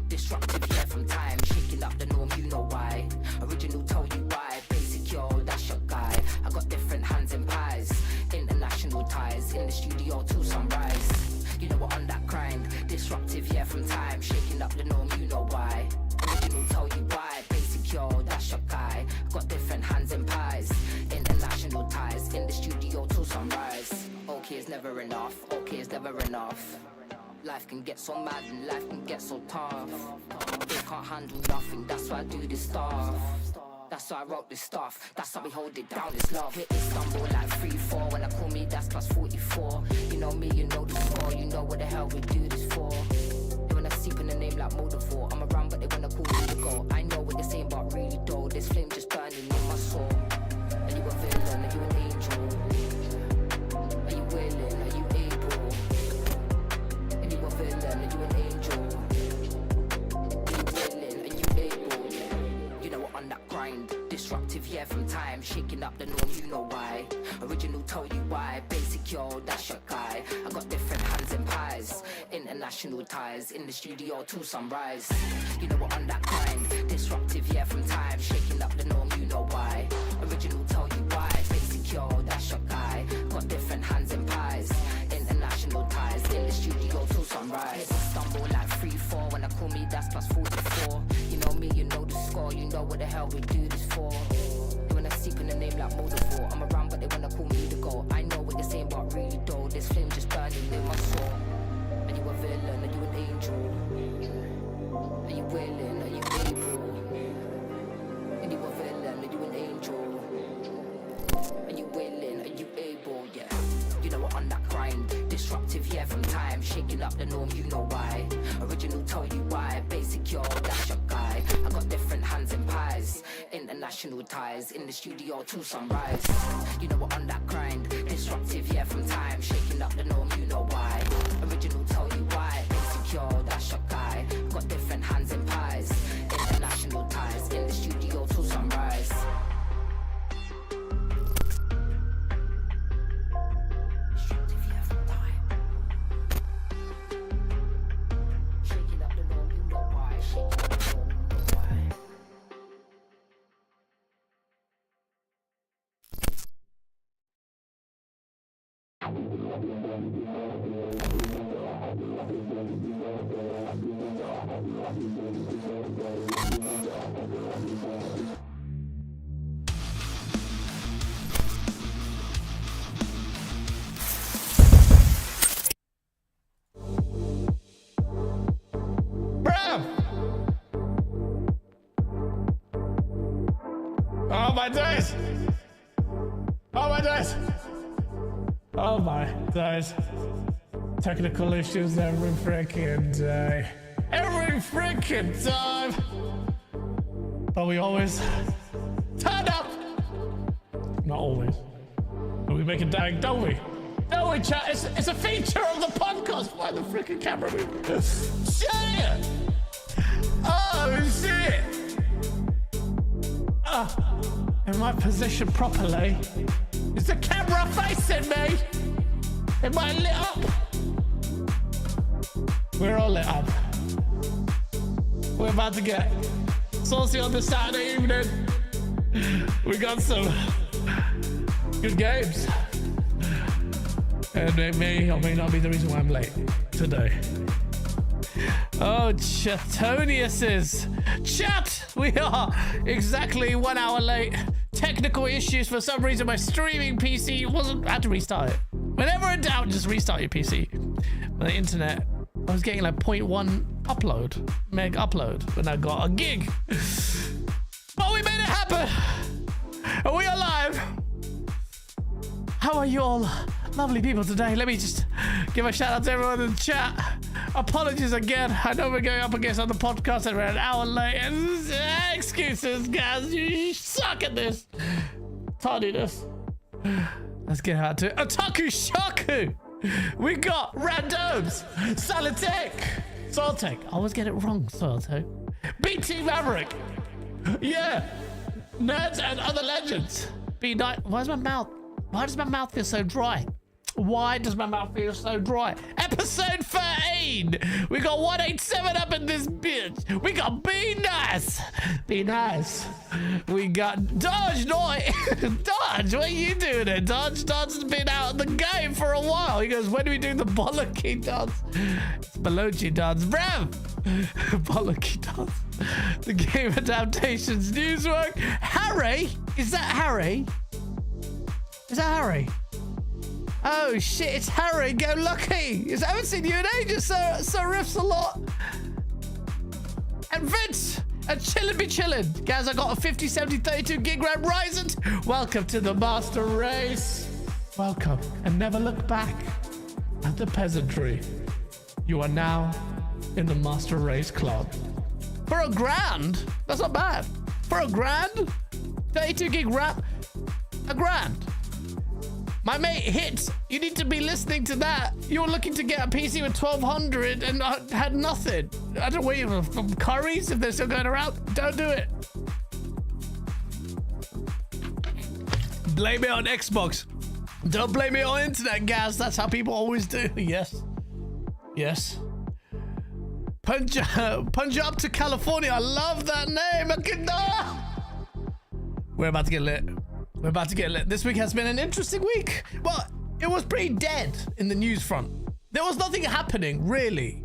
Disruptive, yeah, from time. Shaking up the norm, you know why. Original, tell you why. Basic, yo, that's your guy. I got different hands in pies. International ties. In the studio till sunrise. You know what, on that grind. Disruptive, yeah, from time. Shaking up the norm, you know why. Original, tell you why. Basic, yo, that's your guy. I got different hands in pies. International ties. In the studio till sunrise. Okay, it's never enough. Okay, it's never enough. Life can get so mad and life can get so tough. They can't handle nothing, that's why I do this stuff. That's why I wrote this stuff, that's how we hold it down, this love. Hit Istanbul like 3-4, when I call me that's plus 44. You know me, you know the score, you know what the hell we do this for. They wanna sleep in the name like Moldavore. I'm around but they wanna call me to go. I know what they're saying but really though, this flame just burning in my soul. Are you a villain, are you an angel? Are you willing, are you able? Are you a villain, are you an angel? Are you willing, are you able? You know what, on that grind. Disruptive, yeah, from time. Shaking up the norm, you know why. Original, tell you why. Basic, yo, that's your guy. I got different hands in pies. International ties. In the studio till sunrise. You know what, on that grind. Disruptive, yeah, from time. Shaking up the norm, you know why. Original, tell you why. Basic, yo, that's your guy. Got different hands in pies. International ties. In the studio till sunrise. Stumble like 3-4. When I call me, that's plus 44. You know me, you know the score. You know what the hell we do this for. They wanna sleep in the name like Moldavore. I'm around but they wanna call me to go. I know what they're saying but really though, this flame just burning in my soul. Are you a villain? Are you an angel? Are you willing? Are you able? Are you a villain? Are you an angel? Are you willing? Are you able? Yeah. You know what, on that grind. Disruptive, yeah, from time. Shaking up the norm, you know why. Original, tell you why. Basic, yo, that's your guy. I got different hands in pies. International international ties. In the studio till sunrise. You know we're on that grind. Disruptive, yeah, from time. Shaking up the norm, you know why. Original, tell you why. Insecure, that's your guy. Got different hands in pies. International ties. In the studio till sunrise. Disruptive, yeah, from time. Shaking up the norm, you know why. Shaking up the norm, you know why. Oh my days! Oh my days! Oh my days! Technical issues every freaking day. Every freaking time! But we always turn up! Not always. But we make it dang, don't we? Don't we, chat? It's a feature of the podcast. Why the freaking camera moving? Shit! Oh shit! Am I positioned properly? Is the camera facing me? Am I lit up? We're all lit up. We're about to get saucy on this Saturday evening. We got some good games. And it may or may not be the reason why I'm late today. Oh, Chatoniuses. Chat! We are exactly 1 hour late. Technical issues. For some reason, my streaming PC I had to restart it. Whenever in doubt, just restart your PC. On the internet, I was getting like 0.1 meg upload when I got a gig. But we made it happen. And we are live. How are you all lovely people today? Let me just give a shout out to everyone in the chat. Apologies again. I know we're going up against other podcasts and we're an hour late. And excuses, guys. You suck at this. Tardiness. Let's get out to Otaku Shaku. We got Randoms. Solitek. Soltek. I always get it wrong, Soltek. BT Maverick. Yeah. Nerds and other legends. B9. Why does my mouth feel so dry? Why does my mouth feel so dry? Episode 13. We got 187 up in this bitch. We got Be Nice. Be Nice. We got Dodge Noy. Dodge, what are you doing there? Dodge has been out of the game for a while. He goes, when do we do the Bollocky dance? It's Balochi dance. Brev. Bollocky dance. The game adaptations newswork. Harry? Is that Harry? Is that Harry? Oh shit, it's Harry. Go Lucky. I haven't seen you in ages, so riffs a lot. And Vince, and chillin' be chillin'. Guys, I got a 50, 70, 32 gig RAM Ryzen. Welcome to the Master Race. Welcome, and never look back at the peasantry. You are now in the Master Race Club. For $1,000, that's not bad. For $1,000, 32 gig RAM, $1,000. My mate Hit, you need to be listening to that. You were looking to get a PC with 1200 and had nothing. I don't know where you're from, Currys, if they're still going around. Don't do it. Blame it on Xbox. Don't blame it on internet, guys. That's how people always do. Yes. Yes. Punjab to California. I love that name. We're about to get lit. We're about to get lit. This week has been an interesting week. Well, it was pretty dead in the news front. There was nothing happening, really.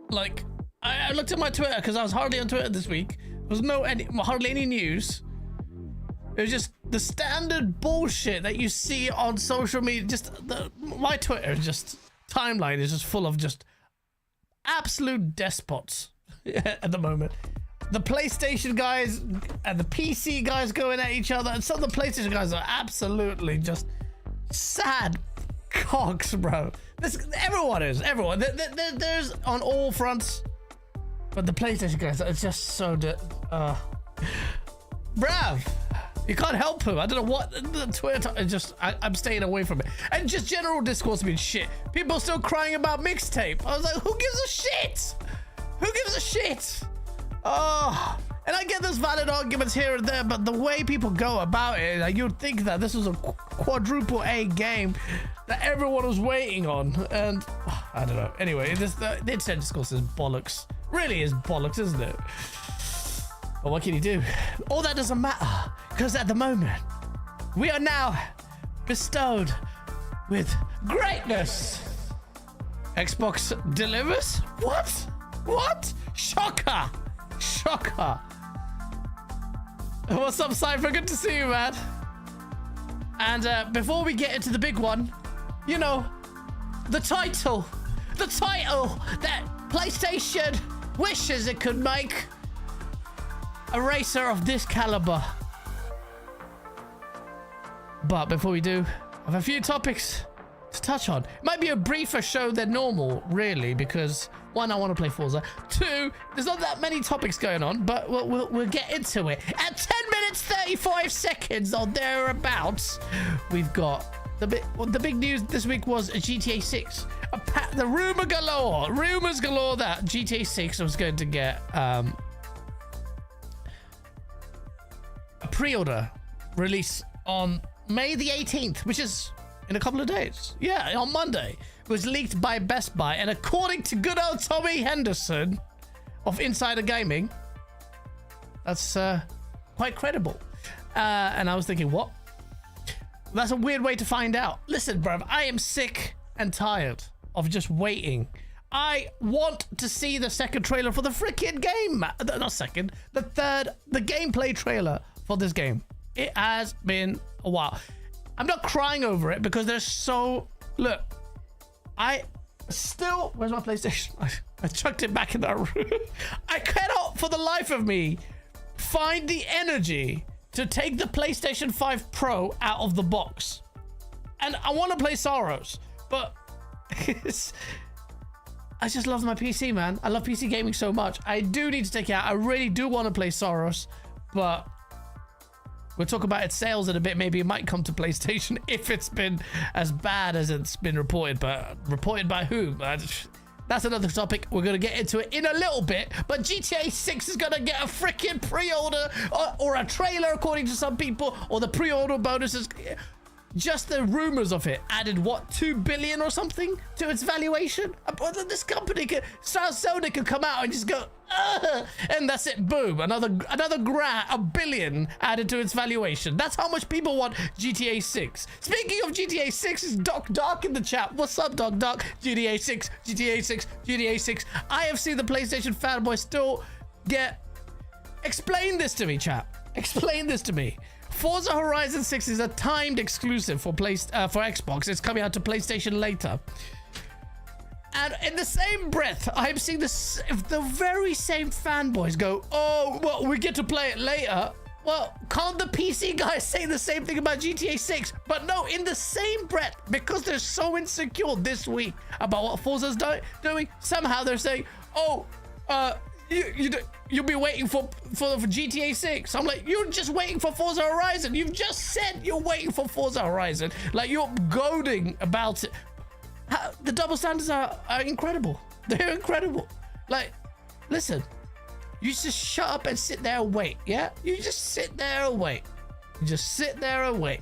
Like, I looked at my Twitter because I was hardly on Twitter this week. There was hardly any news. It was just the standard bullshit that you see on social media. My Twitter timeline is just full of just absolute despots at the moment. The PlayStation guys and the PC guys going at each other, and some of the PlayStation guys are absolutely just sad cocks, bro. Everyone is. There's on all fronts, but the PlayStation guys are just so bruv, You can't help him. I don't know what the Twitter. I'm staying away from it. And just general discourse being shit. People still crying about mixtape. I was like, who gives a shit? Who gives a shit? Oh, and I get there's valid arguments here and there, but the way people go about it, like, you'd think that this was a quadruple A game that everyone was waiting on, and I don't know. Anyway, the internet discourse is bollocks. Really is bollocks, isn't it? But what can you do? All that doesn't matter, because at the moment, we are now bestowed with greatness. Xbox delivers? What? What? Shocker! Shocker! What's up, Cypher? Good to see you, man. And before we get into the big one, you know, the title that PlayStation wishes it could make. A racer of this caliber. But before we do, I have a few topics to touch on. It might be a briefer show than normal, really, because one, I want to play Forza. Two, there's not that many topics going on, but we'll get into it. At 10 minutes 35 seconds or thereabouts, we've got the big news this week was GTA 6. The rumors galore that GTA 6 was going to get a pre-order release on May the 18th, which is in a couple of days. Yeah, on Monday. It was leaked by Best Buy, and according to good old Tommy Henderson of Insider Gaming, that's quite credible. And I was thinking, what? That's a weird way to find out. Listen, bruv, I am sick and tired of just waiting. I want to see the second trailer for the freaking game. Not second, the gameplay trailer for this game. It has been a while. I'm not crying over it because there's so... Look, I still... Where's my PlayStation? I chucked it back in that room. I cannot, for the life of me, find the energy to take the PlayStation 5 Pro out of the box. And I want to play Saros, but... I just love my PC, man. I love PC gaming so much. I do need to take it out. I really do want to play Saros, but... We'll talk about its sales in a bit. Maybe it might come to PlayStation if it's been as bad as it's been reported. But reported by who? That's another topic. We're going to get into it in a little bit. But GTA 6 is going to get a freaking pre-order or a trailer, according to some people. Or the pre-order bonuses. Just the rumors of it added, what, 2 billion or something to its valuation? This company could, Sony could come out and just go, and that's it, boom, another grand, $1 billion added to its valuation. That's how much people want GTA 6. Speaking of GTA 6, is Doc Dark in the chat. What's up, Doc Dark? GTA 6, GTA 6, GTA 6. I have seen the PlayStation fanboy still get... Explain this to me, chat. Explain this to me. Forza Horizon 6 is a timed exclusive for Xbox. It's coming out to PlayStation later. And in the same breath, I'm seeing the very same fanboys go, oh, well, we get to play it later. Well, can't the PC guys say the same thing about GTA 6? But no, in the same breath, because they're so insecure this week about what Forza's doing, somehow they're saying, oh, you'll be waiting for GTA 6. I'm like, you're just waiting for Forza Horizon. You've just said you're waiting for Forza Horizon. Like, you're goading about it. The double standards are incredible. They're incredible. Like, listen, you just shut up and sit there and wait, yeah? You just sit there and wait. You just sit there and wait.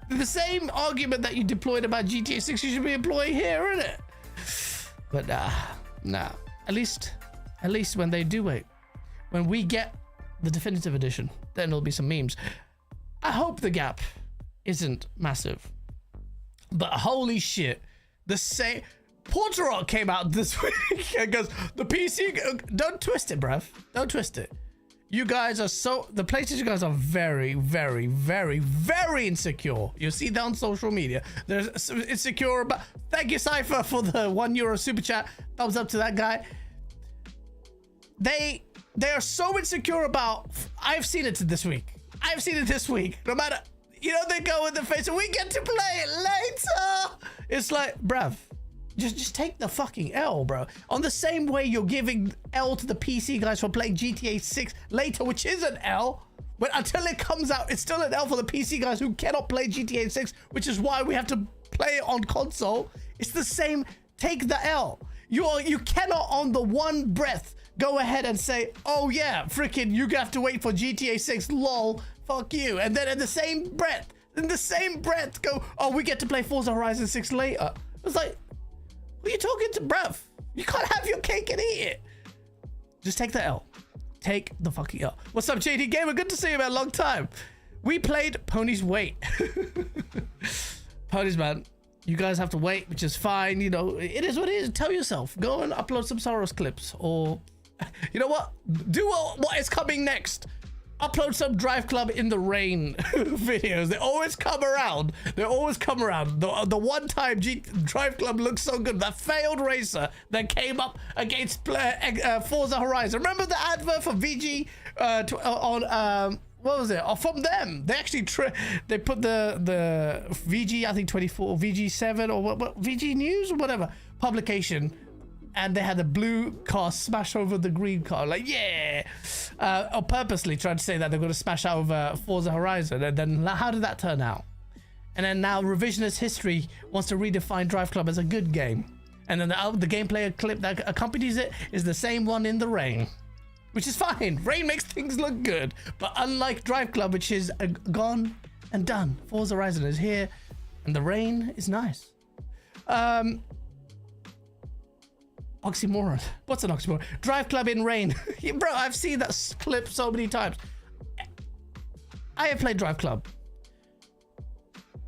The same argument that you deployed about GTA 6, you should be employing here, isn't it? But nah. At least when they do wait, when we get the definitive edition, then there'll be some memes. I hope the gap isn't massive, but holy shit, the same Porterot came out this week and goes, the PC, don't twist it, bruv. Don't twist it. You guys are the PlayStation guys are very, very, very, very insecure. You see that on social media. They're insecure about, thank you, Cypher, for the €1 super chat. Thumbs up to that guy. They are so insecure about, I've seen it this week. No matter, they go in the face and we get to play it later. It's like, bruv, just take the fucking L, bro. On the same way you're giving L to the PC guys for playing GTA 6 later, which is an L. But until it comes out, it's still an L for the PC guys who cannot play GTA 6, which is why we have to play it on console. It's the same. Take the L. You cannot on the one breath go ahead and say, oh yeah, freaking, you have to wait for GTA 6, lol, fuck you. And then in the same breath, go, oh, we get to play Forza Horizon 6 later. It's like, who are you talking to, bruv? You can't have your cake and eat it. Just take the L. Take the fucking L. What's up, JD Gamer? Good to see you, man. Long time. We played Pony's Wait. Ponies, man. You guys have to wait, which is fine. You know, it is what it is. Tell yourself. Go and upload some Saros clips. Or, you know what? Do what is coming next. Upload some Drive Club in the Rain videos. They always come around. They always come around. The one time Drive Club looks so good. That failed racer that came up against Forza Horizon. Remember the advert for VG on... what was it? Oh, from them. They actually they put the VG, I think 24, VG7 or what VG News or whatever publication, and they had the blue car smash over the green car. Like, yeah, or purposely trying to say that they're going to smash over Forza Horizon. And then how did that turn out? And then now revisionist history wants to redefine Drive Club as a good game. And then the gameplay clip that accompanies it is the same one in the rain. Which is fine. Rain makes things look good. But unlike Drive Club, which is gone and done, Forza Horizon is here, and the rain is nice. Oxymoron. What's an oxymoron? Drive Club in rain. Yeah, bro, I've seen that clip so many times. I have played Drive Club.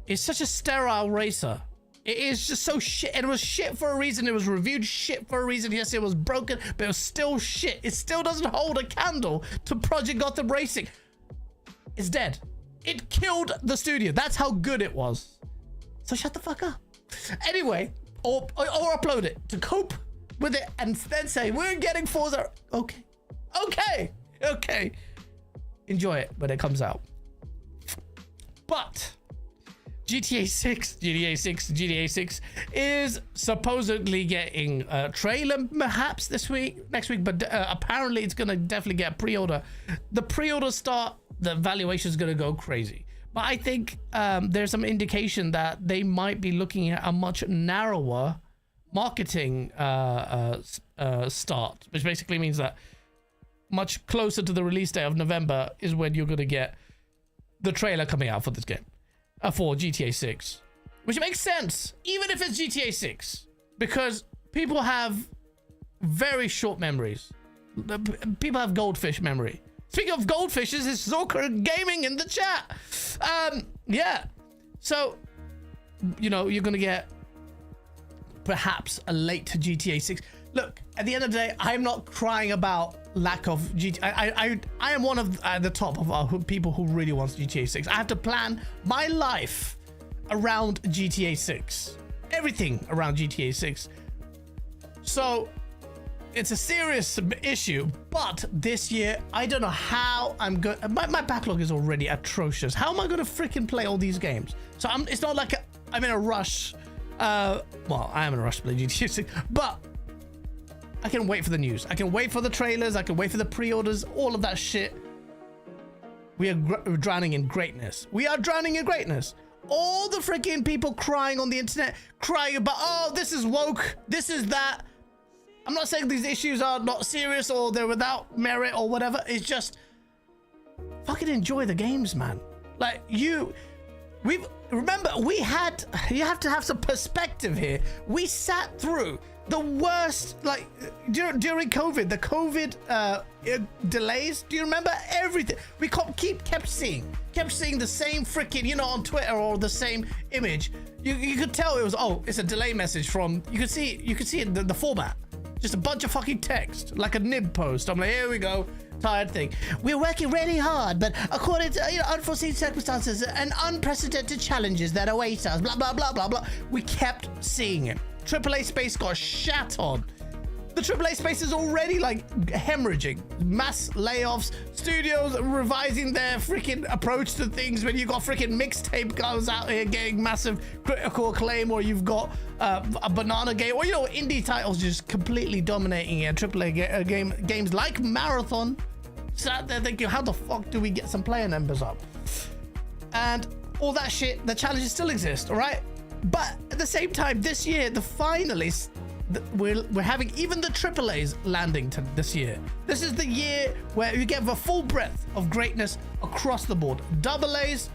It's such a sterile racer. It is just so shit, and it was shit for a reason. It was reviewed shit for a reason. Yes, it was broken, but it was still shit. It still doesn't hold a candle to Project Gotham Racing. It's dead. It killed the studio. That's how good it was. So shut the fuck up. Anyway, or upload it to cope with it, and then say we're getting Forza. Okay. Enjoy it when it comes out. But GTA 6 is supposedly getting a trailer perhaps next week, but apparently it's gonna definitely get a pre-order. The pre-order start, the valuation is gonna go crazy. But I think there's some indication that they might be looking at a much narrower marketing start, which basically means that much closer to the release day of November is when you're gonna get the trailer coming out for this game. For GTA 6, which makes sense, even if it's GTA 6, because people have very short memories. People have goldfish memory. Speaking of goldfishes, it's Zorka Gaming in the chat. Yeah, so you know you're gonna get perhaps a late GTA 6. Look, at the end of the day, I'm not crying about lack of GTA. I am one of the top of people who really wants GTA 6. I have to plan my life around GTA 6. Everything around GTA 6. So it's a serious issue, but this year, I don't know how I'm going. My backlog is already atrocious. How am I going to freaking play all these games? So it's not like I'm in a rush. Well, I am in a rush to play GTA 6, but I can wait for the news. I can wait for the trailers. I can wait for the pre-orders. All of that shit. We are drowning in greatness. We are drowning in greatness. All the freaking people crying on the internet, crying about, oh, this is woke. This is that. I'm not saying these issues are not serious or they're without merit or whatever. It's just fucking enjoy the games, man. Like remember, you have to have some perspective here. We sat through the worst, like during COVID, the COVID delays. Do you remember everything? We kept seeing the same freaking, you know, on Twitter, or the same image. You could tell it was, oh, it's a delay message from. You could see it, the format, just a bunch of fucking text, like a nib post. I'm like, here we go. Tired thing. We're working really hard, but according to unforeseen circumstances and unprecedented challenges that await us, blah blah blah blah blah. We kept seeing it. AAA space got shat on. The AAA space is already like hemorrhaging. Mass layoffs, studios revising their freaking approach to things. When you got freaking mixtape guys out here getting massive critical acclaim, or you've got a banana game, or you know, indie titles just completely dominating AAA games like Marathon. sat there thinking, how the fuck do we get some player numbers up? And all that shit, the challenges still exist, all right? But at the same time, this year, the finalists, we're having even the AAAs landing this year. This is the year where you get the full breadth of greatness across the board. AA's,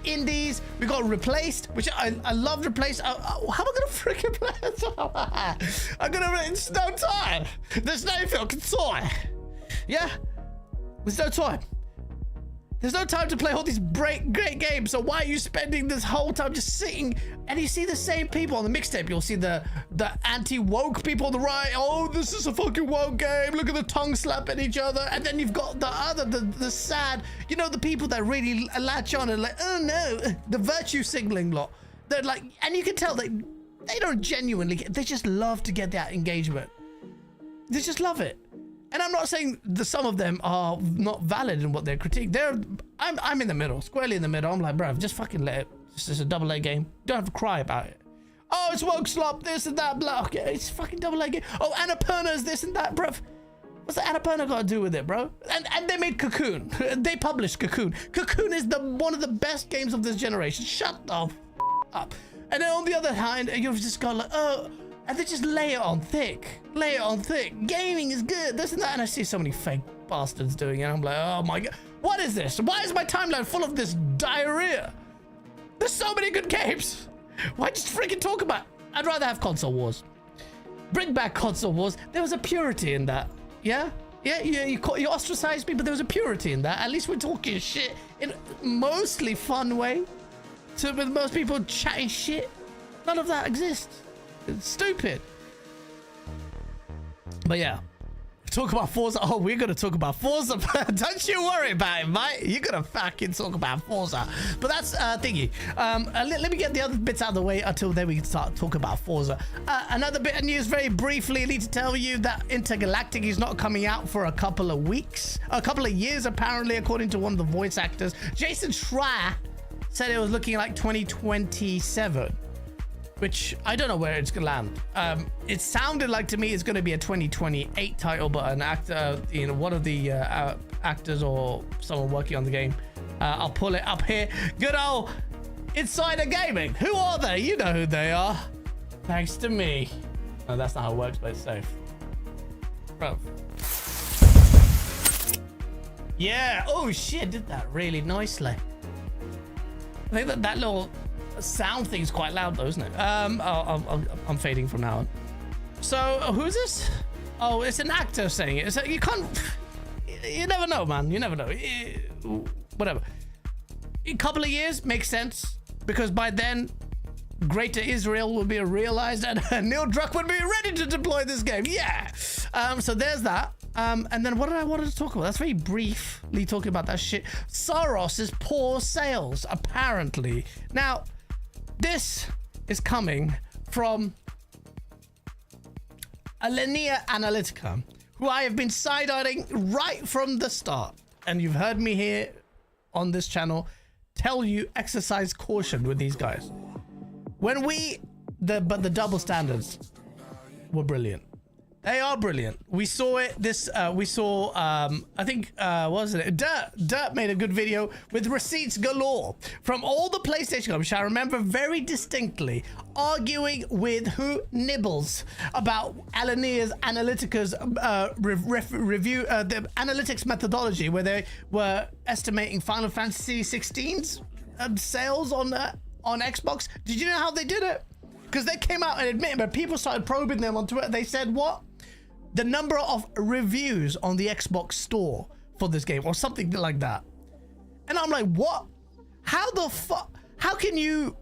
indies, we got Replaced, which I love Replaced. How am I gonna freaking play it? I'm gonna, it's no time. There's no fucking time. Yeah? There's no time. There's no time to play all these great games. So why are you spending this whole time just sitting? And you see the same people on the mixtape. You'll see the anti-woke people on the right. Oh, this is a fucking woke game. Look at the tongue slapping each other. And then you've got the sad, you know, the people that really latch on and like, oh no, the virtue signaling lot. They're like, and you can tell they don't genuinely, they just love to get that engagement. They just love it. And I'm not saying some of them are not valid in what they're critiquing. I'm in the middle, squarely in the middle. I'm like, bruv, just fucking let it. This is a AA game. You don't have to cry about it. Oh, it's woke slop, this and that, blah. Okay, it's fucking AA game. Oh, Annapurna is this and that, bruv. What's the Annapurna got to do with it, bro? And they made Cocoon. They published Cocoon. Cocoon is one of the best games of this generation. Shut the up. And then on the other hand, you've just got like, oh, and they just lay it on thick. Lay it on thick. Gaming is good. This and that. And I see so many fake bastards doing it. I'm like, oh my God. What is this? Why is my timeline full of this diarrhea? There's so many good games. Why just freaking talk about it? I'd rather have console wars. Bring back console wars. There was a purity in that. Yeah? Yeah, you ostracized me, but there was a purity in that. At least we're talking shit in a mostly fun way. So with most people chatting shit, none of that exists. It's stupid. But yeah, talk about Forza. Oh, we're gonna talk about Forza. Don't you worry about it, mate. You're gonna fucking talk about Forza. But that's thingy. Let me get the other bits out of the way until then we can start talking about Forza. Another bit of news, very briefly. I need to tell you that Intergalactic is not coming out for a couple of weeks, a couple of years, apparently, according to one of the voice actors. Jason Schreier said it was looking like 2027. Which I don't know where it's gonna land. It sounded like to me it's gonna be a 2028 title, but an actor, you know, one of the actors or someone working on the game. I'll pull it up here. Good old Insider Gaming. Who are they? You know who they are. Thanks to me. No, that's not how it works, but it's safe. Bro. Yeah. Oh shit, did that really nicely. I think that little sound thing's quite loud though, isn't it? I'm fading from now on. So who's this? Oh, it's an actor saying it. So you can't, you never know, man. You never know. Whatever. A couple of years makes sense because by then Greater Israel will be realized and Neil Druck would be ready to deploy this game. Yeah. So there's that. And then what did I want to talk about? That's very briefly talking about that shit. Saros' poor sales, apparently. Now, this is coming from Alinea Analytica, who I have been side-eyeing right from the start. And you've heard me here on this channel tell you exercise caution with these guys. When but the double standards were brilliant. They are brilliant. We saw it. I think, what was it? Dirt made a good video with receipts galore from all the PlayStation games, which I remember very distinctly, arguing with who? Nibbles about Alinea's Analytica's review, the analytics methodology, where they were estimating Final Fantasy 16's sales on Xbox. Did you know how they did it? Because they came out and admitted, but people started probing them on Twitter. They said, what? The number of reviews on the Xbox store for this game or something like that. And I'm like, what? How the fuck? How can you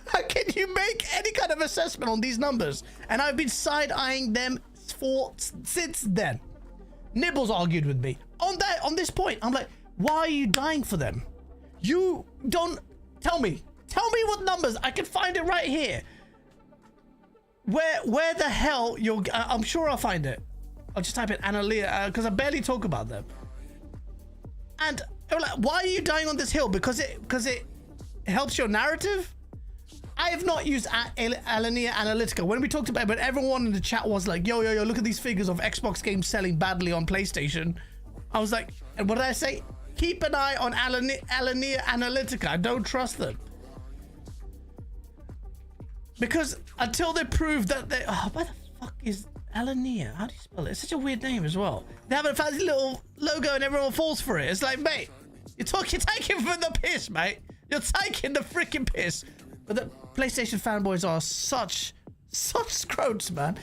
how can you make any kind of assessment on these numbers? And I've been side-eyeing them since then. Nibbles argued with me on this point. I'm like, why are you dying for them? You don't tell me what numbers. I can find it right here. Where the hell you're? I'm sure I'll find it. I'll just type in Analea because I barely talk about them. And I'm like, why are you dying on this hill? Because it helps your narrative. I have not used Alinea Analytica. When we talked about it, but everyone in the chat was like, yo, look at these figures of Xbox games selling badly on PlayStation. I was like, and what did I say? Keep an eye on Alanir Analytica. I don't trust them. Because until they prove that they... Oh, where the fuck is Alanir? How do you spell it? It's such a weird name as well. They have a fancy little logo and everyone falls for it. It's like, mate, you're taking for the piss, mate. You're taking the freaking piss. But the PlayStation fanboys are such scroats, man.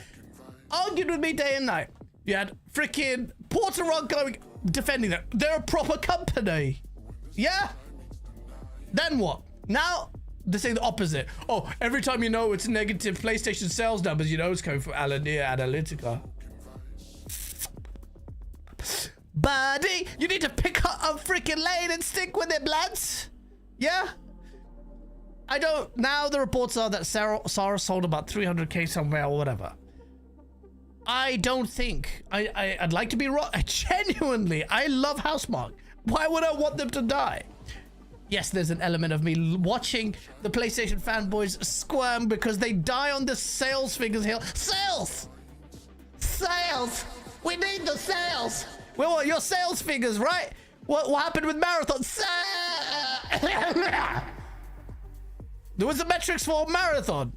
Argued with me day and night. You had freaking Porter Rock going defending them. They're a proper company. Yeah? Then what? Now they're saying the opposite. Oh, every time you know it's negative PlayStation sales numbers, you know it's coming from Alanir Analytica. Buddy, you need to pick up a freaking lane and stick with it, bloods. Yeah? I don't... Now the reports are that Saros sold about 300k somewhere or whatever. I don't think... I'd like to be wrong. I love Housemarque. Why would I want them to die? Yes, there's an element of me watching the PlayStation fanboys squirm because they die on the sales figures here. Sales! Sales! We need the sales! Well, your sales figures, right? What happened with Marathon? There was the metrics for Marathon.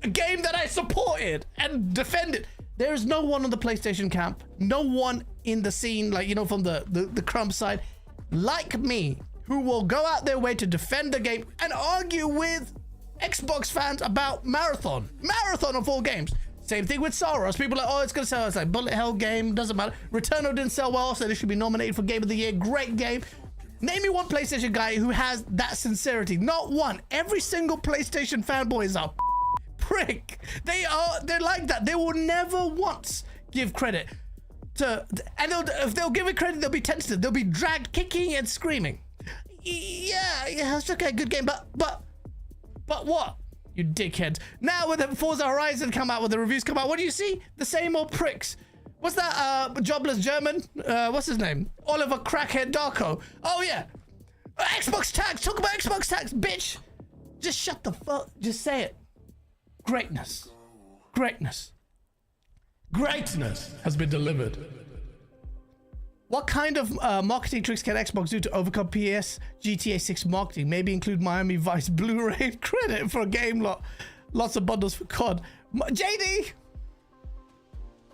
A game that I supported and defended. There's no one on the PlayStation camp. No one in the scene, like, you know, from the crumb side, like me, who will go out their way to defend the game and argue with Xbox fans about Marathon of all games. Same thing with Saros. People are like, oh, it's gonna sell. It's like bullet hell game, doesn't matter. Returnal didn't sell well, so they should be nominated for Game of the Year. Great game. Name me one PlayStation guy who has that sincerity. Not one. Every single PlayStation fanboy is a prick. They're like that. They will never once give credit to, and if they'll give it credit, they'll be tentative. They'll be dragged kicking and screaming. Yeah, it's okay, good game, but what? You dickheads. Now with the Forza Horizon come out, with the reviews come out, what do you see? The same old pricks. What's that jobless German? What's his name? Oliver Crackhead Darko. Oh yeah. Xbox tax. Talk about Xbox tax, bitch. Just shut the fuck. Just say it. Greatness. Greatness. Greatness has been delivered. What kind of marketing tricks can Xbox do to overcome PS GTA 6 marketing? Maybe include Miami Vice Blu-ray credit for a game lot. Lots of bundles for COD. JD!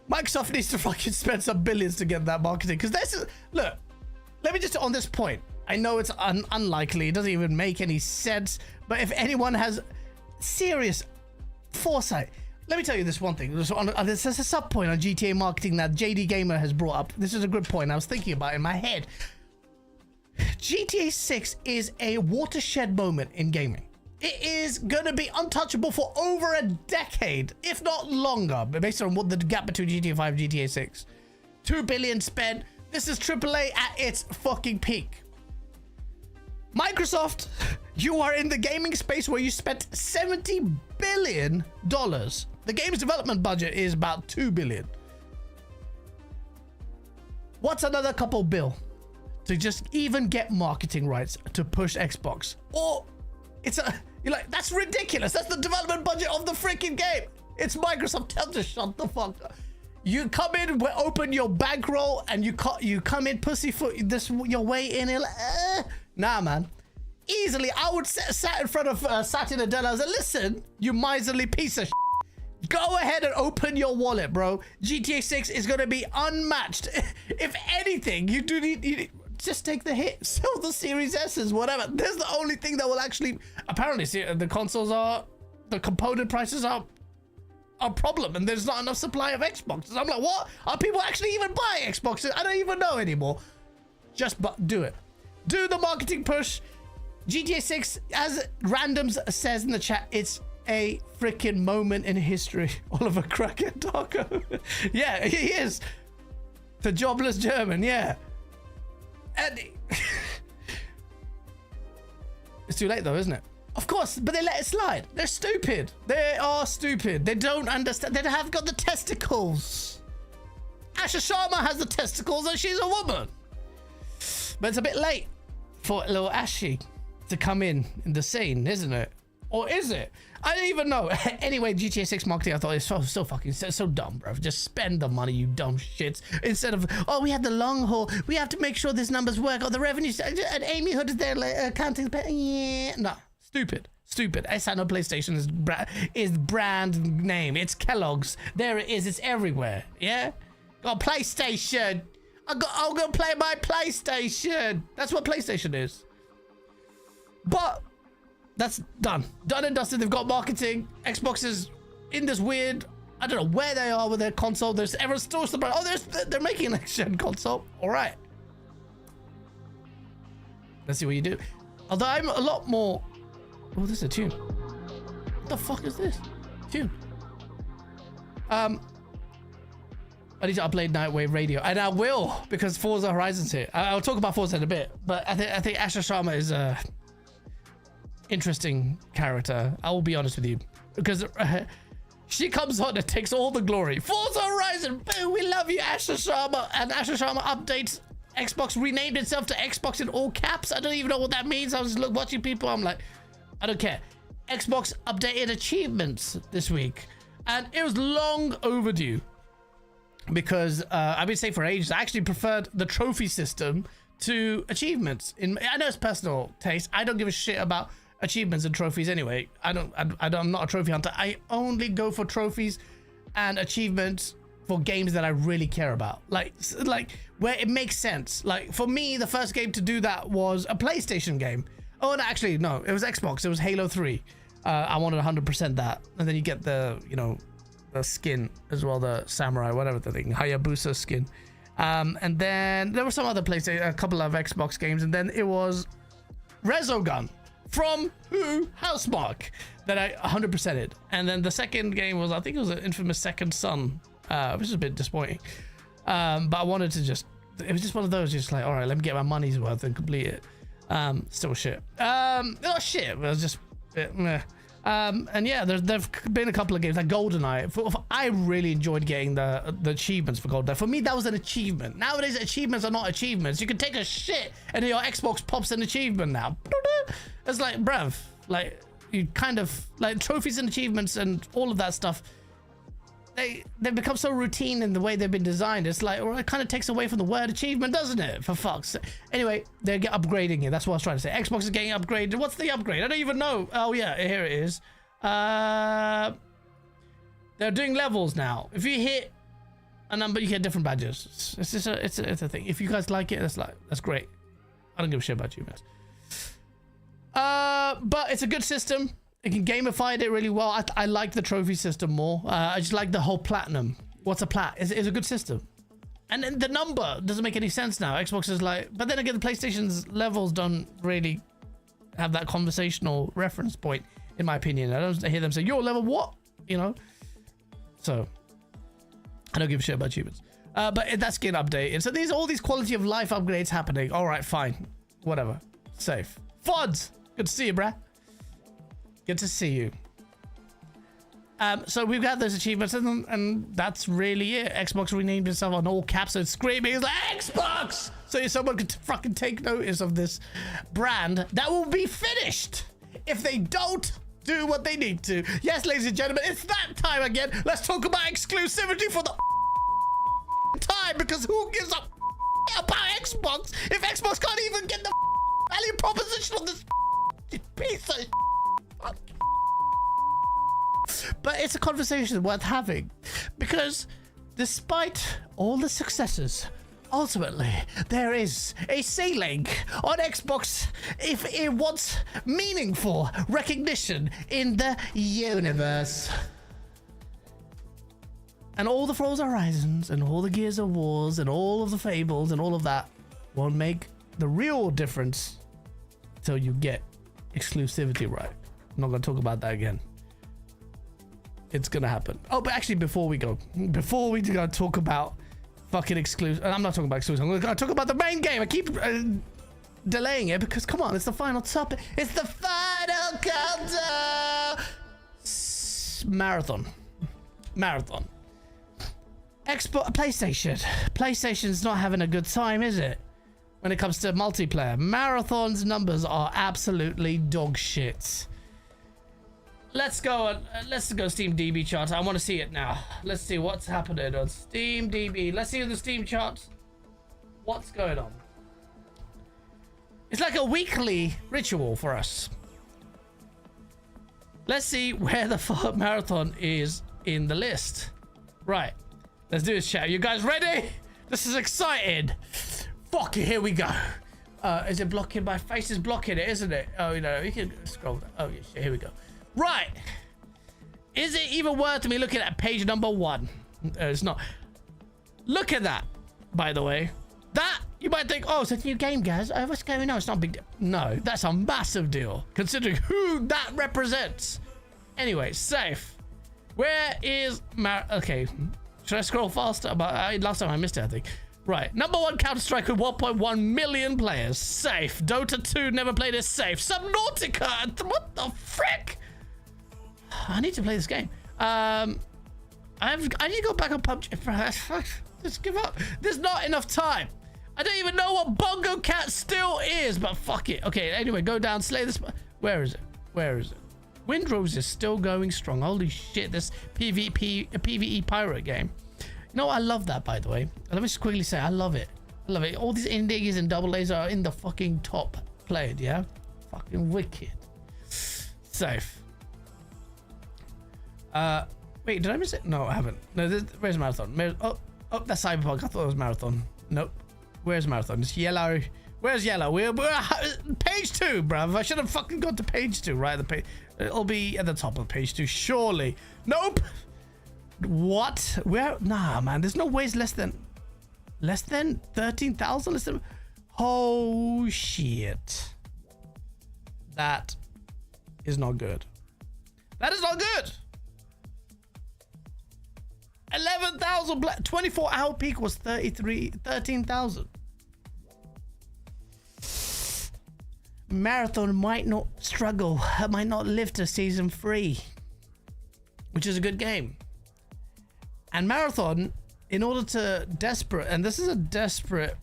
Microsoft needs to fucking spend some billions to get that marketing. Because this is... Look, let me just... On this point, I know it's unlikely. It doesn't even make any sense. But if anyone has serious foresight... Let me tell you this one thing. There's a sub point on GTA marketing that JD Gamer has brought up. This is a good point I was thinking about in my head. GTA 6 is a watershed moment in gaming. It is going to be untouchable for over a decade, if not longer, based on what the gap between GTA 5 and GTA 6. 2 billion spent. This is AAA at its fucking peak. Microsoft, you are in the gaming space where you spent $70 billion. The game's development budget is about $2 billion. What's another couple bill to just even get marketing rights to push Xbox? Or you're like, that's ridiculous. That's the development budget of the freaking game. It's Microsoft. Tell them to shut the fuck up. You come in, we open your bankroll, and you come in pussyfoot your way in. Like, nah, man. Easily, I would sat in front of Satya Nadella. I was like, listen, you miserly piece of shit. Go ahead and open your wallet, bro. GTA 6 is going to be unmatched. If anything, you need just take the hit. Sell the Series S's, whatever. There's the only thing that will actually... Apparently, see, the consoles are... The component prices are a problem, and there's not enough supply of Xboxes. I'm like, what? Are people actually even buying Xboxes? I don't even know anymore. Just do it. Do the marketing push. GTA 6, as Randoms says in the chat, it's a freaking moment in history. Oliver Cracker Darko. Yeah, he is. The jobless German, yeah. And it's too late though, isn't it? Of course, but they let it slide. They're stupid. They are stupid. They don't understand. They have got the testicles. Asha Sharma has the testicles and she's a woman. But it's a bit late for little Ashy to come in the scene, isn't it? Or is it? I don't even know. Anyway, GTA 6 marketing, I thought it was so fucking so dumb, bro. Just spend the money, you dumb shits. Instead of, oh, we have the long haul. We have to make sure these numbers work. Or the revenue. And Amy Hood is there like, counting. Yeah. No, stupid. Stupid. I know PlayStation is brand name. It's Kellogg's. There it is. It's everywhere. Yeah? Got PlayStation. I'm gonna play my PlayStation. That's what PlayStation is. But that's done and dusted. They've got marketing. Xbox is in this weird, I don't know where they are with their console. There's ever still the, oh, they're making an next gen console. All right, let's see what you do. Although I'm a lot more, oh, this is a tune. What the fuck is this tune? I need to upload Nightwave Radio, and I will, because Forza Horizon's here. I'll talk about Forza in a bit, but I think Asha Sharma is a interesting character. I will be honest with you, because she comes on and takes all the glory. Forza Horizon, boo, we love you, Asha Sharma. And Asha Sharma updates. Xbox renamed itself to Xbox in all caps. I don't even know what that means. I was watching people. I'm like, I don't care. Xbox updated achievements this week, and it was long overdue. Because I've been saying for ages, I actually preferred the trophy system to achievements. I know it's personal taste. I don't give a shit about achievements and trophies anyway. I'm not a trophy hunter. I only go for trophies and achievements for games that I really care about. Like where it makes sense. Like for me, the first game to do that was a PlayStation game. Oh, no, actually, no, it was Xbox. It was Halo 3. I wanted 100% that. And then you get the, you know, the skin as well, the samurai, whatever the thing, Hayabusa skin. And then there were some other PlayStation, a couple of Xbox games, and then it was Resogun from Housemarque that I 100%ed. And then the second game was, I think it was an infamous Second Son, which is a bit disappointing. But I wanted to just, it was just one of those, just like, all right, let me get my money's worth and complete it. Still shit. Not shit, it was just meh. And yeah, there've been a couple of games like GoldenEye. I really enjoyed getting the achievements for GoldenEye. For me, that was an achievement. Nowadays, achievements are not achievements. You can take a shit and your Xbox pops an achievement now. It's like, bruv, like you kind of like trophies and achievements and all of that stuff. They've become so routine in the way they've been designed. It's like, or it kind of takes away from the word achievement, doesn't it? For fuck's sake. Anyway, they're upgrading it. That's what I was trying to say. Xbox is getting upgraded. What's the upgrade? I don't even know. Oh yeah, here it is. They're doing levels now. If you hit a number, you get different badges. It's just it's a thing. If you guys like it, that's great. I don't give a shit about you guys. But it's a good system. It can gamify it really well. I like the trophy system more. I just like the whole platinum. What's a plat? It's a good system. And then the number doesn't make any sense now. Xbox is like, but then again, the PlayStation's levels don't really have that conversational reference point, in my opinion. I don't hear them say, "Your level what?" You know. So I don't give a shit about achievements. But that's getting updated. So there's all these quality of life upgrades happening. All right, fine, whatever, safe. Fods, good to see you, bruh. Good to see you. So we've got those achievements, and that's really it. Xbox renamed itself on all caps, so it's screaming, it's like, Xbox! So someone could fucking take notice of this brand that will be finished if they don't do what they need to. Yes, ladies and gentlemen, it's that time again. Let's talk about exclusivity for the time, because who gives a about Xbox if Xbox can't even get the value proposition on this piece of But it's a conversation worth having, because despite all the successes, ultimately there is a ceiling on Xbox if it wants meaningful recognition in the universe. And all the Forza Horizons and all the Gears of Wars and all of the Fables and all of that won't make the real difference until you get exclusivity right. I'm not going to talk about that again. It's gonna happen. Oh, but actually, before we go talk about fucking exclusive, I'm not talking about exclusive. I'm gonna talk about the main game. I keep delaying it because, come on, it's the final topic. It's the final countdown. Marathon. PlayStation's not having a good time, is it? When it comes to multiplayer, Marathon's numbers are absolutely dog shit. let's go Steam DB chart. I want to see it now. Let's see what's happening on Steam DB. Let's see the Steam charts. What's going on? It's like a weekly ritual for us. Let's see where the fuck Marathon is in the list. Right. Let's do this, chat. You guys ready? This is exciting. Fuck it, here we go. Is it blocking? My face is blocking it, isn't it? Oh, you know, you can scroll down. Oh, yeah, shit, here we go. Right. Is it even worth me looking at page number 1? It's not. Look at that, by the way. That, you might think, oh, it's a new game, guys. Oh, what's going on? It's not a big deal. No, that's a massive deal, considering who that represents. Anyway, safe. Where is okay. Should I scroll faster? But last time I missed it, I think. Right. Number 1 Counter-Strike with 1.1 million players. Safe. Dota 2 never played it. Safe. Subnautica. What the frick? I need to play this game. I need to go back on PUBG. Just give up. There's not enough time. I don't even know what Bongo Cat still is, but fuck it. Okay, anyway, go down, slay this. Where is it? Where is it? Windrose is still going strong. Holy shit, this PvE pirate game. You know what? I love that, by the way. Let me just quickly say, I love it. I love it. All these indies and double A's are in the fucking top played, yeah? Fucking wicked. Safe. Wait, did I miss it? No, I haven't. No, where's Marathon? Oh, that's Cyberpunk. I thought it was Marathon. Nope. Where's Marathon? It's yellow. Where's yellow? We're page 2, bruv. I should have fucking got to page 2, right? The page. It'll be at the top of page 2, surely. Nope. What? Where? Nah, man. There's no ways less than 13,000. Less than. Oh shit. That is not good. That is not good. 11,000. 24-hour peak was 13,000. Marathon might not struggle. Might not live to season 3, which is a good game. And Marathon, in order to desperate, and this is a desperate.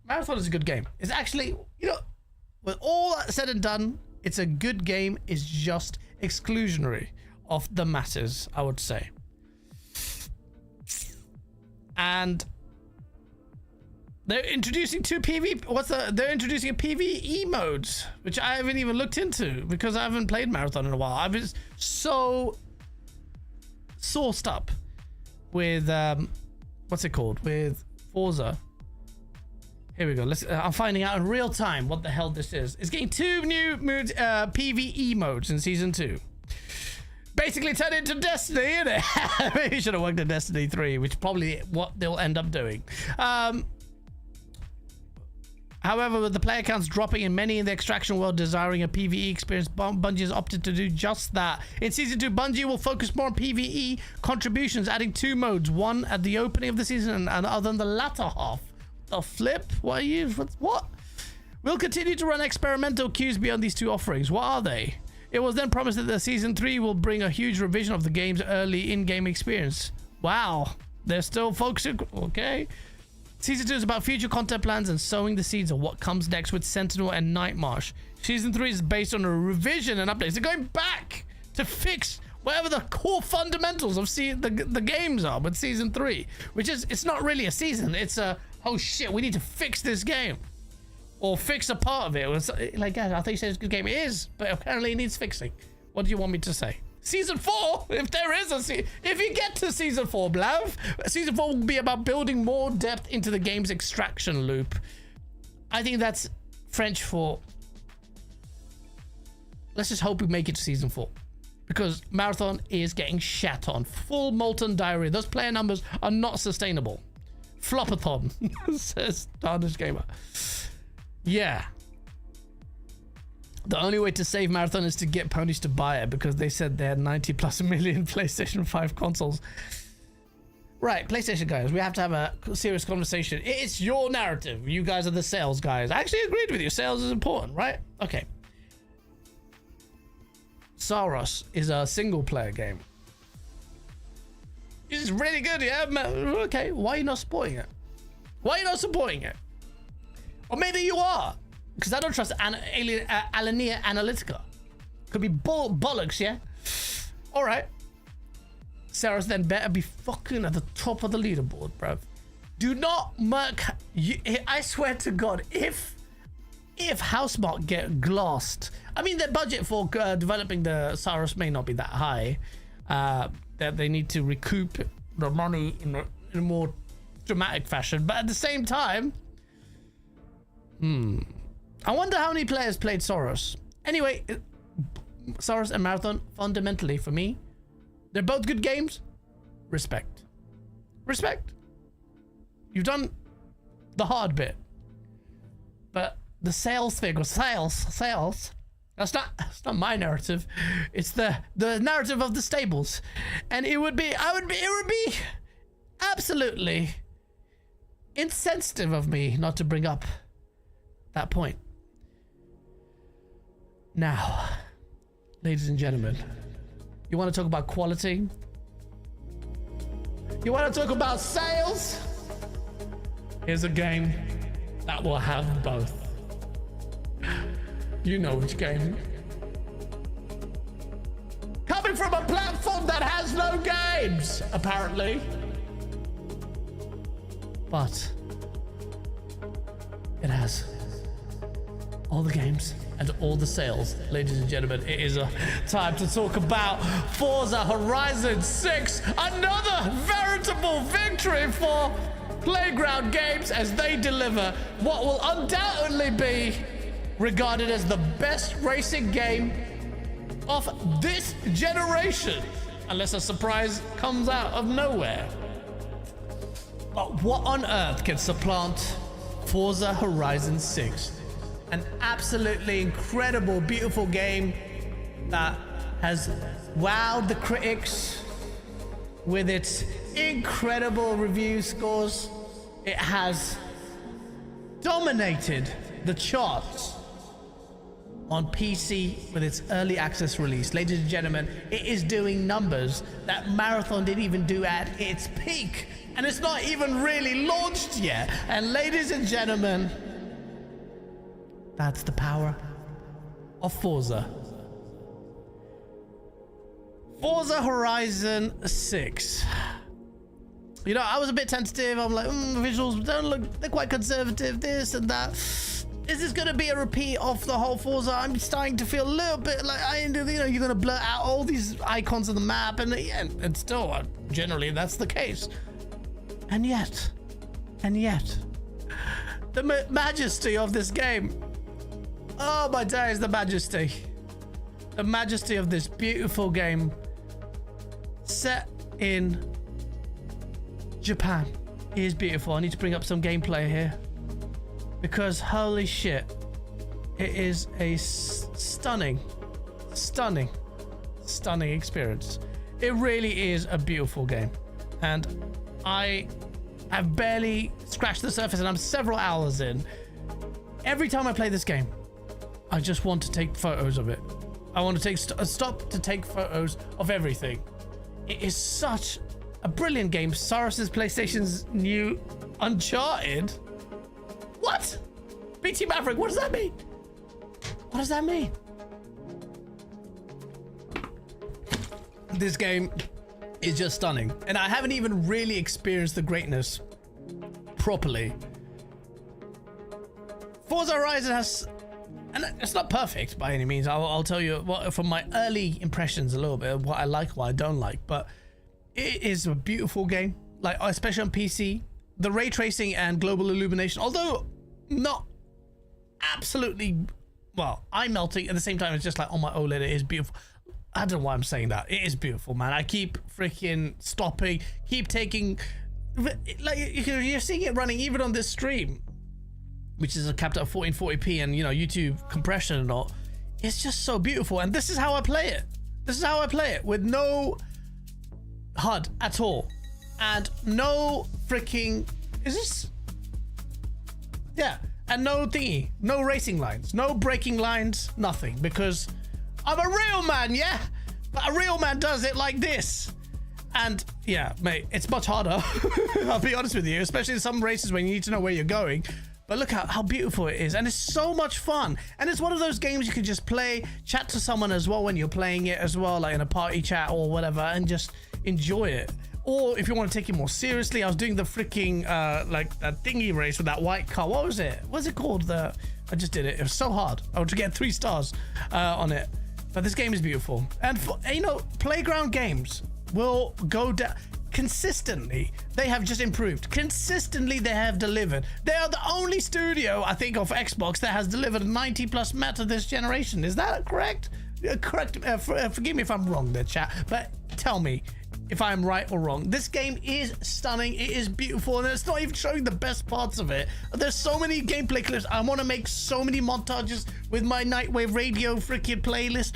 Marathon is a good game. It's actually, you know, with all that said and done, it's a good game. It's just exclusionary of the masses, I would say. And they're introducing 2 PvP. They're introducing a PvE modes, which I haven't even looked into because I haven't played Marathon in a while. I've been so sourced up with what's it called? With Forza. Here we go. I'm finding out in real time what the hell this is. It's getting 2 new modes, PvE modes in season 2. Basically turned into Destiny, innit? Maybe should have worked at Destiny 3, which probably what they'll end up doing. However, with the player counts dropping and many in the extraction world desiring a PvE experience, Bungie has opted to do just that. In Season 2, Bungie will focus more on PvE contributions, adding 2 modes, one at the opening of the season and other than the latter half. The flip? What are you? What? We'll continue to run experimental queues beyond these 2 offerings. What are they? It was then promised that the Season 3 will bring a huge revision of the game's early in-game experience. Wow. They're still focusing... Okay. Season 2 is about future content plans and sowing the seeds of what comes next with Sentinel and Night March. Season 3 is based on a revision and updates. They're going back to fix whatever the core fundamentals of the games are with Season 3. Which is, it's not really a season. It's a, oh shit, we need to fix this game. Or fix a part of it. Like, guys, I thought you said it's a good game. It is, but apparently it needs fixing. What do you want me to say? Season 4, if there is if you get to Season 4, Blav, Season 4 will be about building more depth into the game's extraction loop. I think that's French for... Let's just hope we make it to Season 4. Because Marathon is getting shat on. Full molten diarrhea. Those player numbers are not sustainable. Flopathon, says Darnish Gamer. Yeah. The only way to save Marathon is to get ponies to buy it because they said they had 90+ million PlayStation 5 consoles. Right, PlayStation guys, we have to have a serious conversation. It's your narrative. You guys are the sales guys. I actually agreed with you. Sales is important, right? Okay. Saros is a single player game. It's really good, yeah? Okay, why are you not supporting it? Why are you not supporting it? Or maybe you are. Because I don't trust Alania Analytica. Could be bollocks, yeah? All right. Saros then better be fucking at the top of the leaderboard, bruv. Do not murk. I swear to God, if Housemarque get glassed, I mean, their budget for developing the Saros may not be that high. That they need to recoup the money in a more dramatic fashion. But at the same time, I wonder how many players played Saros. Anyway, Saros and Marathon, fundamentally for me, they're both good games. Respect. You've done the hard bit. But the sales thing, or sales, that's not my narrative. It's the narrative of the stables. And it would be absolutely insensitive of me not to bring up that point. Now, ladies and gentlemen, you want to talk about quality? You want to talk about sales? Here's a game that will have both. You know which game. Coming from a platform that has no games, apparently. But it has all the games and all the sales. Ladies and gentlemen, it is a time to talk about Forza Horizon 6. Another veritable victory for Playground Games as they deliver what will undoubtedly be regarded as the best racing game of this generation, unless a surprise comes out of nowhere. But what on earth can supplant Forza Horizon 6? An absolutely incredible, beautiful game that has wowed the critics with its incredible review scores. It has dominated the charts on PC with its early access release. Ladies and gentlemen, it is doing numbers that Marathon didn't even do at its peak. And it's not even really launched yet. And ladies and gentlemen, that's the power of Forza. Forza Horizon 6. You know, I was a bit tentative. I'm like, visuals don't look, they're quite conservative, this and that. Is this going to be a repeat of the whole Forza? I'm starting to feel a little bit like, you're going to blur out all these icons on the map. And still, generally, that's the case. And yet, the majesty of this game. Oh my days, the majesty. The majesty of this beautiful game set in Japan is beautiful. I need to bring up some gameplay here because holy shit, it is a stunning experience. It really is a beautiful game, and I have barely scratched the surface and I'm several hours in. Every time I play this game, I just want to take photos of it. I want to take stop to take photos of everything. It is such a brilliant game. Saros' PlayStation's new Uncharted. What? BT Maverick, what does that mean? What does that mean? This game is just stunning. And I haven't even really experienced the greatness properly. Forza Horizon has, and it's not perfect by any means. I'll tell you what, from my early impressions a little bit of what I like, what I don't like, but it is a beautiful game, like especially on PC. The ray tracing and global illumination, although not absolutely, well, eye melting at the same time, it's just like on my OLED, it is beautiful. I don't know why I'm saying that. It is beautiful, man. I keep freaking stopping, keep taking, like you're seeing it running even on this stream, which is capped at 1440p and, you know, YouTube compression and all. It's just so beautiful. And this is how I play it. This is how I play it, with no HUD at all. And no freaking, is this? Yeah. And no thingy, no racing lines, no braking lines, nothing. Because I'm a real man, yeah? But a real man does it like this. And yeah, mate, it's much harder. I'll be honest with you, especially in some races when you need to know where you're going. But look how beautiful it is. And it's so much fun. And it's one of those games you can just play, chat to someone as well when you're playing it as well, like in a party chat or whatever, and just enjoy it. Or if you want to take it more seriously, I was doing the freaking like that thingy race with that white car. What was it? What's it called? I just did it. It was so hard. I would get 3 stars on it. But this game is beautiful. And for, you know, playground games will go down consistently. They have just improved. Consistently, they have delivered. They are the only studio, I think, of Xbox that has delivered 90+ meta this generation. Is that correct? Correct. Forgive me if I'm wrong there, chat. But tell me if I'm right or wrong. This game is stunning. It is beautiful, and it's not even showing the best parts of it. There's so many gameplay clips. I want to make so many montages with my Nightwave Radio freaking playlist.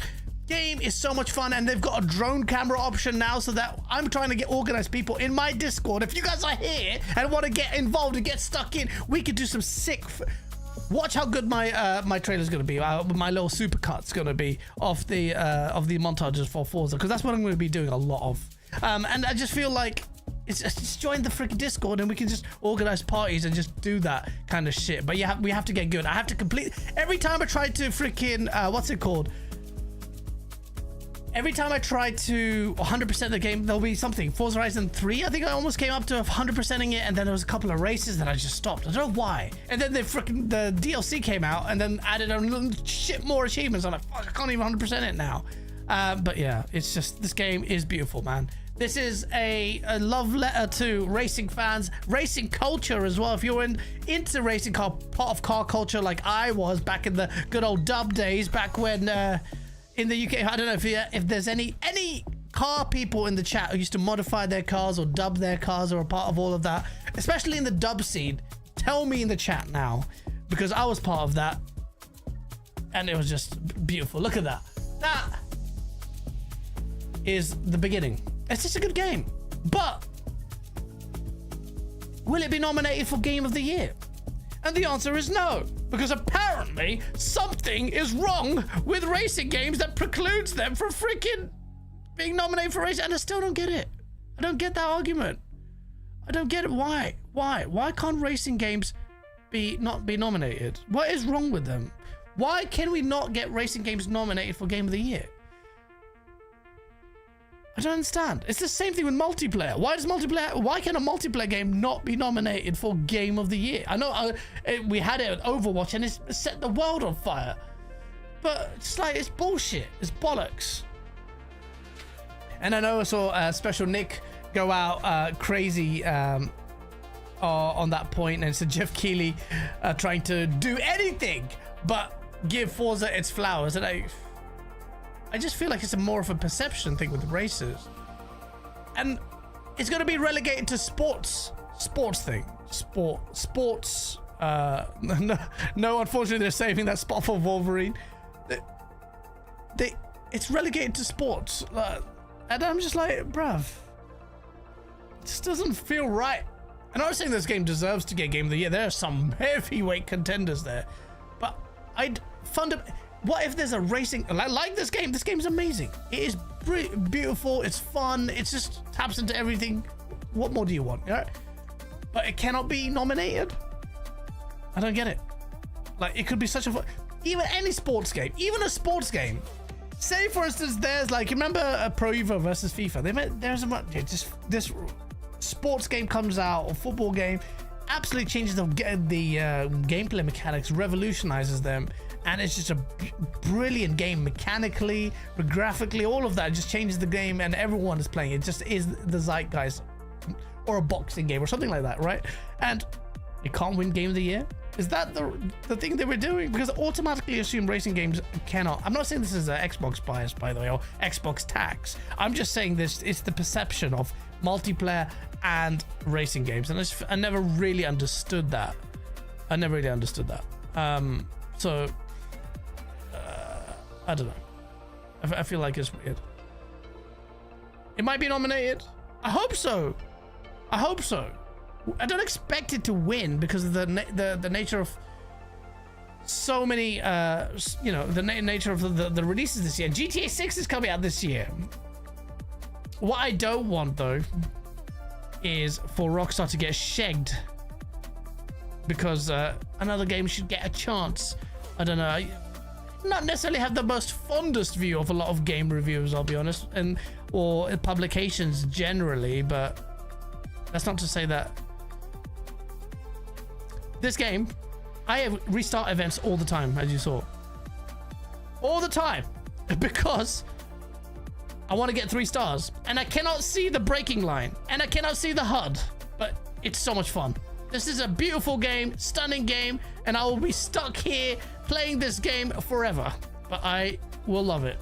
Game is so much fun, and they've got a drone camera option now, so that I'm trying to get organized people in my Discord. If you guys are here and want to get involved and get stuck in, we could do some sick. Watch how good my my trailer's gonna be. My little supercut's gonna be of the montages for Forza, because that's what I'm going to be doing a lot of. And I just feel like it's just join the freaking Discord and we can just organize parties and just do that kind of shit. But yeah, we have to get good. I have to complete every time I try to freaking what's it called? Every time I try to 100% the game, there'll be something. Forza Horizon 3, I think I almost came up to 100%ing it, and then there was a couple of races that I just stopped. I don't know why. And then the DLC came out and then added a shit more achievements. I'm like, fuck, I can't even 100% it now. But yeah, it's just, this game is beautiful, man. This is a love letter to racing fans, racing culture as well. If you're into racing car, part of car culture like I was back in the good old dub days, back when in the UK, I don't know if there's any car people in the chat who used to modify their cars or dub their cars or a part of all of that, especially in the dub scene. Tell me in the chat now, because I was part of that, and it was just beautiful. Look at that. That is the beginning. It's just a good game, but will it be nominated for Game of the Year? And the answer is no, because apparently something is wrong with racing games that precludes them from freaking being nominated for racing. And I still don't get it. I don't get that argument. I don't get it. Why? Why can't racing games not be nominated? What is wrong with them? Why can we not get racing games nominated for Game of the Year? I don't understand. It's the same thing with multiplayer. Why can a multiplayer game not be nominated for Game of the Year? I know we had it at Overwatch and it's set the world on fire, but it's like, it's bullshit. It's bollocks. And I know I saw Special Nick go out crazy on that point, and so Jeff Keighley trying to do anything but give Forza its flowers, and I just feel like it's more of a perception thing with races, and it's going to be relegated to sports thing. Sports. No, unfortunately, they're saving that spot for Wolverine. It's relegated to sports, and I'm just like, bruv, it just doesn't feel right. And I'm not saying this game deserves to get Game of the Year. There are some heavyweight contenders there, but what if there's a racing like this game? This game's amazing. It is beautiful. It's fun. It just taps into everything. What more do you want? Yeah? But it cannot be nominated. I don't get it. Like, it could be such a even any sports game, even a sports game. Say for instance, there's like, remember a Pro Evo versus FIFA? There's this sports game comes out, or football game, absolutely changes the gameplay mechanics, revolutionizes them. And it's just a brilliant game mechanically, graphically, all of that just changes the game, and everyone is playing. It just is the zeitgeist, or a boxing game or something like that, right? And you can't win Game of the Year. Is that the thing they were doing? Because automatically assume racing games cannot. I'm not saying this is an Xbox bias, by the way, or Xbox tax. I'm just saying this. It's the perception of multiplayer and racing games, and I never really understood that. So. I don't know. I feel like it's weird. It might be nominated. I hope so. I don't expect it to win because of the nature of so many, the nature of the releases this year. GTA 6 is coming out this year. What I don't want though is for Rockstar to get shagged because another game should get a chance. I don't know. I not necessarily have the most fondest view of a lot of game reviews, I'll be honest, or publications generally, but that's not to say that this game, I have restart events all the time, as you saw. All the time. Because I want to get 3 stars. And I cannot see the braking line. And I cannot see the HUD. But it's so much fun. This is a beautiful game, stunning game, and I will be stuck here playing this game forever. But I will love it.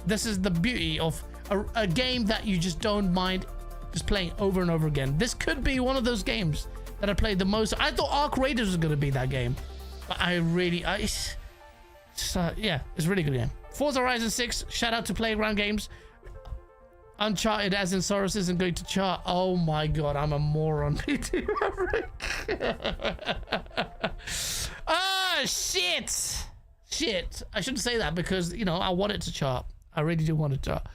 This is the beauty of a game that you just don't mind just playing over and over again. This could be one of those games that I played the most. I thought Arc Raiders was going to be that game. But yeah, it's a really good game. Forza Horizon 6, shout out to Playground Games. Uncharted, as in Saros, isn't going to chart. Oh my god, I'm a moron. Ah, shit. Shit. I shouldn't say that because, you know, I want it to chart. I really do want it to chart.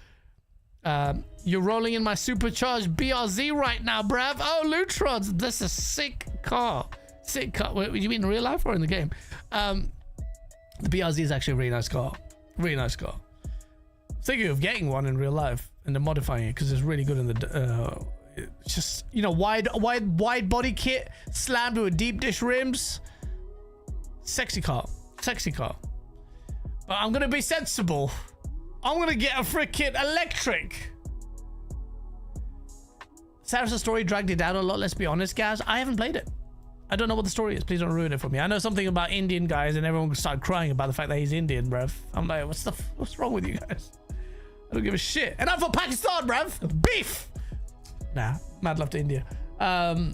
You're rolling in my supercharged BRZ right now, bruv. Oh, Lutrons. This is a sick car. Sick car. Wait, you mean in real life or in the game? The BRZ is actually a really nice car. Really nice car. Thinking of getting one in real life and then modifying it because it's really good in the it's just, you know, wide body kit slammed with deep dish rims. Sexy car. Sexy car. But I'm gonna be sensible. I'm gonna get a freaking electric. Saros' story dragged it down a lot, let's be honest, guys. I haven't played it. I don't know what the story is. Please don't ruin it for me. I know something about Indian guys and everyone started crying about the fact that he's Indian, bruv. I'm like, what's wrong with you guys? I don't give a shit. And I'm from Pakistan, bruv. Beef. Nah, mad love to India. I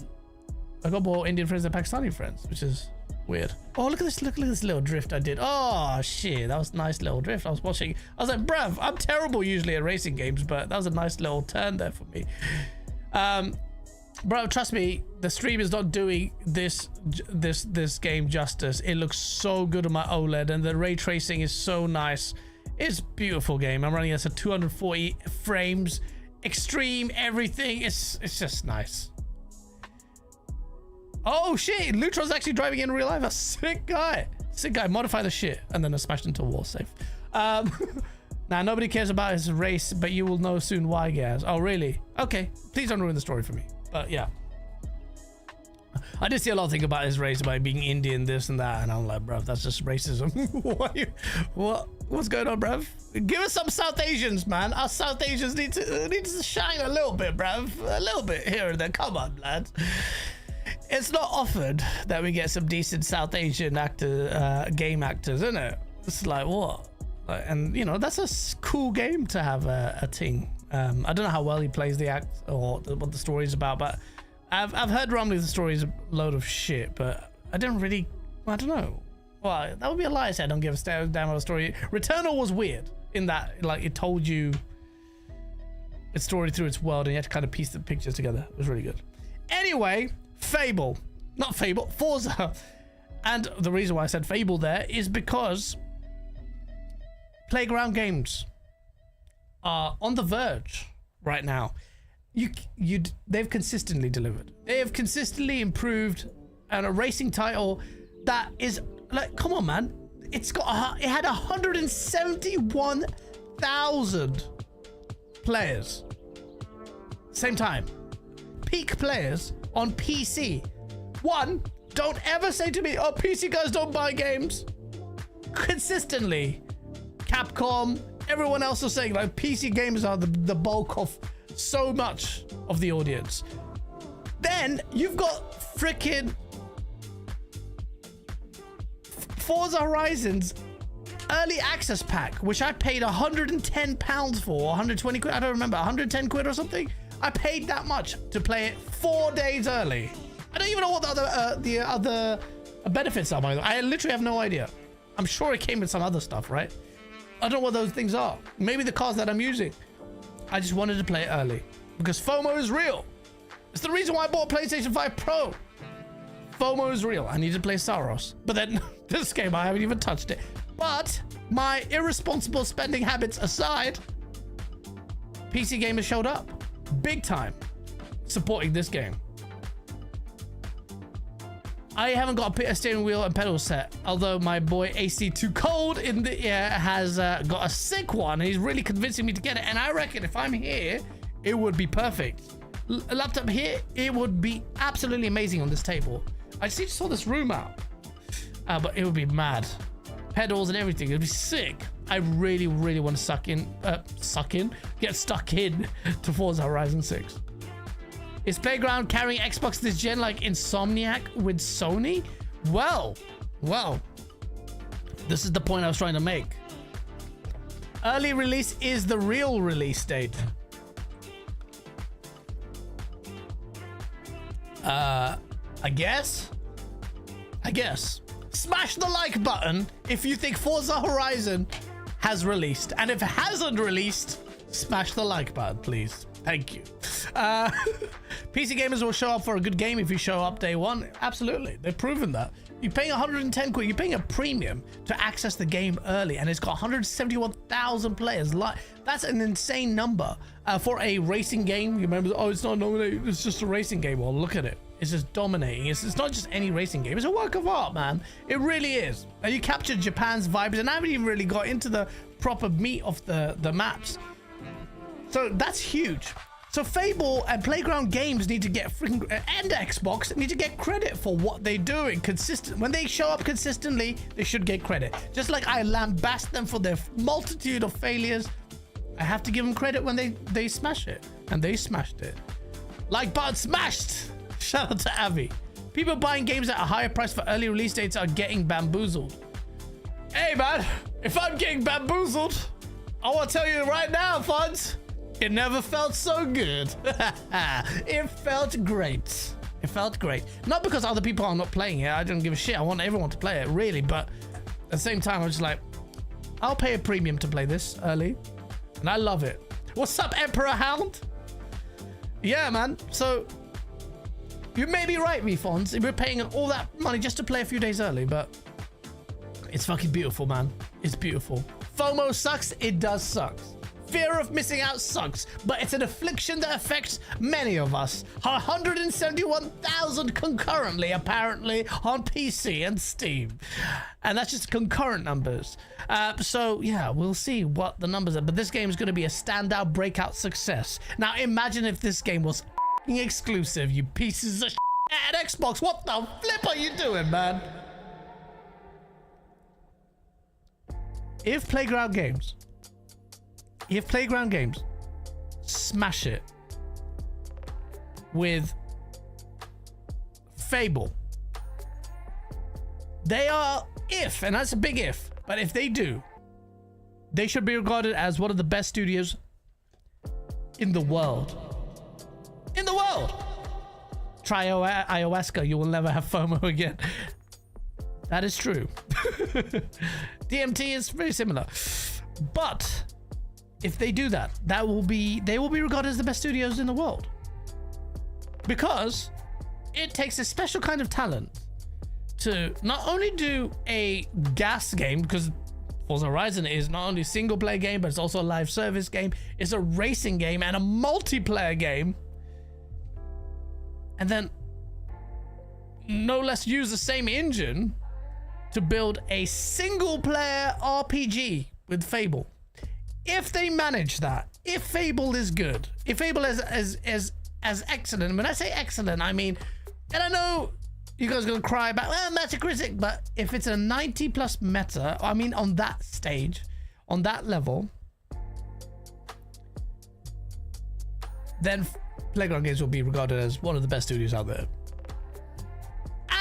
got more Indian friends than Pakistani friends, which is weird. Oh, look at this little drift I did. Oh shit, that was a nice little drift. I was watching. I was like, bruv, I'm terrible usually at racing games, but that was a nice little turn there for me. Bro, trust me, the stream is not doing this game justice. It looks so good on my OLED, and the ray tracing is so nice. It's a beautiful game. I'm running this at 240 frames, extreme everything. It's just nice. Oh shit, Lutron's actually driving in real life. A sick guy. Sick guy. Modify the shit, and then I smashed into a wall. Safe. Now nobody cares about his race, but you will know soon why, guys. Oh really? Okay. Please don't ruin the story for me. But yeah, I did see a lot of things about his race, about being Indian, this and that, and I'm like, bruv, that's just racism. What's going on, bruv? Give us some South Asians, man. Us South Asians need to shine a little bit, bruv. A little bit here and there. Come on, lads. It's not often that we get some decent South Asian game actors, isn't it? It's like, what? And you know, that's a cool game to have a thing. I don't know how well he plays the act or what the story is about, but I've heard rumblings the story is a load of shit, but I don't know. Well, that would be a lie. I said I don't give a damn about the story. Returnal was weird in that, like, it told you its story through its world, and you had to kind of piece the pictures together. It was really good. Anyway, Forza. And the reason why I said Fable there is because Playground Games are on the verge right now. They've consistently delivered. They have consistently improved, and a racing title that is like, come on, man. It had 171,000 players. Same time. Peak players on PC. One, don't ever say to me, oh, PC guys don't buy games. Consistently, Capcom, everyone else is saying like PC games are the bulk of so much of the audience. Then you've got freaking Forza Horizon's early access pack, which I paid £110 for, 120 quid, I don't remember, 110 quid or something. I paid that much to play it 4 days early. I don't even know what the other benefits are, by the way. I literally have no idea. I'm sure it came with some other stuff, right? I don't know what those things are. Maybe the cars that I'm using. I just wanted to play it early because FOMO is real. It's the reason why I bought a PlayStation 5 Pro. FOMO is real. I need to play Saros. But then this game, I haven't even touched it. But my irresponsible spending habits aside, PC gamers showed up big time supporting this game. I haven't got a steering wheel and pedal set, although my boy AC Too Cold in the has got a sick one. He's really convincing me to get it, and I reckon if I'm here, it would be perfect. A laptop here, it would be absolutely amazing on this table. I just need to sort this room out, but it would be mad. Pedals and everything, it'd be sick. I really, really want to get stuck in to Forza Horizon 6. Is Playground carrying Xbox this gen like Insomniac with Sony? Well, this is the point I was trying to make. Early release is the real release date. I guess. Smash the like button if you think Forza Horizon has released. And if it hasn't released, smash the like button, please. Thank you. PC gamers will show up for a good game if you show up day one. Absolutely. They've proven that. You're paying 110 quid. You're paying a premium to access the game early, and it's got 171,000 players. That's an insane number for a racing game. You remember, oh, it's not nominated. It's just a racing game. Well, look at it. It's just dominating. It's not just any racing game. It's a work of art, man. It really is. And you captured Japan's vibes, and I haven't even really got into the proper meat of the maps. So that's huge. So Fable and Playground Games need to get freaking, and Xbox need to get credit for what they're doing consistent. When they show up consistently, they should get credit. Just like I lambast them for their multitude of failures, I have to give them credit when they smash it. And they smashed it. Like button smashed. Shout out to Avi. People buying games at a higher price for early release dates are getting bamboozled. Hey man, if I'm getting bamboozled, I want to tell you right now, Fonz. It never felt so good. It felt great. It felt great. Not because other people are not playing it. I don't give a shit. I want everyone to play it, really. But at the same time, I was just like, I'll pay a premium to play this early. And I love it. What's up, Emperor Hound? Yeah, man. So you may be right, Fonz. We're paying all that money just to play a few days early. But it's fucking beautiful, man. It's beautiful. FOMO sucks. It does suck. Fear of missing out sucks, but it's an affliction that affects many of us. 171,000 concurrently, apparently, on PC and Steam. And that's just concurrent numbers. So, yeah, we'll see what the numbers are. But this game is going to be a standout breakout success. Now, imagine if this game was exclusive, you pieces of shit. At Xbox, what the flip are you doing, man? If Playground Games smash it with Fable, they are, and that's a big if, but if they do, they should be regarded as one of the best studios in the world. Try ayahuasca, you will never have FOMO again. That is true. DMT is very similar, but if they do that, they will be regarded as the best studios in the world, because it takes a special kind of talent to not only do a gas game, because Forza Horizon is not only a single player game, but it's also a live service game. It's a racing game and a multiplayer game, and then no less use the same engine to build a single player RPG with Fable. If they manage that, if Fable is good, if Fable is as excellent, when I say excellent, I mean, and I know you guys are going to cry about, well, Metacritic, but if it's a 90 plus meta, I mean, on that stage, on that level, then Playground Games will be regarded as one of the best studios out there.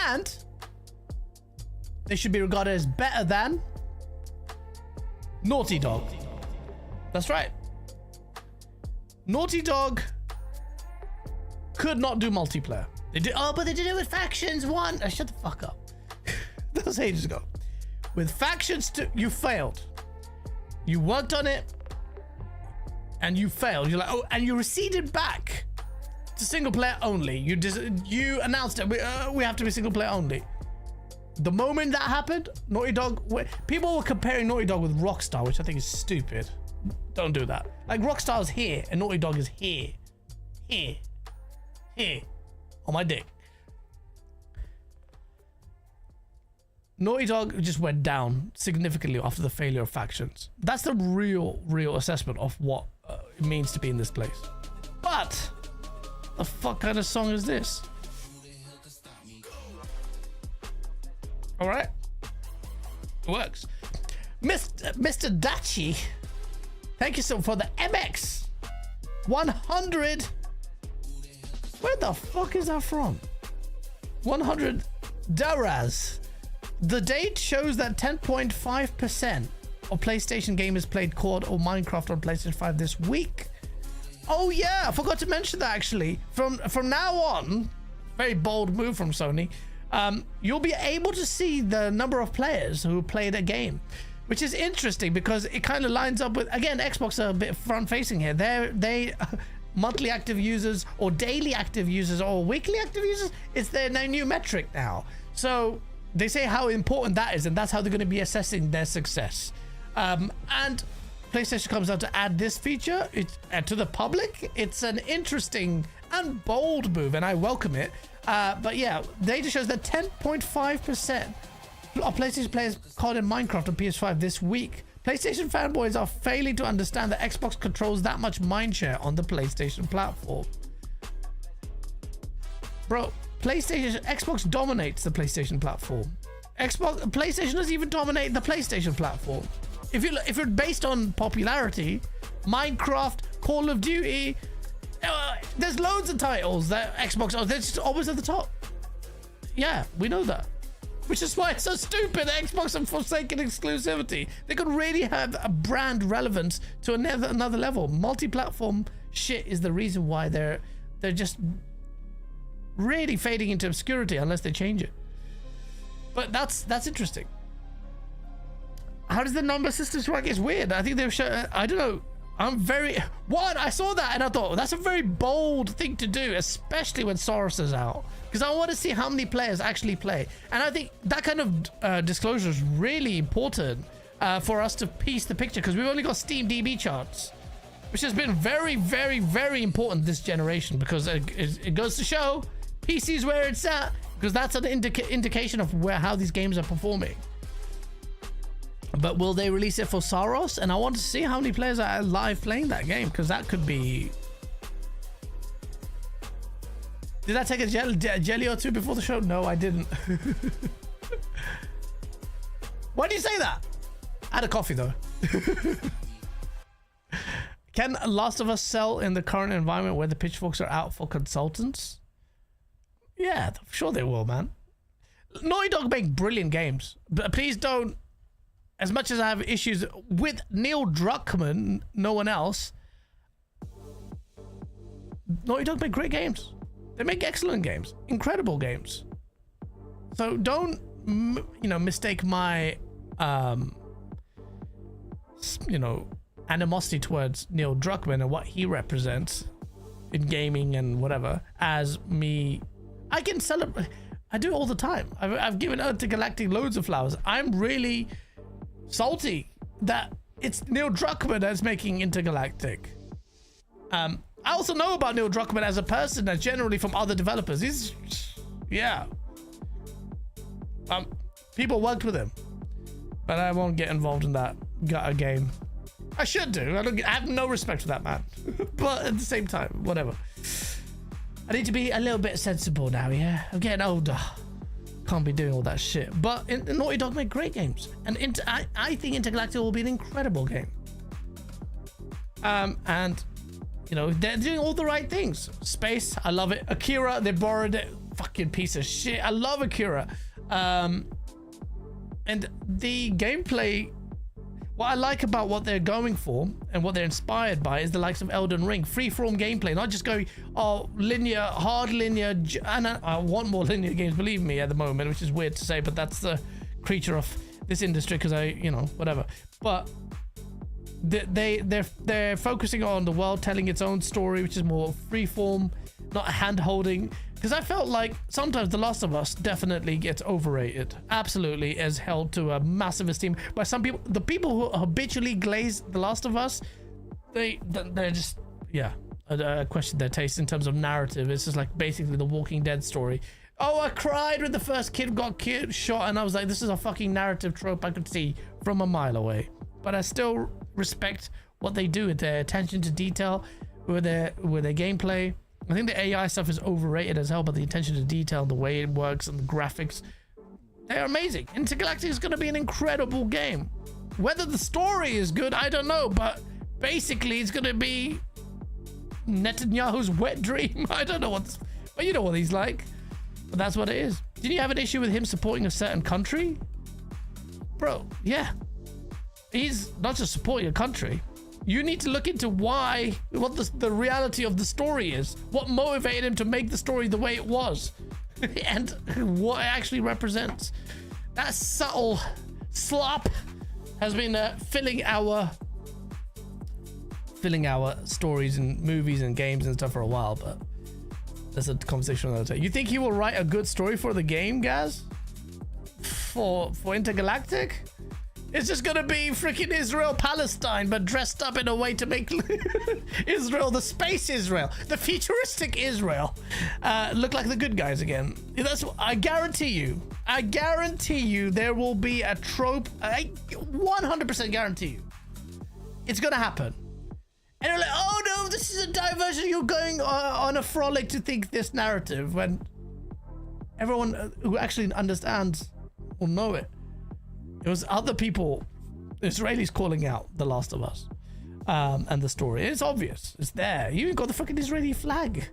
And they should be regarded as better than Naughty Dog. That's right. Naughty Dog could not do multiplayer. They did, but they did it with Factions 1. Shut the fuck up. That was ages ago. With Factions 2, you failed. You worked on it, and you failed. You're like, oh, and you receded back to single player only. You announced it. We have to be single player only. The moment that happened, Naughty Dog, people were comparing Naughty Dog with Rockstar, which I think is stupid. Don't do that. Like, Rockstar is here and Naughty Dog is here on my dick. Naughty Dog just went down significantly after the failure of Factions. That's the real assessment of what it means to be in this place. But the fuck kind of song is this? All right, it works. Mr. Dachi, thank you so for the MX 100. Where the fuck is that from? 100 Daraz. The date shows that 10.5% of PlayStation gamers played COD or Minecraft on PlayStation 5 this week. Oh yeah, I forgot to mention that actually. From now on, very bold move from Sony. You'll be able to see the number of players who played a game, which is interesting because it kind of lines up with, again, Xbox are a bit front-facing here. They monthly active users or daily active users or weekly active users, it's their new metric now. So they say how important that is, and that's how they're going to be assessing their success. And PlayStation comes out to add this feature to the public. It's an interesting and bold move, and I welcome it. But yeah, data shows that 10.5% of PlayStation players COD in Minecraft on PS5 this week. PlayStation fanboys are failing to understand that Xbox controls that much mindshare on the PlayStation platform. Bro, Xbox dominates the PlayStation platform. PlayStation doesn't even dominate the PlayStation platform. If you're based on popularity, Minecraft, Call of Duty, there's loads of titles that Xbox are, they're just always at the top. Yeah, we know that. Which is why it's so stupid that Xbox have forsaken exclusivity. They could really have a brand relevance to another level. Multi-platform shit is the reason why they're just really fading into obscurity unless they change it. But that's interesting. How does the number system work? It's weird. I think they've shown, I don't know. I saw that and I thought, that's a very bold thing to do, especially when Saros is out, because I want to see how many players actually play. And I think that kind of disclosure is really important for us to piece the picture, because we've only got Steam DB charts, which has been very, very, very important this generation, because it goes to show PC is where it's at, because that's an indication of how these games are performing. But will they release it for Saros? And I want to see how many players are live playing that game, because that could be... Did I take a jelly or two before the show? No, I didn't. Why do you say that? I had a coffee though. Can Last of Us sell in the current environment where the pitchforks are out for consultants? Yeah, I'm sure they will, man. Naughty Dog make brilliant games, but please don't. As much as I have issues with Neil Druckmann, no one else, Naughty Dog make great games. They make excellent games, incredible games. So don't, mistake my, animosity towards Neil Druckmann and what he represents in gaming and whatever as me. I can celebrate. I do it all the time. I've given Intergalactic loads of flowers. I'm really salty that it's Neil Druckmann that's making Intergalactic. I also know about Neil Druckmann as a person and generally from other developers. People worked with him, but I won't get involved in that game. I should do. I have no respect for that man. But at the same time, whatever. I need to be a little bit sensible now, yeah? I'm getting older. Can't be doing all that shit. But Naughty Dog make great games. And I think Intergalactic will be an incredible game. And, they're doing all the right things. Space, I love it. Akira, they borrowed it. Fucking piece of shit. I love Akira. And the gameplay, what I like about what they're going for and what they're inspired by is the likes of Elden Ring. Freeform gameplay, not just going, linear, hard linear. And I want more linear games, believe me, at the moment, which is weird to say, but that's the creature of this industry because whatever. But they're focusing on the world telling its own story, which is more freeform, not hand-holding. Because I felt like sometimes The Last of Us definitely gets overrated. Absolutely is held to a massive esteem by some people. The people who habitually glaze The Last of Us, they're just, I question their taste in terms of narrative. It's just like basically the Walking Dead story. Oh, I cried when the first kid got shot, and I was like, this is a fucking narrative trope I could see from a mile away. But I still respect what they do with their attention to detail, with their gameplay. I think the AI stuff is overrated as hell, but the attention to detail, the way it works, and the graphics, they're amazing. Intergalactic is going to be an incredible game. Whether the story is good, I don't know, but basically it's going to be Netanyahu's wet dream. I don't know but you know what he's like. But that's what it is. Didn't you have an issue with him supporting a certain country? Bro, yeah. He's not just supporting a country. You need to look into what the reality of the story is. What motivated him to make the story the way it was. And what it actually represents. That subtle slop has been filling our stories and movies and games and stuff for a while, but that's a conversation another time. You think he will write a good story for the game, Gaz? For Intergalactic? It's just gonna be freaking Israel Palestine, but dressed up in a way to make Israel, the space Israel, the futuristic Israel, look like the good guys again. That's I guarantee you there will be a trope. I 100% guarantee you it's gonna happen. And you're like, oh no, this is a diversion. You're going on a frolic to think this narrative, when everyone who actually understands will know it. It was other people, Israelis, calling out The Last of Us and the story. It's obvious. It's there. You even got the fucking Israeli flag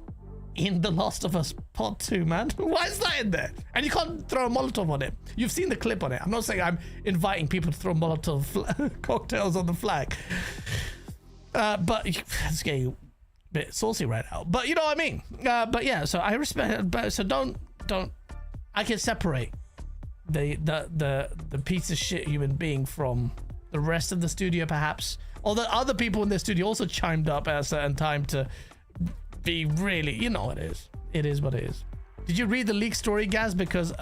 in The Last of Us Part 2, man. Why is that in there? And you can't throw a Molotov on it. You've seen the clip on it. I'm not saying I'm inviting people to throw Molotov cocktails on the flag. But it's getting a bit saucy right now. But you know what I mean? But yeah, so I respect it. But so don't. I can separate the piece of shit human being from the rest of the studio, perhaps. Although other people in the studio also chimed up at a certain time to be really, you know, it is. It is what it is. Did you read the leak story, Gaz? Because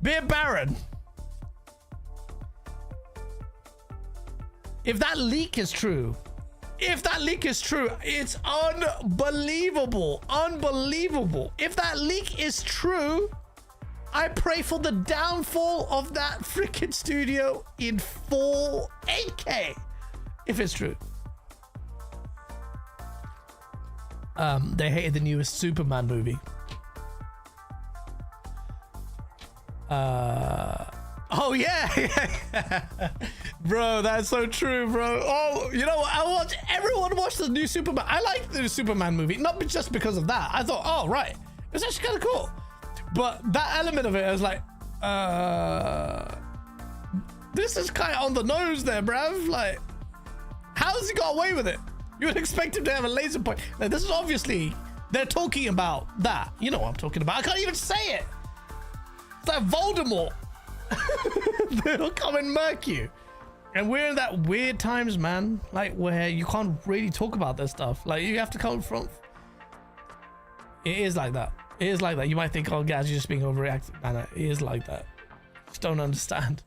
Beer Baron, if that leak is true, it's unbelievable. If that leak is true, I pray for the downfall of that freaking studio in full 8K. If it's true. They hated the newest Superman movie. Oh yeah. Bro, that's so true, bro. Oh, you know what? Everyone watched the new Superman. I like the Superman movie, not just because of that. I thought, oh right, it's actually kind of cool. But that element of it, I was like, this is kind of on the nose there, bruv. Like, how has he got away with it? You would expect him to have a laser point. Like, this is obviously, they're talking about that. You know what I'm talking about. I can't even say it. It's like Voldemort. They'll come and murk you. And we're in that weird times, man. Like, where you can't really talk about this stuff. Like, you have to come from. It is like that. It is like that. You might think, oh, guys, you're just being overreactive. Man, it is like that. Just don't understand.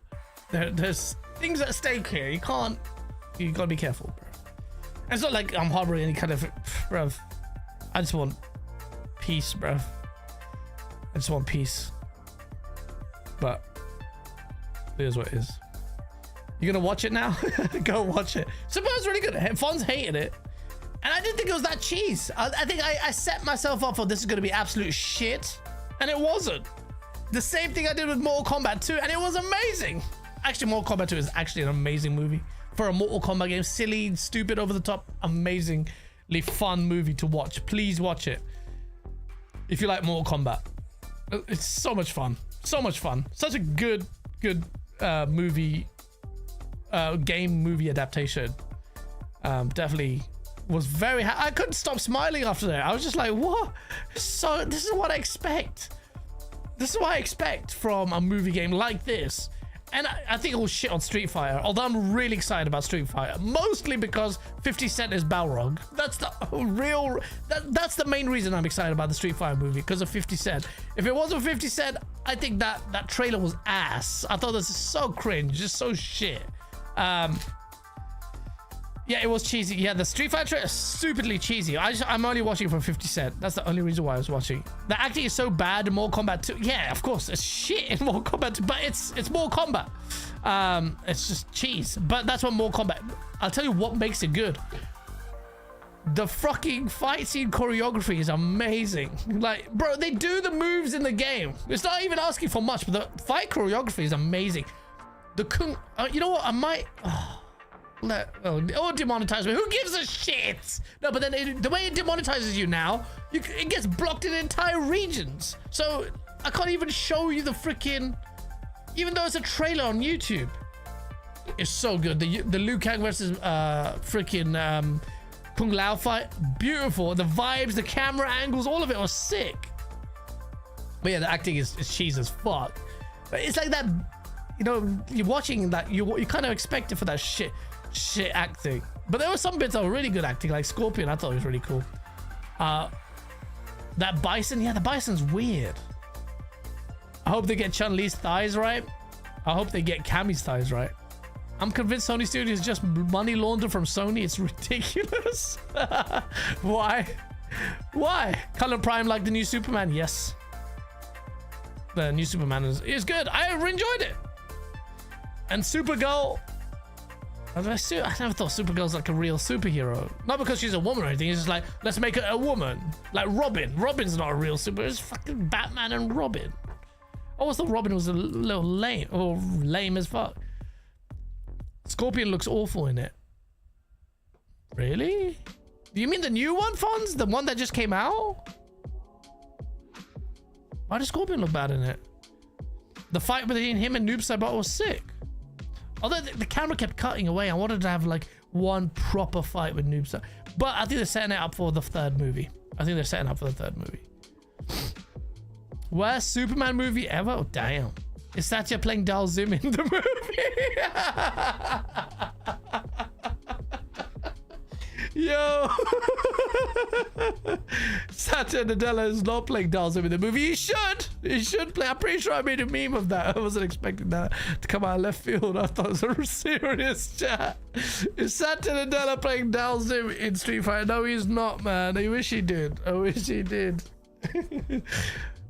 There's things at stake here. You gotta be careful, bro. And it's not like I'm harboring any kind of, bruv. I just want peace, bruv. I just want peace. But here's what it is. You're gonna watch it now? Go watch it. Superman's really good. Fonz hated it. And I didn't think it was that cheese. I think I set myself up for this is going to be absolute shit. And it wasn't. The same thing I did with Mortal Kombat 2. And it was amazing. Actually, Mortal Kombat 2 is actually an amazing movie. For a Mortal Kombat game. Silly, stupid, over the top, amazingly fun movie to watch. Please watch it. If you like Mortal Kombat. It's so much fun. So much fun. Such a good movie. Game movie adaptation. Definitely was very I couldn't stop smiling after that. I was just like, what? So this is what I expect. This is what I expect from a movie game like this. And I think it was shit on Street Fighter, although I'm really excited about Street Fighter, mostly because 50 Cent is Balrog. That's the real, that's the main reason I'm excited about the Street Fighter movie, because of 50 Cent. If it wasn't 50 Cent, I think that trailer was ass. I thought this is so cringe, just so shit. Yeah, it was cheesy. Yeah, the Street Fighter is stupidly cheesy. I'm only watching for 50 Cent. That's the only reason why I was watching. The acting is so bad in Mortal Kombat 2. Yeah, of course, it's shit in Mortal Kombat 2, but it's Mortal Kombat. It's just cheese. But that's what Mortal Kombat. I'll tell you what makes it good. The fucking fight scene choreography is amazing. Like, bro, they do the moves in the game. It's not even asking for much, but the fight choreography is amazing. The kung, you know what? I might. Or demonetize me. Who gives a shit? No, but then the way it demonetizes you now, it gets blocked in entire regions. So I can't even show you the freaking, even though it's a trailer on YouTube. It's so good. The Liu Kang versus freaking Kung Lao fight, beautiful. The vibes, the camera angles, all of it was sick. But yeah, the acting is cheese as fuck. But it's like that, you know, you're watching that, you kind of expect it for that shit acting. But there were some bits that were really good acting, like Scorpion. I thought it was really cool. That bison, yeah, the bison's weird. I hope they get Chun-Li's thighs right. I hope they get Cammy's thighs right. I'm convinced Sony Studios just money laundered from Sony. It's ridiculous. Why? Color Prime like the new Superman? Yes. The new Superman is good. I enjoyed it. And Supergirl, I never thought Supergirl's like a real superhero. Not because she's a woman or anything. It's just like, let's make her a woman. Like Robin. Robin's not a real super. It's fucking Batman and Robin. I always thought Robin was a little lame. Or lame as fuck. Scorpion looks awful in it. Really? Do you mean the new one, Fonz? The one that just came out? Why does Scorpion look bad in it? The fight between him and Noob Saibot was sick. Although the camera kept cutting away, I wanted to have like one proper fight with Noob Saibot. But I think they're setting it up for the third movie. Worst Superman movie ever? Oh, damn. Is Satya playing Dal Zim in the movie? Yo. Satya Nadella is not playing Dal Zim in the movie. He should play. I'm pretty sure I made a meme of that. I wasn't expecting that to come out of left field. I thought it was a serious chat. Is Satya Nadella playing Dal Zim in Street Fighter? No, he's not, man. I wish he did.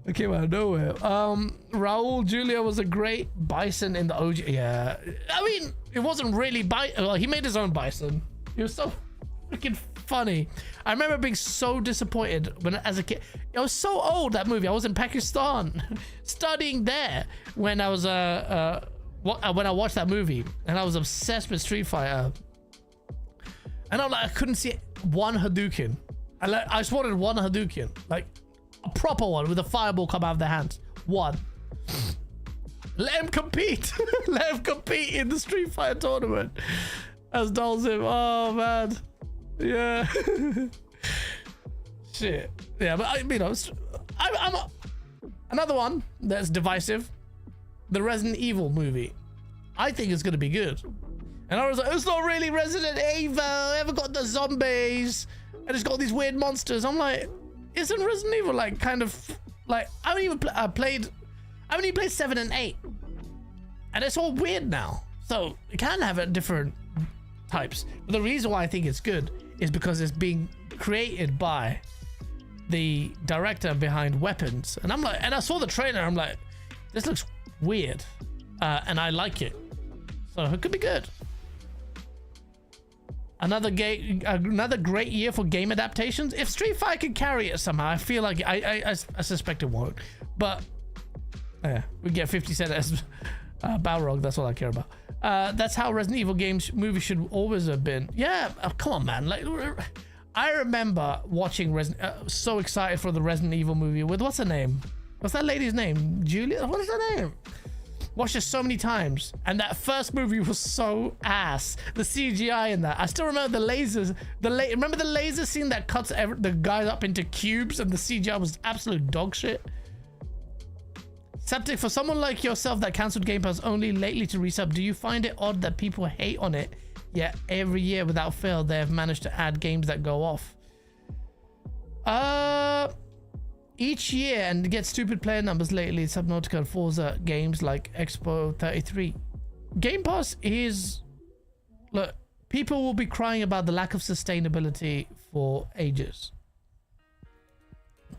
It came out of nowhere. Raul Julia was a great bison in the OG. Yeah, I mean, it wasn't really well, he made his own bison. He was so freaking funny. I remember being so disappointed when, as a kid, I was so old, that movie. I was in Pakistan studying there when I was when I watched that movie, and I was obsessed with Street Fighter. And I'm like, I couldn't see one Hadouken. I just wanted one Hadouken, like a proper one with a fireball come out of their hands. One. Let him compete. Let him compete in the Street Fighter tournament as Dal Zim. Oh man. Yeah. Shit. Yeah, but you know, I'm another one that's divisive. The Resident Evil movie. I think it's gonna be good. And I was like, it's not really Resident Evil. I haven't got the zombies. And it's got these weird monsters. I'm like, isn't Resident Evil like kind of like, I haven't even played 7 and 8, and it's all weird now. So it can have a different types. But the reason why I think it's good is because it's being created by the director behind Weapons, and I'm like, and I saw the trailer. I'm like, this looks weird, and I like it, so it could be good. Another great year for game adaptations. If Street Fighter can carry it somehow, I feel like I suspect it won't. But yeah, we get 50 Cent as Balrog. That's all I care about. That's how Resident Evil games movie should always have been. Yeah, come on, man. Like, I remember watching so excited for the Resident Evil movie with, what's her name? What's that lady's name? Julia? What is her name? Watched it so many times, and that first movie was so ass. The CGI in that, I still remember the lasers. Remember the laser scene that cuts the guys up into cubes, and the CGI was absolute dog shit. Septic, for someone like yourself that cancelled Game Pass only lately to resub, do you find it odd that people hate on it, yet every year without fail they have managed to add games that go off? Each year, and get stupid player numbers lately. Subnautica and Forza games like Expo 33. Game Pass is, look, people will be crying about the lack of sustainability for ages.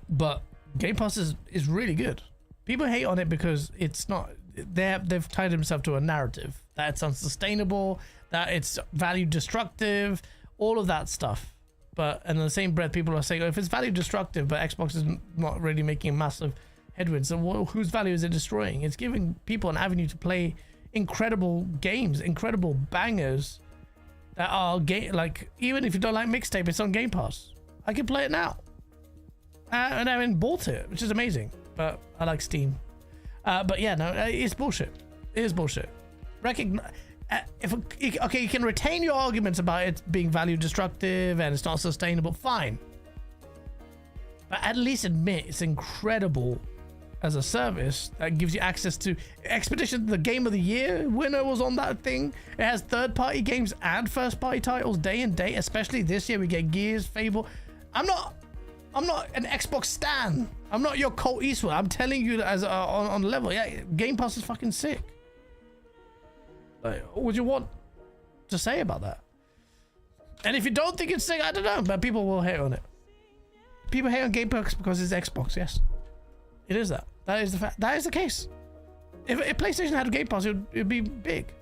But Game Pass is really good. People hate on it because it's not, they've tied themselves to a narrative that it's unsustainable, that it's value destructive, all of that stuff. But in the same breath, people are saying, oh, if it's value destructive, but Xbox is not really making a massive headwind, so whose value is it destroying? It's giving people an avenue to play incredible games, incredible bangers that are like, even if you don't like mixtape, it's on Game Pass. I can play it now. And I haven't bought it, which is amazing. But I like Steam. But yeah, no, it's bullshit. It is bullshit. Okay, you can retain your arguments about it being value destructive and it's not sustainable. Fine. But at least admit it's incredible as a service that gives you access to Expedition, the game of the year winner was on that thing. It has third-party games and first-party titles day and date. Especially this year, we get Gears, Fable. I'm not an Xbox stan. I'm not your Colt Eastwood. I'm telling you as on level. Yeah, Game Pass is fucking sick. Like, what would you want to say about that? And if you don't think it's sick, I don't know, but people will hate on it. People hate on Game Pass because it's Xbox. Yes, it is that. That is the fact. That is the case. If PlayStation had a Game Pass, it'd be big.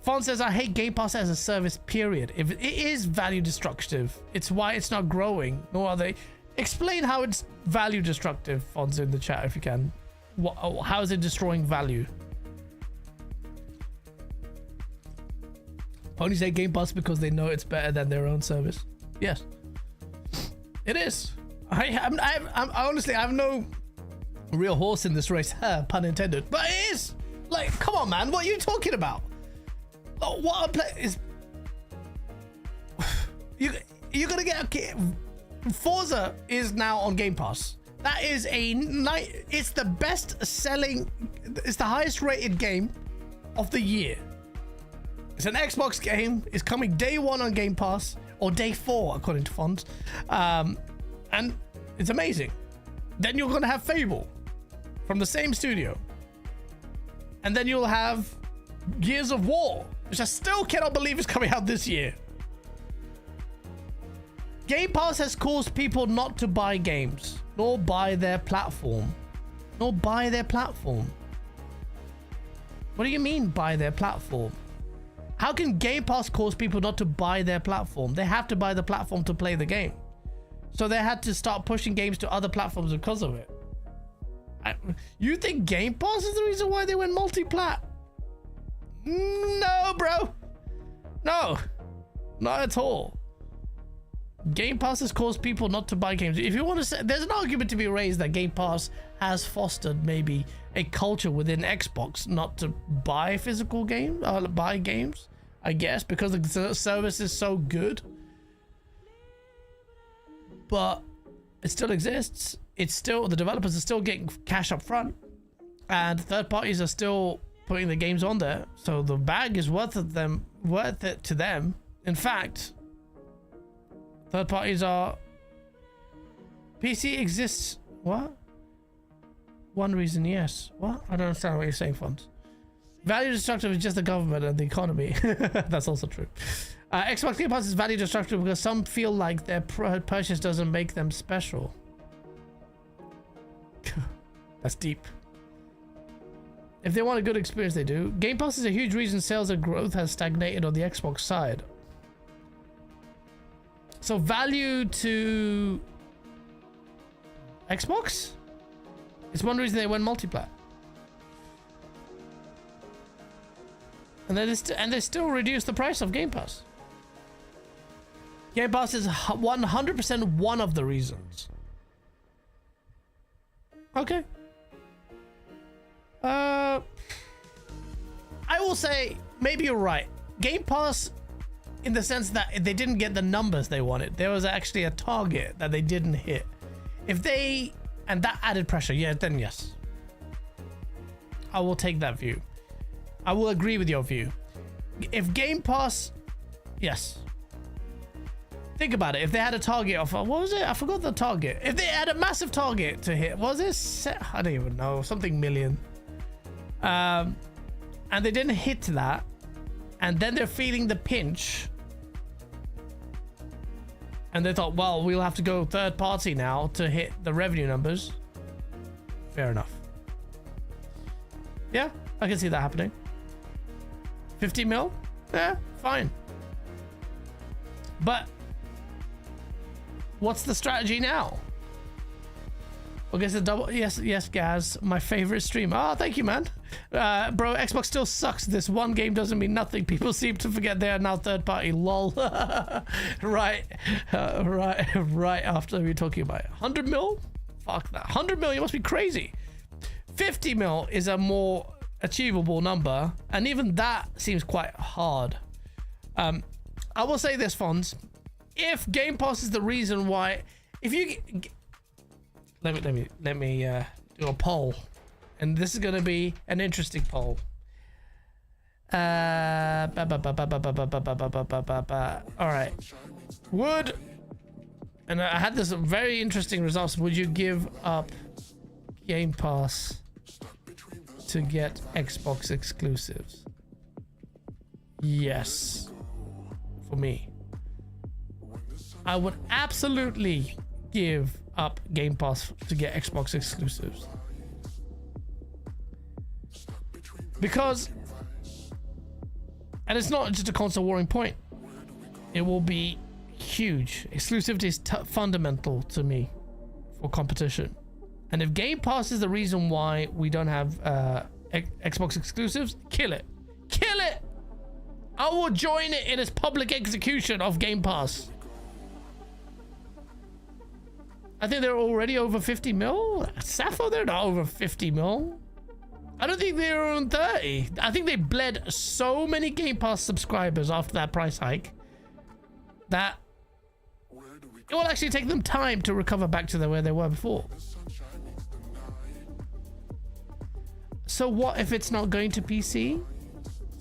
Fon says, I hate Game Pass as a service, period. If it is value destructive, it's why it's not growing, nor are they. Explain how it's value destructive, Fonz, in the chat if you can. How is it destroying value? Pony say Game Pass because they know it's better than their own service. Yes, it is. I honestly, I have no real horse in this race, pun intended, but it is. Like, come on, man, what are you talking about? What a play is you're gonna get Forza is now on Game Pass. That is it's the best selling, it's the highest rated game of the year. It's an Xbox game. It's coming day one on Game Pass, or day 4 according to Fonz, and it's amazing. Then you're gonna have Fable from the same studio, and then you'll have Gears of War, which I still cannot believe is coming out this year. Game Pass has caused people not to buy games, nor buy their platform. What do you mean buy their platform? How can Game Pass cause people not to buy their platform? They have to buy the platform to play the game. So they had to start pushing games to other platforms because of it. You think Game Pass is the reason why they went multi-plat? No, bro. No, not at all. Game Pass has caused people not to buy games. If you want to say, there's an argument to be raised that Game Pass has fostered maybe a culture within Xbox not to buy physical games, buy games, I guess, because the service is so good. But it still exists. It's still, the developers are still getting cash up front, and third parties are still putting the games on there, so the bag is worth it to them. In fact, third parties are. PC exists. What? One reason, yes. What? I don't understand what you're saying, Fonz. Value destructive is just the government and the economy. That's also true. Xbox Game Pass is value destructive because some feel like their purchase doesn't make them special. That's deep. If they want a good experience, they do. Game Pass is a huge reason sales and growth has stagnated on the Xbox side. So value to Xbox? It's one reason they went multiplat. And they still reduced the price of Game Pass. Game Pass is 100% one of the reasons. Okay. I will say maybe you're right. Game Pass, in the sense that they didn't get the numbers they wanted. There was actually a target that they didn't hit. And that added pressure, yeah, then yes. I will take that view. I will agree with your view. If Game Pass, yes. Think about it. If they had a target of, what was it? I forgot the target. If they had a massive target to hit, was it? I don't even know, something million. And they didn't hit that, and then they're feeling the pinch, and they thought, well, we'll have to go third party now to hit the revenue numbers. Fair enough. Yeah, I can see that happening. 50 mil? Yeah, fine. But what's the strategy now? Okay, so double. Yes, Gaz, my favorite streamer. Oh, thank you, man. Bro, Xbox still sucks. This one game doesn't mean nothing. People seem to forget they are now third party. Lol. Right after we were talking about it. 100 mil? Fuck that. 100 mil, you must be crazy. 50 mil is a more achievable number, and even that seems quite hard. I will say this, Fonz. If Game Pass is the reason why, if you let me do a poll, and this is going to be an interesting poll. All right. Would, and I had this very interesting results. Would you give up Game Pass to get Xbox exclusives? Yes. For me, I would absolutely give up Game Pass to get Xbox exclusives, because, and it's not just a console warring point, it will be huge. Exclusivity is fundamental to me for competition, and if Game Pass is the reason why we don't have Xbox exclusives, kill it. I will join it in its public execution of Game Pass. I think they're already over 50 mil. Sappho, they're not over 50 mil. I don't think they're on 30. I think they bled so many Game Pass subscribers after that price hike that it will actually take them time to recover back to where they were before. So what if it's not going to PC?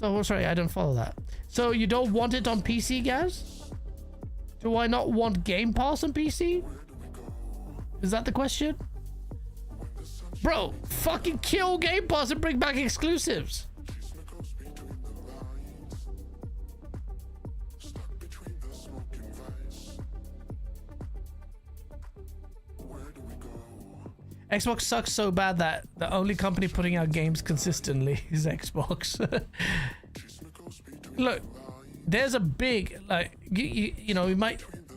Oh, sorry, I don't follow that. So you don't want it on PC, guys? Do I not want Game Pass on PC? Is that the question? Bro, fucking kill Game Pass and bring back exclusives. Xbox sucks so bad that the only company putting out games consistently is Xbox. Look, there's a big, like, you know,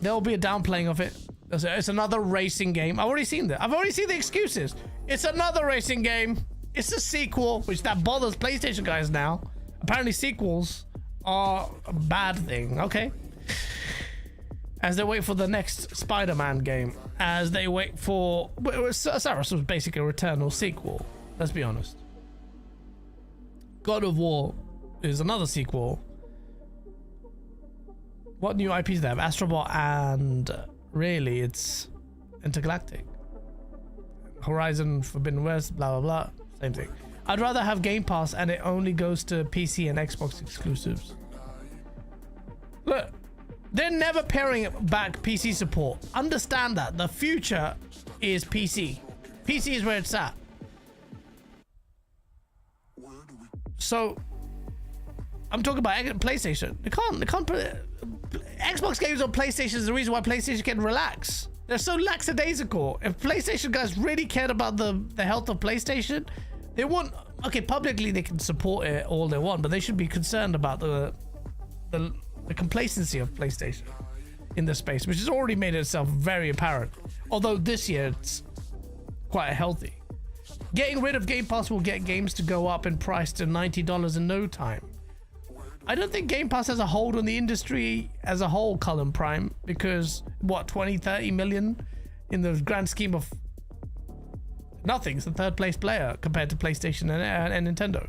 there'll be a downplaying of it. It's another racing game. I've already seen that. I've already seen the excuses. It's another racing game. It's a sequel, which that bothers PlayStation guys now. Apparently sequels are a bad thing. Okay. As they wait for the next Spider-Man game. As they wait for... Saros was basically a Returnal sequel. Let's be honest. God of War is another sequel. What new IPs do they have? Astrobot and... really, it's Intergalactic. Horizon, Forbidden West, blah, blah, blah. Same thing. I'd rather have Game Pass and it only goes to PC and Xbox exclusives. Look. They're never paring back PC support. Understand that. The future is PC. PC is where it's at. So, I'm talking about PlayStation. They can't put it. Xbox games on PlayStation is the reason why PlayStation can relax. They're so lackadaisical. If PlayStation guys really cared about the health of PlayStation, they wouldn't. Okay, publicly they can support it all they want, but they should be concerned about the complacency of PlayStation in this space, which has already made itself very apparent. Although this year it's quite healthy. Getting rid of Game Pass will get games to go up in price to $90 in no time. I don't think Game Pass has a hold on the industry as a whole, Cullen Prime, because what, 20-30 million in the grand scheme of nothing. It's the third place player compared to PlayStation and Nintendo.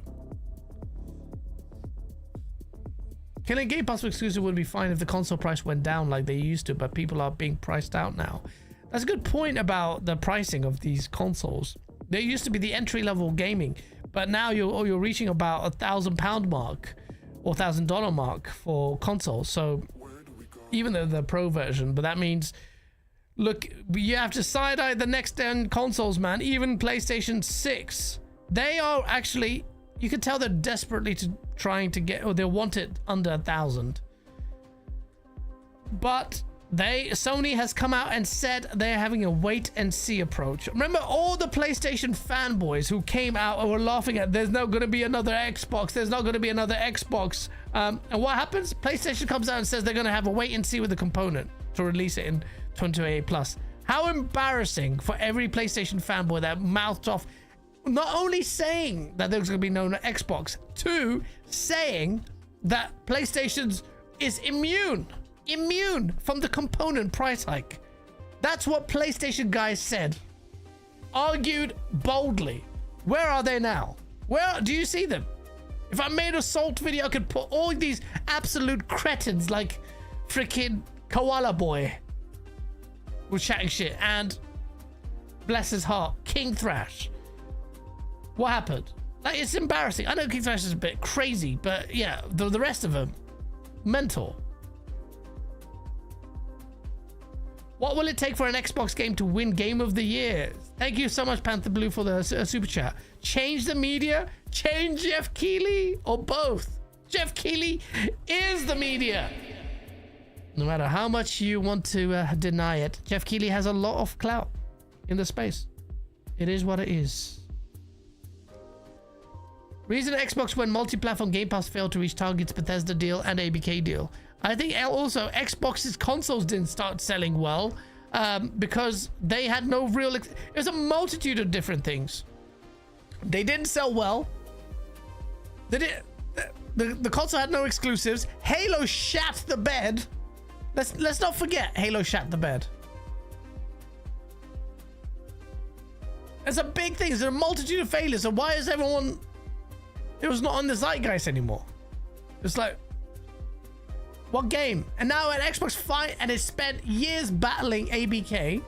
Killing Game Pass exclusive would be fine if the console price went down like they used to, but people are being priced out now. That's a good point about the pricing of these consoles. There used to be the entry-level gaming, but now you're reaching about £1,000 mark or $1,000 mark for consoles. So even the pro version, but that means, look, you have to side-eye the next-gen consoles, man. Even PlayStation 6, they are actually you can tell they're desperately trying to get, or they want it under 1,000. But Sony has come out and said they're having a wait and see approach. Remember all the PlayStation fanboys who came out and were laughing at, there's not going to be another Xbox, there's not going to be another Xbox. And what happens? PlayStation comes out and says they're going to have a wait and see with the component to release it in 2028 plus. How embarrassing for every PlayStation fanboy that mouthed off, not only saying that there's going to be no Xbox, two, saying that PlayStation's is immune from the component price hike. That's what PlayStation guys said. Argued boldly. Where are they now? Where do you see them? If I made a Salt video, I could put all these absolute cretins like freaking Koala Boy was chatting shit, and bless his heart, King Thrash. What happened? Like, it's embarrassing. I know King Thrash is a bit crazy, but yeah, the rest of them, mental. What will it take for an Xbox game to win Game of the Year? Thank you so much, Panther Blue, for the super chat. Change the media, change Jeff Keighley, or both. Jeff Keighley is the media. No matter how much you want to deny it, Jeff Keighley has a lot of clout in the space. It is what it is. Reason Xbox when multi-platform Game Pass failed to reach targets, Bethesda deal and ABK deal. I think also Xbox's consoles didn't start selling well because they had no real... It was a multitude of different things. They didn't sell well. They did, the console had no exclusives. Halo shat the bed. Let's not forget Halo shat the bed. It's a big thing. There's a multitude of failures. So why is everyone... It was not on the zeitgeist anymore. It's like... What game? And now an Xbox fight, and it spent years battling ABK,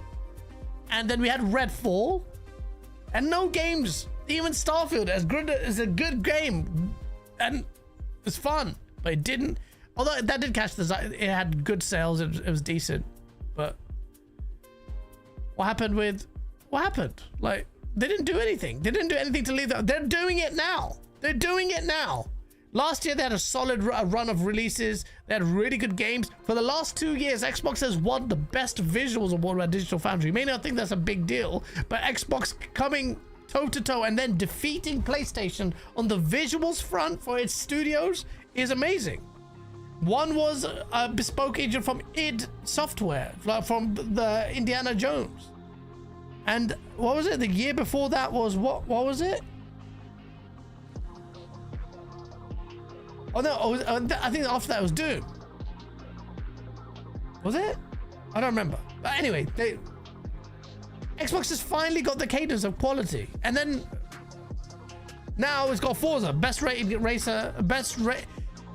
and then we had Redfall, and no games. Even Starfield, as good as a good game, and it's fun, but it didn't. Although that did catch it had good sales. It was decent, but what happened? Like, they didn't do anything. They didn't do anything to leave that. They're doing it now. They're doing it now. Last year, they had a solid run of releases. They had really good games. For the last 2 years, Xbox has won the best visuals award at Digital Foundry. You may not think that's a big deal, but Xbox coming toe-to-toe and then defeating PlayStation on the visuals front for its studios is amazing. One was a bespoke engine from id Software, from the Indiana Jones. And what was it? The year before that was what was it? Oh no, I think after that was Doom. Was it? I don't remember. But anyway, Xbox has finally got the cadence of quality. And then now it's got Forza, best rated racer,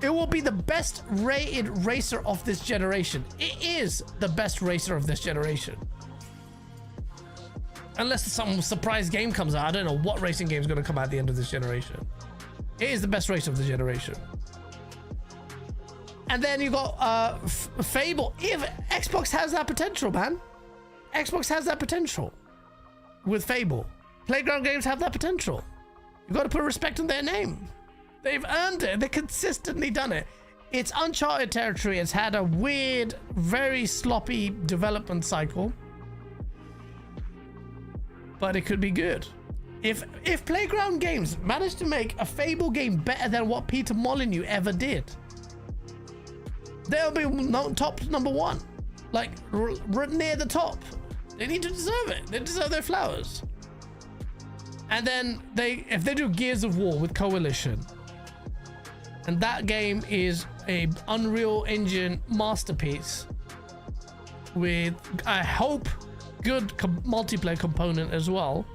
it will be the best rated racer of this generation. It is the best racer of this generation. Unless some surprise game comes out. I don't know what racing game is going to come out at the end of this generation. It is the best racer of the generation. And then you got Fable. If Xbox has that potential, man. Xbox has that potential with Fable. Playground Games have that potential. You got to put respect on their name. They've earned it. They've consistently done it. It's uncharted territory. It's had a weird, very sloppy development cycle, but it could be good. If Playground Games managed to make a Fable game better than what Peter Molyneux ever did, they'll be top number one, like near the top. They need to deserve it. They deserve their flowers. And then if they do Gears of War with Coalition, and that game is a Unreal Engine masterpiece with, I hope, good multiplayer component as well.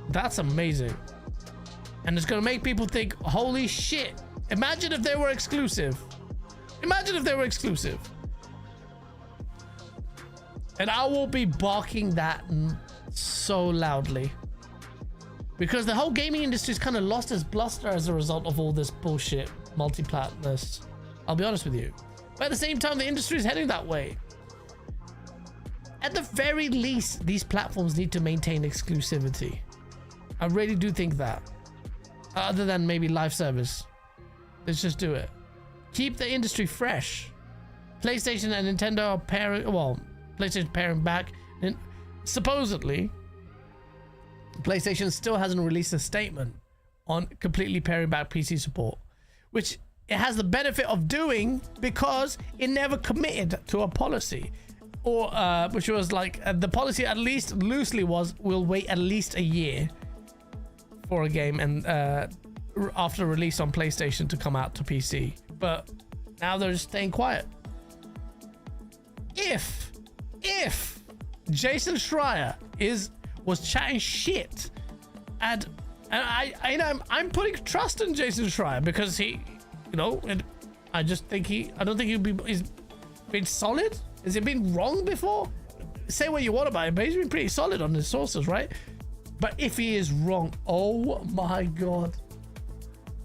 That's amazing. And it's gonna make people think, holy shit, imagine if they were exclusive. Imagine if they were exclusive. And I will be barking that so loudly, because the whole gaming industry's kind of lost its bluster as a result of all this bullshit multi-platness. I'll be honest with you. But at the same time, the industry is heading that way. At the very least, these platforms need to maintain exclusivity. I really do think that. Other than maybe live service. Let's just do it. Keep the industry fresh. PlayStation and Nintendo are pairing, well, PlayStation pairing back. And supposedly, PlayStation still hasn't released a statement on completely paring back PC support, which it has the benefit of doing because it never committed to a policy, or which was like the policy, at least loosely, was we'll wait at least a year for a game and after release on PlayStation to come out to PC. But now they're just staying quiet. If Jason Schreier was chatting shit, and I'm putting trust in Jason Schreier because he, you know, and I don't think he's been solid. Has he been wrong before? Say what you want about him, but he's been pretty solid on his sources, right? But if he is wrong, oh my god,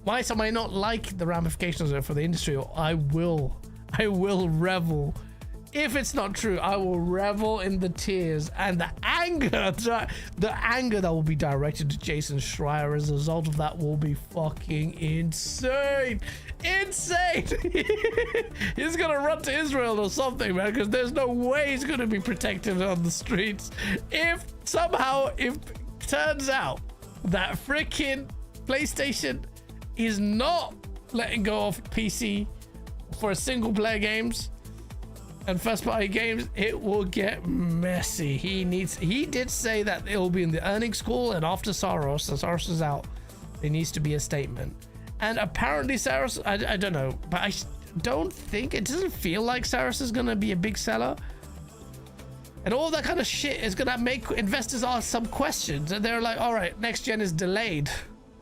why some might not like the ramifications of it for the industry, or I will revel. If it's not true, I will revel in the tears and the anger that will be directed to Jason Schreier as a result of that will be fucking insane. He's gonna run to Israel or something, man, because there's no way he's gonna be protected on the streets. If turns out that freaking PlayStation is not letting go of PC for single player games and first party games, it will get messy. He did say that it will be in the earnings call, and after Saros is out, there needs to be a statement. And apparently Saros, I don't know, but I don't think, it doesn't feel like Saros is gonna be a big seller. And all that kind of shit is gonna make investors ask some questions, and they're like, all right, next gen is delayed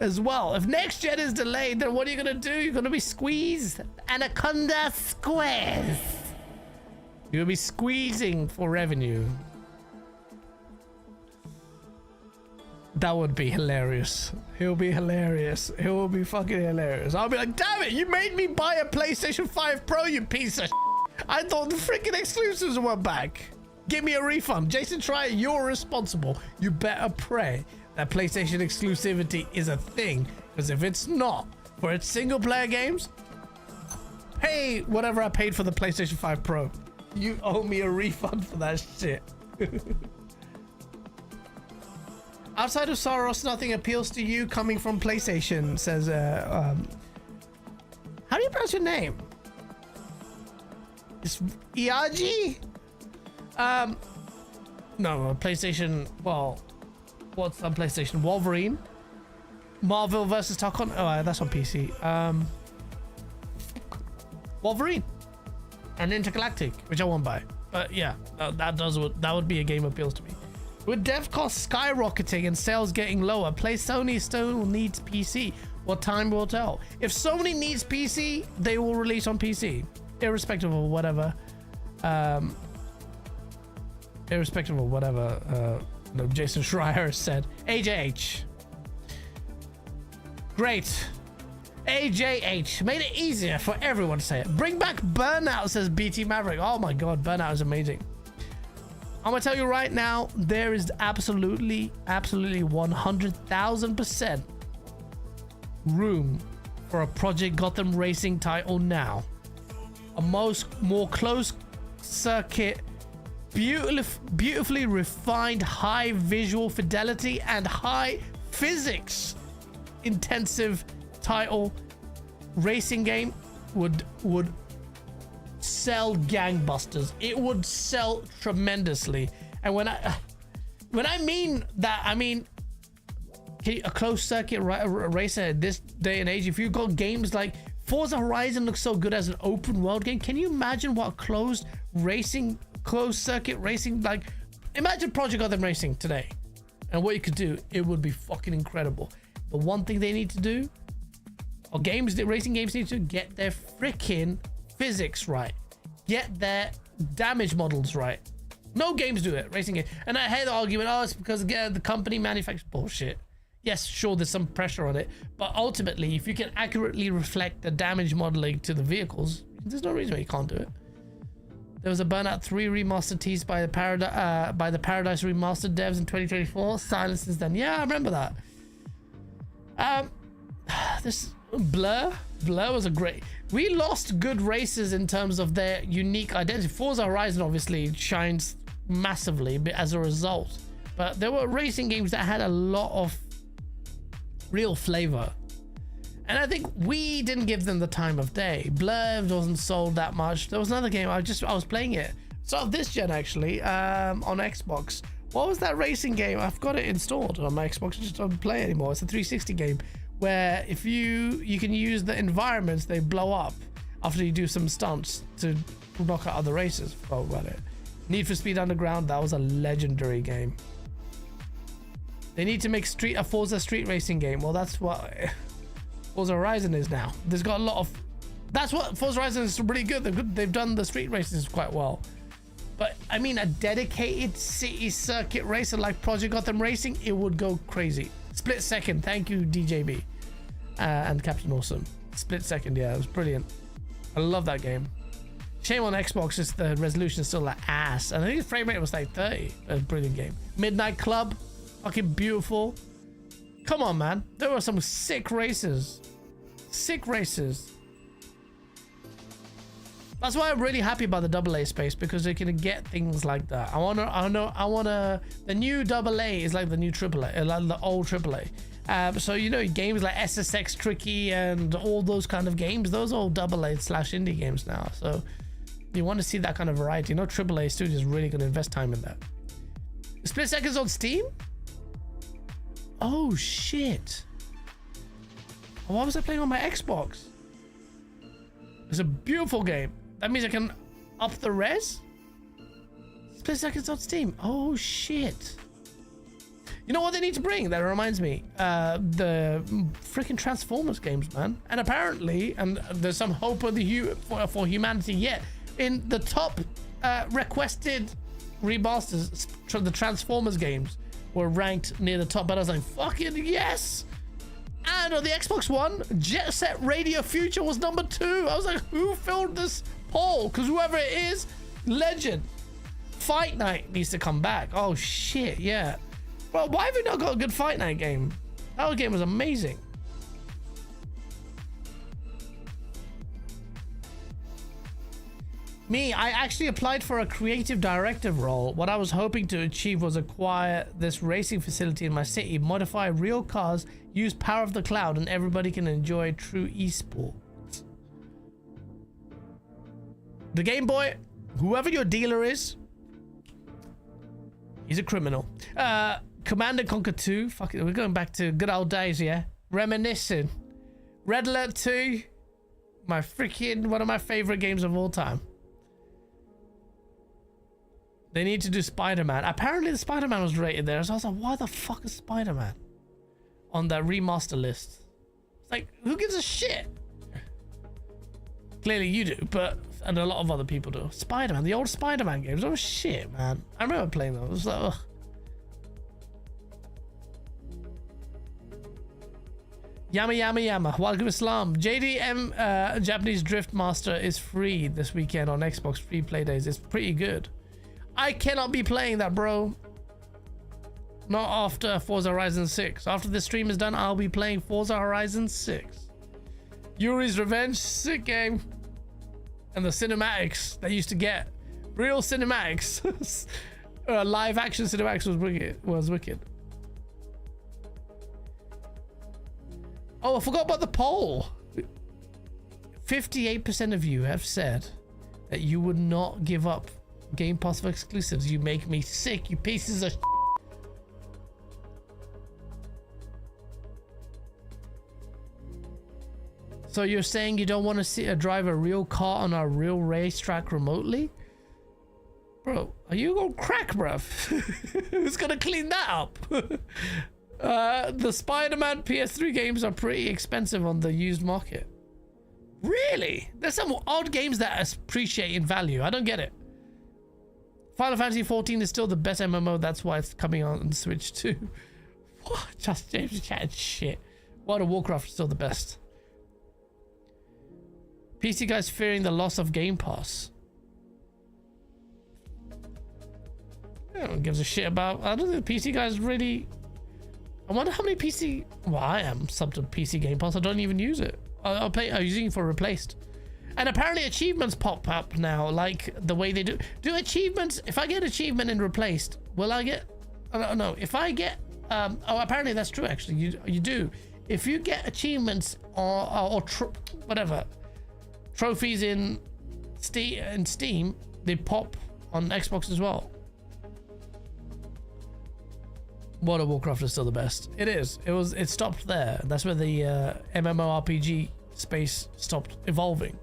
as well. If next gen is delayed, then what are you gonna do? You're gonna be squeezed. Anaconda squares. You'll be squeezing for revenue. That would be hilarious. He'll be hilarious. He will be fucking hilarious. I'll be like, damn it, you made me buy a PlayStation 5 Pro, you piece of shit. I thought the freaking exclusives were back. Give me a refund. Jason Schreier, you're responsible. You better pray that PlayStation exclusivity is a thing. Because if it's not, for its single player games, pay whatever I paid for the PlayStation 5 Pro. You owe me a refund for that shit. Outside of Saros, nothing appeals to you coming from PlayStation, says, how do you pronounce your name? It's Iaji? No, PlayStation, well, what's on PlayStation? Wolverine? Marvel versus Tarkon? Oh, that's on PC. Wolverine and Intergalactic, which I won't buy. But yeah, that would be a game that appeals to me. With dev costs skyrocketing and sales getting lower, Sony still needs PC. What time will tell. If Sony needs PC, they will release on PC, irrespective of whatever. Jason Schreier said. AJH. Great. AJH made it easier for everyone to say it. Bring back Burnout, says BT Maverick. Oh my god, Burnout is amazing. I'm gonna tell you right now, there is absolutely 100,000% room for a Project Gotham racing title now. A more close circuit, beautifully refined, high visual fidelity and high physics intensive title racing game would sell gangbusters. It would sell tremendously. And when I mean that, I mean a closed circuit racer at this day and age. If you've got games like Forza Horizon looks so good as an open world game, can you imagine what closed circuit racing, like imagine Project Gotham Racing today and what you could do? It would be fucking incredible. The one thing they need to do, or racing games need to get their freaking physics right, get their damage models right. No games do it, racing games. And I hear the argument, oh, it's because the company manufactures bullshit. Yes, sure, there's some pressure on it, but ultimately, if you can accurately reflect the damage modeling to the vehicles, there's no reason why you can't do it. There was a Burnout 3 remaster teased by the Paradise Remastered devs in 2024. Silence since then. Yeah, I remember that. This Blur was a great. We lost good races in terms of their unique identity. Forza Horizon obviously shines massively as a result, but there were racing games that had a lot of real flavor, and I think we didn't give them the time of day. Blur wasn't sold that much. There was another game I was playing it. So this gen actually on Xbox. What was that racing game? I've got it installed on my Xbox. I just don't play it anymore. It's a 360 game where if you can use the environments, they blow up after you do some stunts to knock out other races. Forgot about it. Need for Speed Underground, that was a legendary game. They need to make a Forza street racing game. Well, that's what Forza Horizon is now. There's got a lot of, that's what Forza Horizon is really good. They've done the street races quite well. But I mean, a dedicated city circuit racer like Project Gotham Racing, it would go crazy. Split Second, thank you DJB and Captain Awesome. Split Second, yeah, it was brilliant. I love that game. Shame on Xbox, just the resolution is still like ass. And I think the frame rate was like 30. A brilliant game. Midnight Club, fucking beautiful. Come on, man. There were some sick races. Sick races. That's why I'm really happy about the AA space, because they can get things like that. The new AA is like the new AAA, like the old AAA. So, you know, games like SSX Tricky and all those kind of games, those are all AA/indie games now. So you want to see that kind of variety. You know, AAA studios really going to invest time in that. Split Seconds on Steam? Oh, shit. Why was I playing on my Xbox? It's a beautiful game. That means I can up the res? Split Seconds on Steam. Oh, shit. You know what they need to bring? That reminds me. The freaking Transformers games, man. And apparently, and there's some hope for humanity yet, in the top requested remasters, the Transformers games were ranked near the top. But I was like, fucking yes! And on the Xbox One, Jet Set Radio Future was number 2. I was like, who filled this poll? Because whoever it is, legend. Fight Night needs to come back. Oh shit, yeah. Well, why have we not got a good Fight Night game? That game was amazing. Me, I actually applied for a creative directive role. What I was hoping to achieve was acquire this racing facility in my city, modify real cars, use power of the cloud, and everybody can enjoy true esport. The Game Boy, whoever your dealer is, he's a criminal. Command & Conquer 2, fuck it, we're going back to good old days, yeah? Reminiscing. Red Alert 2, one of my favorite games of all time. They need to do Spider-Man. Apparently the Spider-Man was rated there. So I was like, why the fuck is Spider-Man on that remaster list? It's like, who gives a shit? Clearly you do, and a lot of other people do. Spider-Man, the old Spider-Man games, oh shit, man. I remember playing those. It was like, ugh. Yama. Walaikum Assalam. JDM Japanese Drift Master is free this weekend on Xbox free play days. It's pretty good. I cannot be playing that, bro. Not after Forza Horizon 6. After the stream is done, I'll be playing Forza Horizon 6. Yuri's Revenge, sick game. And the cinematics they used to get. Real cinematics. Live action cinematics was wicked. Oh, I forgot about the poll. 58% of you have said that you would not give up Game Pass for exclusives. You make me sick, you pieces of shit. So you're saying you don't want to drive a real car on a real racetrack remotely? Bro, are you gonna crack, bruv? Who's gonna clean that up? The Spider-Man PS3 games are pretty expensive on the used market. Really? There's some odd games that appreciate in value. I don't get it. Final Fantasy 14 is still the best MMO. That's why it's coming on Switch too. What? Just James chatting shit. World of Warcraft is still the best. PC guys fearing the loss of Game Pass. I don't give a shit about. I don't think PC guys really I wonder how many PC... Well, I am subbed to PC Game Pass. I don't even use it. I'm using it for replaced. And apparently achievements pop up now, like the way they do. Do achievements... If I get achievement in replaced, will I get... I don't know. If I get... oh, apparently that's true, actually. You do. If you get achievements or whatever, trophies in Steam, they pop on Xbox as well. World of Warcraft is still the best. It is. It stopped there. That's where the MMORPG space stopped evolving.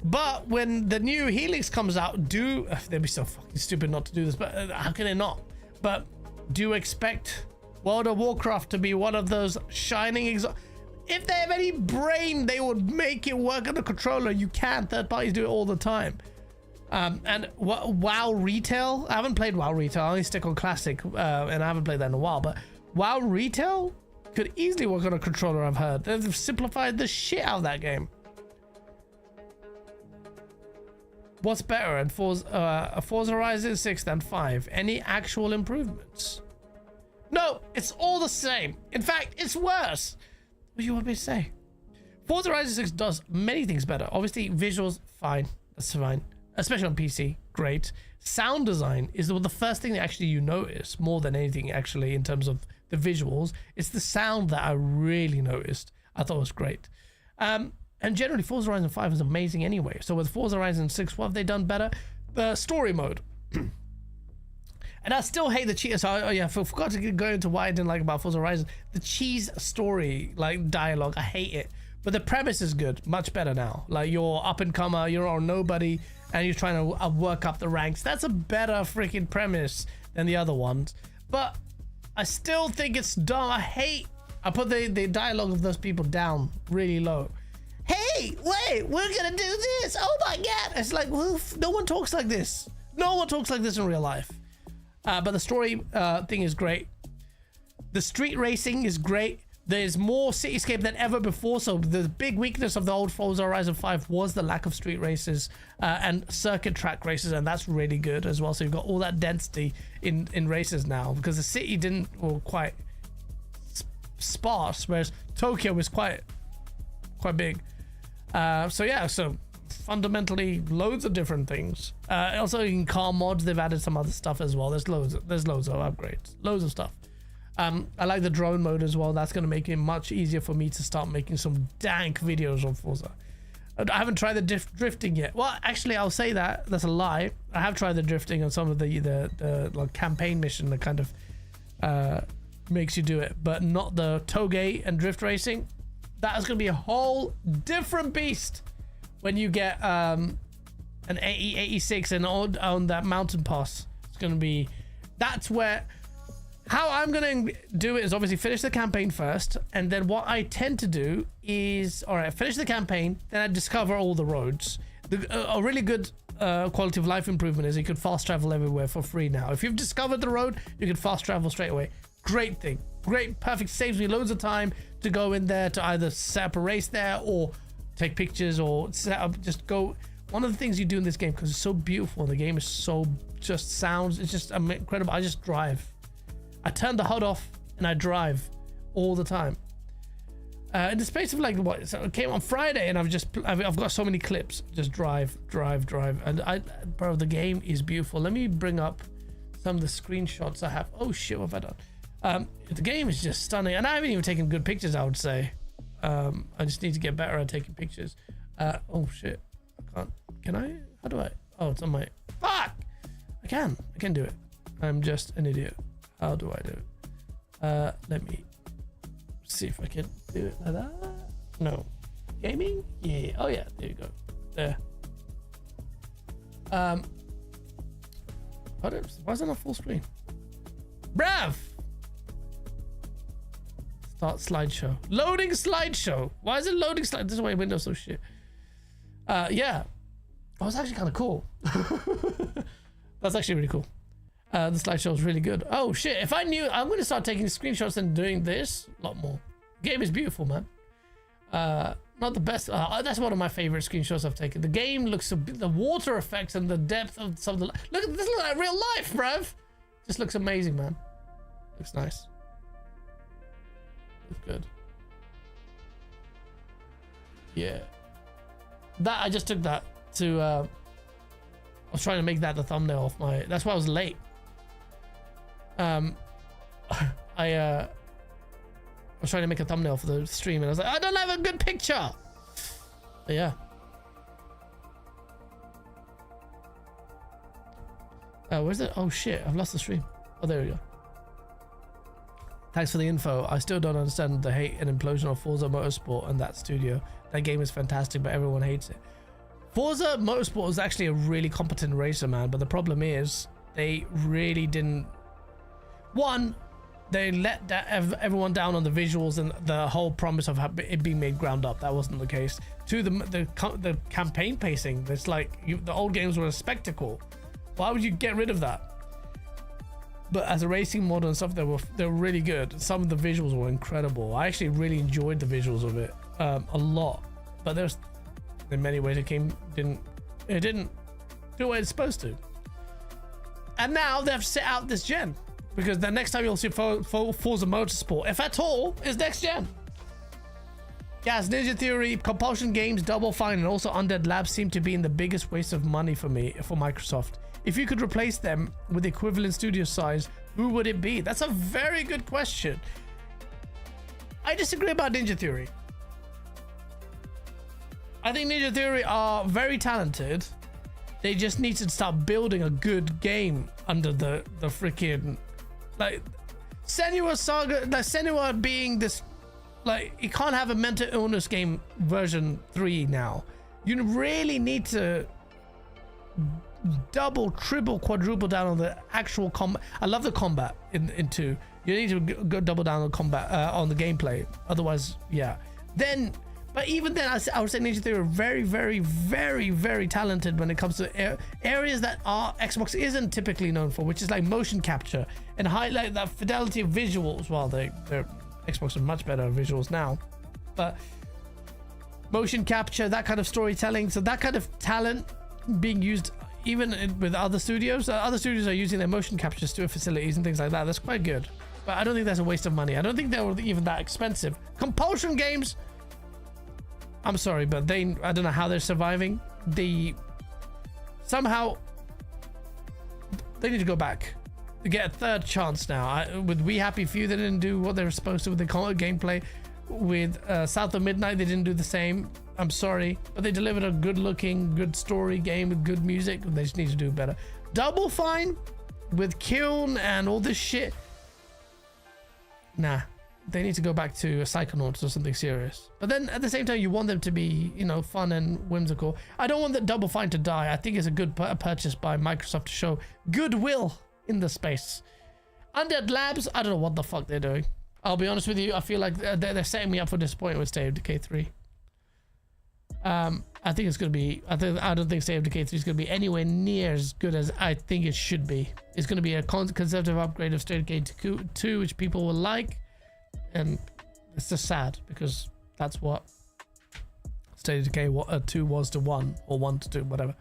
But when the new Helix comes out, they'd be so fucking stupid not to do this, but how can they not? But do expect World of Warcraft to be one of those shining if they have any brain, they would make it work on the controller. You can't. Third parties do it all the time. And WoW Retail, I haven't played WoW Retail. I only stick on Classic, and I haven't played that in a while. But WoW Retail could easily work on a controller, I've heard. They've simplified the shit out of that game. What's better in Forza Horizon 6 than 5? Any actual improvements? No, it's all the same. In fact, it's worse. What do you want me to say? Forza Horizon 6 does many things better. Obviously, visuals, fine. That's fine. Especially on PC, great. Sound design is the first thing that actually you notice more than anything, actually, in terms of the visuals. It's the sound that I really noticed. I thought it was great. And generally, Forza Horizon 5 is amazing anyway. So with Forza Horizon 6, what have they done better? The story mode. And I still hate the cheese. So, oh yeah, I forgot to go into why I didn't like about Forza Horizon. The cheese story, like dialogue, I hate it. But the premise is good, much better now. Like you're up and comer, you're a nobody, and you're trying to work up the ranks. That's a better freaking premise than the other ones. But I still think it's dumb. I put the dialogue of those people down really low. Hey, wait, we're gonna do this. Oh my God. It's like, well, no one talks like this. No one talks like this in real life. But the story thing is great. The street racing is great. There's more cityscape than ever before. So the big weakness of the old Forza Horizon 5 was the lack of street races and circuit track races. And that's really good as well. So you've got all that density in races now, because the city quite sparse, whereas Tokyo was quite big. So yeah, so fundamentally loads of different things. Also in car mods, they've added some other stuff as well. There's loads of upgrades, loads of stuff. I like the drone mode as well. That's going to make it much easier for me to start making some dank videos on Forza. I haven't tried the drifting yet. Well, actually, I'll say that's a lie. I have tried the drifting on some of the like campaign mission that kind of makes you do it, but not the toge and drift racing. That is going to be a whole different beast when you get an 86 and on that mountain pass. It's going to be... That's where... How I'm going to do it is obviously finish the campaign first, and then what I tend to do is, all right, finish the campaign, then I discover all the roads. A really good quality of life improvement is you can fast travel everywhere for free now. If you've discovered the road, you can fast travel straight away. Great thing. Great, perfect. Saves me loads of time to go in there to either set up a race there or take pictures or set up, just go. One of the things you do in this game, because it's so beautiful, the game is so just sounds, it's just incredible. I just drive. I turn the HUD off and I drive all the time. In the space of like what? So it came on Friday and I've got so many clips. Just drive, and bro, the game is beautiful. Let me bring up some of the screenshots I have. Oh shit, what have I done? The game is just stunning, and I haven't even taken good pictures, I would say. I just need to get better at taking pictures. Oh shit, I can't. Can I? How do I? Oh, it's on my. Fuck! I can do it. I'm just an idiot. How do I do it? Let me see if I can do it like that. No. Gaming? Yeah. Oh yeah, there you go. There. Why is it not full screen? Bruv! Start slideshow. Loading slideshow. Why is it loading slide? This is why Windows so shit. Yeah. That was actually kind of cool. That's actually really cool. The slideshow is really good. Oh shit, if I knew, I'm going to start taking screenshots and doing this a lot more. The game is beautiful, man. Not the best. That's one of my favorite screenshots I've taken. The game looks, the water effects and the depth of some of the, look at this, look like real life, bruv. Just looks amazing, man. Looks nice. It's good. Yeah. That, I just took that to, I was trying to make that the thumbnail of my, that's why I was late. I was trying to make a thumbnail for the stream and I was like, I don't have a good picture. But yeah. Where's it? Oh shit, I've lost the stream. Oh, there we go. Thanks for the info. I still don't understand the hate and implosion of Forza Motorsport and that studio. That game is fantastic, but everyone hates it. Forza Motorsport was actually a really competent racer, man, but the problem is they really didn't... One, they let everyone down on the visuals and the whole promise of it being made ground up. That wasn't the case. Two, the campaign pacing. It's like the old games were a spectacle. Why would you get rid of that? But as a racing model and stuff, they were really good. Some of the visuals were incredible. I actually really enjoyed the visuals of it a lot. But there's, in many ways, it didn't do what it's supposed to. And now they've set out this gen, because the next time you'll see Forza Motorsport, if at all, is next gen. Yes, Ninja Theory, Compulsion Games, Double Fine, and also Undead Labs seem to be in the biggest waste of money for Microsoft. If you could replace them with the equivalent studio size, who would it be? That's a very good question. I disagree about Ninja Theory. I think Ninja Theory are very talented. They just need to start building a good game under the freaking, like, Senua Saga, like Senua being this, like, you can't have a mental illness game version 3 now. You really need to double, triple, quadruple down on the actual combat. I love the combat in 2. You need to go double down on combat, on the gameplay. Otherwise, yeah. Then, but even then, I would say Ninja Theory are very, very, very, very talented when it comes to areas that Xbox isn't typically known for, which is like motion capture and highlight that fidelity of visuals. Well, their Xbox are much better visuals now, but motion capture, that kind of storytelling, so that kind of talent being used even with other studios. Other studios are using their motion capture facilities and things like that. That's quite good, but I don't think that's a waste of money. I don't think they were even that expensive. Compulsion Games, I'm sorry, but I don't know how they're surviving. Somehow they need to go back to get a third chance now. With We Happy Few, they didn't do what they were supposed to with the gameplay. With South of Midnight, they didn't do the same. I'm sorry, but they delivered a good-looking, good story game with good music. They just need to do better. Double Fine with Kiln and all this shit. Nah, they need to go back to Psychonauts or something serious. But then at the same time, you want them to be, you know, fun and whimsical. I don't want the Double Fine to die. I think it's a good purchase by Microsoft to show goodwill in the space. Undead Labs, I don't know what the fuck they're doing. I'll be honest with you. I feel like they're setting me up for disappointment with State of Decay 3. I think it's going to be, I don't think State of Decay 3 is going to be anywhere near as good as I think it should be. It's going to be a conservative upgrade of State of Decay 2, which people will like. And it's just sad because that's what State of Decay 2 was to 1, or 1 to 2, whatever.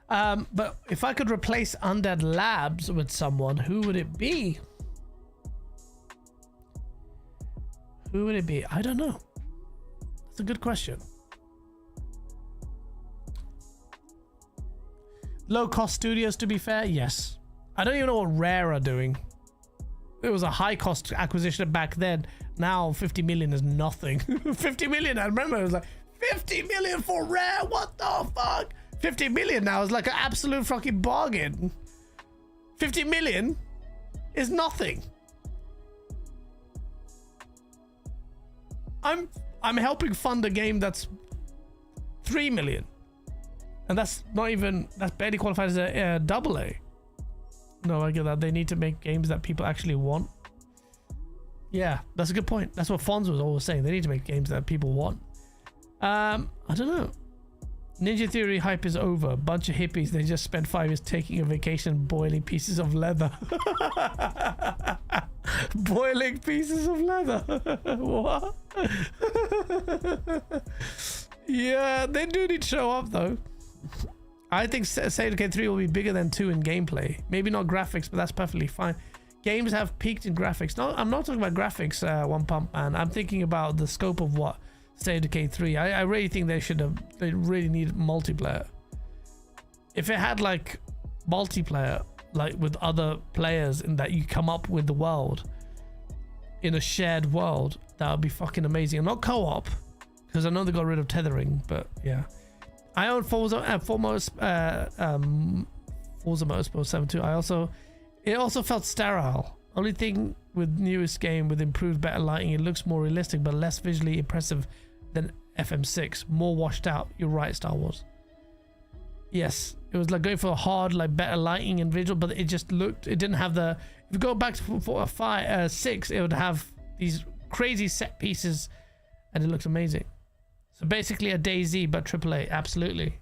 But if I could replace Undead Labs with someone, who would it be? Who would it be? I don't know. That's a good question. Low-cost studios, to be fair, yes. I don't even know what Rare are doing. It was a high-cost acquisition back then. Now 50 million is nothing. 50 million, I remember it was like 50 million for Rare. What the fuck? 50 million now is like an absolute fucking bargain. 50 million is nothing. I'm helping fund a game that's 3 million. And that's not even, that's barely qualified as a double A. No, I get that. They need to make games that people actually want. Yeah, that's a good point. That's what Fonz was always saying. They need to make games that people want. I don't know. Ninja Theory hype is over. Bunch of hippies. They just spent 5 years taking a vacation boiling pieces of leather. Boiling pieces of leather. What? Yeah, they do need to show up though. I think State of Decay 3 will be bigger than 2 in gameplay. Maybe not graphics, but that's perfectly fine. games have peaked in graphics. No, I'm not talking about graphics, One Pump Man. I'm thinking about the scope of what State of Decay 3. I really think they really need multiplayer. If it had like multiplayer, like with other players, and that you come up with the world in a shared world, that would be fucking amazing. And not co-op, because I know they got rid of tethering, but yeah. I own Forza Motorsport 7 too. It also felt sterile. Only thing with newest game with improved better lighting, it looks more realistic but less visually impressive than FM6. More washed out. You're right, Star Wars. Yes, it was like going for a hard, like better lighting and visual, but it just looked, it didn't have the, if you go back to 6, it would have these crazy set pieces and it looks amazing. So basically a DayZ but AAA. Absolutely.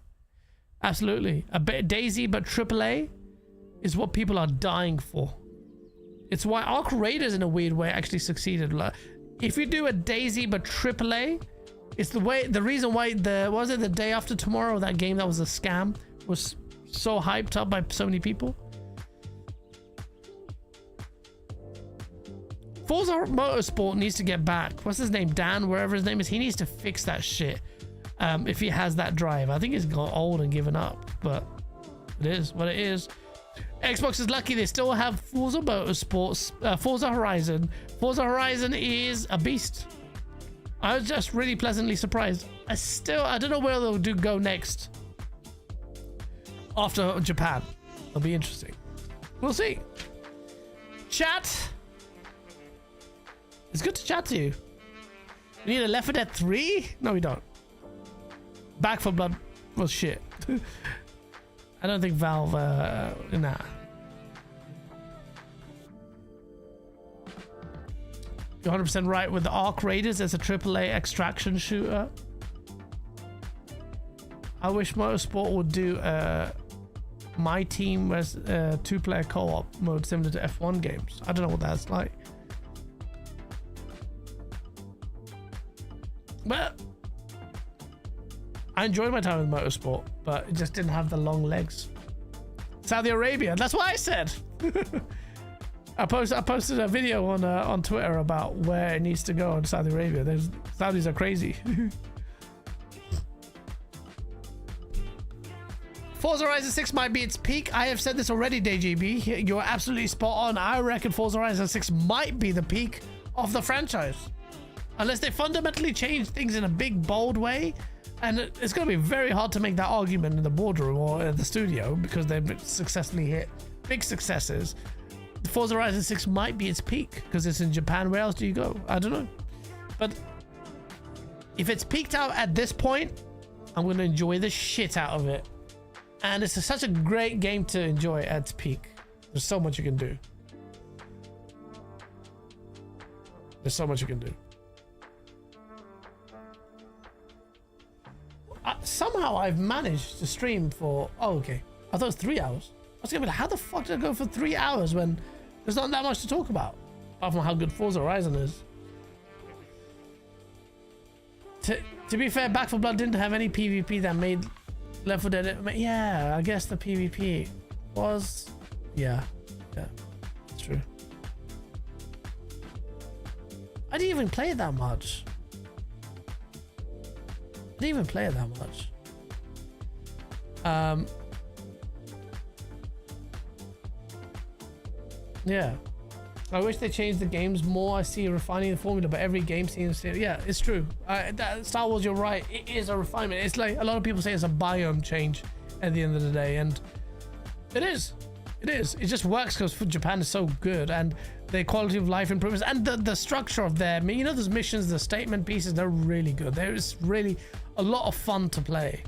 Absolutely. A bit DayZ but AAA is what people are dying for. It's why Arc Raiders in a weird way actually succeeded. Like, if you do a DayZ but AAA, it's the reason why the Day After Tomorrow, that game that was a scam, was so hyped up by so many people. Forza Motorsport needs to get back. What's his name? Dan, wherever his name is. He needs to fix that shit. If he has that drive. I think he's got old and given up, but it is what it is. Xbox is lucky they still have Forza Motorsports, Forza Horizon. Forza Horizon is a beast. I was just really pleasantly surprised. I don't know where they'll go next. After Japan. It'll be interesting. We'll see. Chat. It's good to chat to you. We need a Left 4 Dead 3? No, we don't. Back 4 Blood was shit. I don't think Valve, nah. You're 100% right with the Arc Raiders as a AAA extraction shooter. I wish Motorsport would do My Team as a 2-player co-op mode similar to F1 games. I don't know what that's like. But I enjoyed my time with Motorsport, but it just didn't have the long legs. Saudi Arabia, that's what I said. I posted a video on Twitter about where it needs to go in Saudi Arabia. Saudis are crazy. Forza Horizon 6 might be its peak. I have said this already, DJB. You're absolutely spot on. I reckon Forza Horizon 6 might be the peak of the franchise. Unless they fundamentally change things in a big, bold way. And it's going to be very hard to make that argument in the boardroom or at the studio because they've successfully hit big successes. Forza Horizon 6 might be its peak because it's in Japan. Where else do you go? I don't know. But if it's peaked out at this point, I'm going to enjoy the shit out of it. And it's such a great game to enjoy at its peak. There's so much you can do. There's so much you can do. Somehow I've managed to stream for... Oh, okay. I thought it was 3 hours. I was going to be like, how the fuck did I go for 3 hours when there's not that much to talk about? Apart from how good Forza Horizon is. To be fair, Back 4 Blood didn't have any PvP that made Left 4 Dead... Yeah, I guess the PvP was... Yeah, it's true. I didn't even play it that much. Yeah. I wish they changed the games more. I see refining the formula, but every game seems to... Yeah, it's true. Star Wars, you're right. It is a refinement. It's like a lot of people say it's a biome change at the end of the day, and it is. It is. It just works because Japan is so good, and the quality of life improvements and the structure of them. You know, those missions, the statement pieces, they're really good. There's really a lot of fun to play.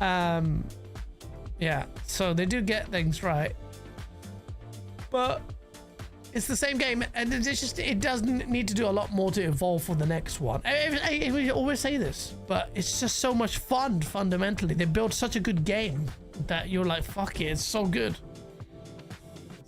Yeah, so they do get things right, but it's the same game, and it doesn't need to do a lot more to evolve for the next one. We always say this, but it's just so much fun. Fundamentally, they build such a good game that you're like, fuck it, it's so good.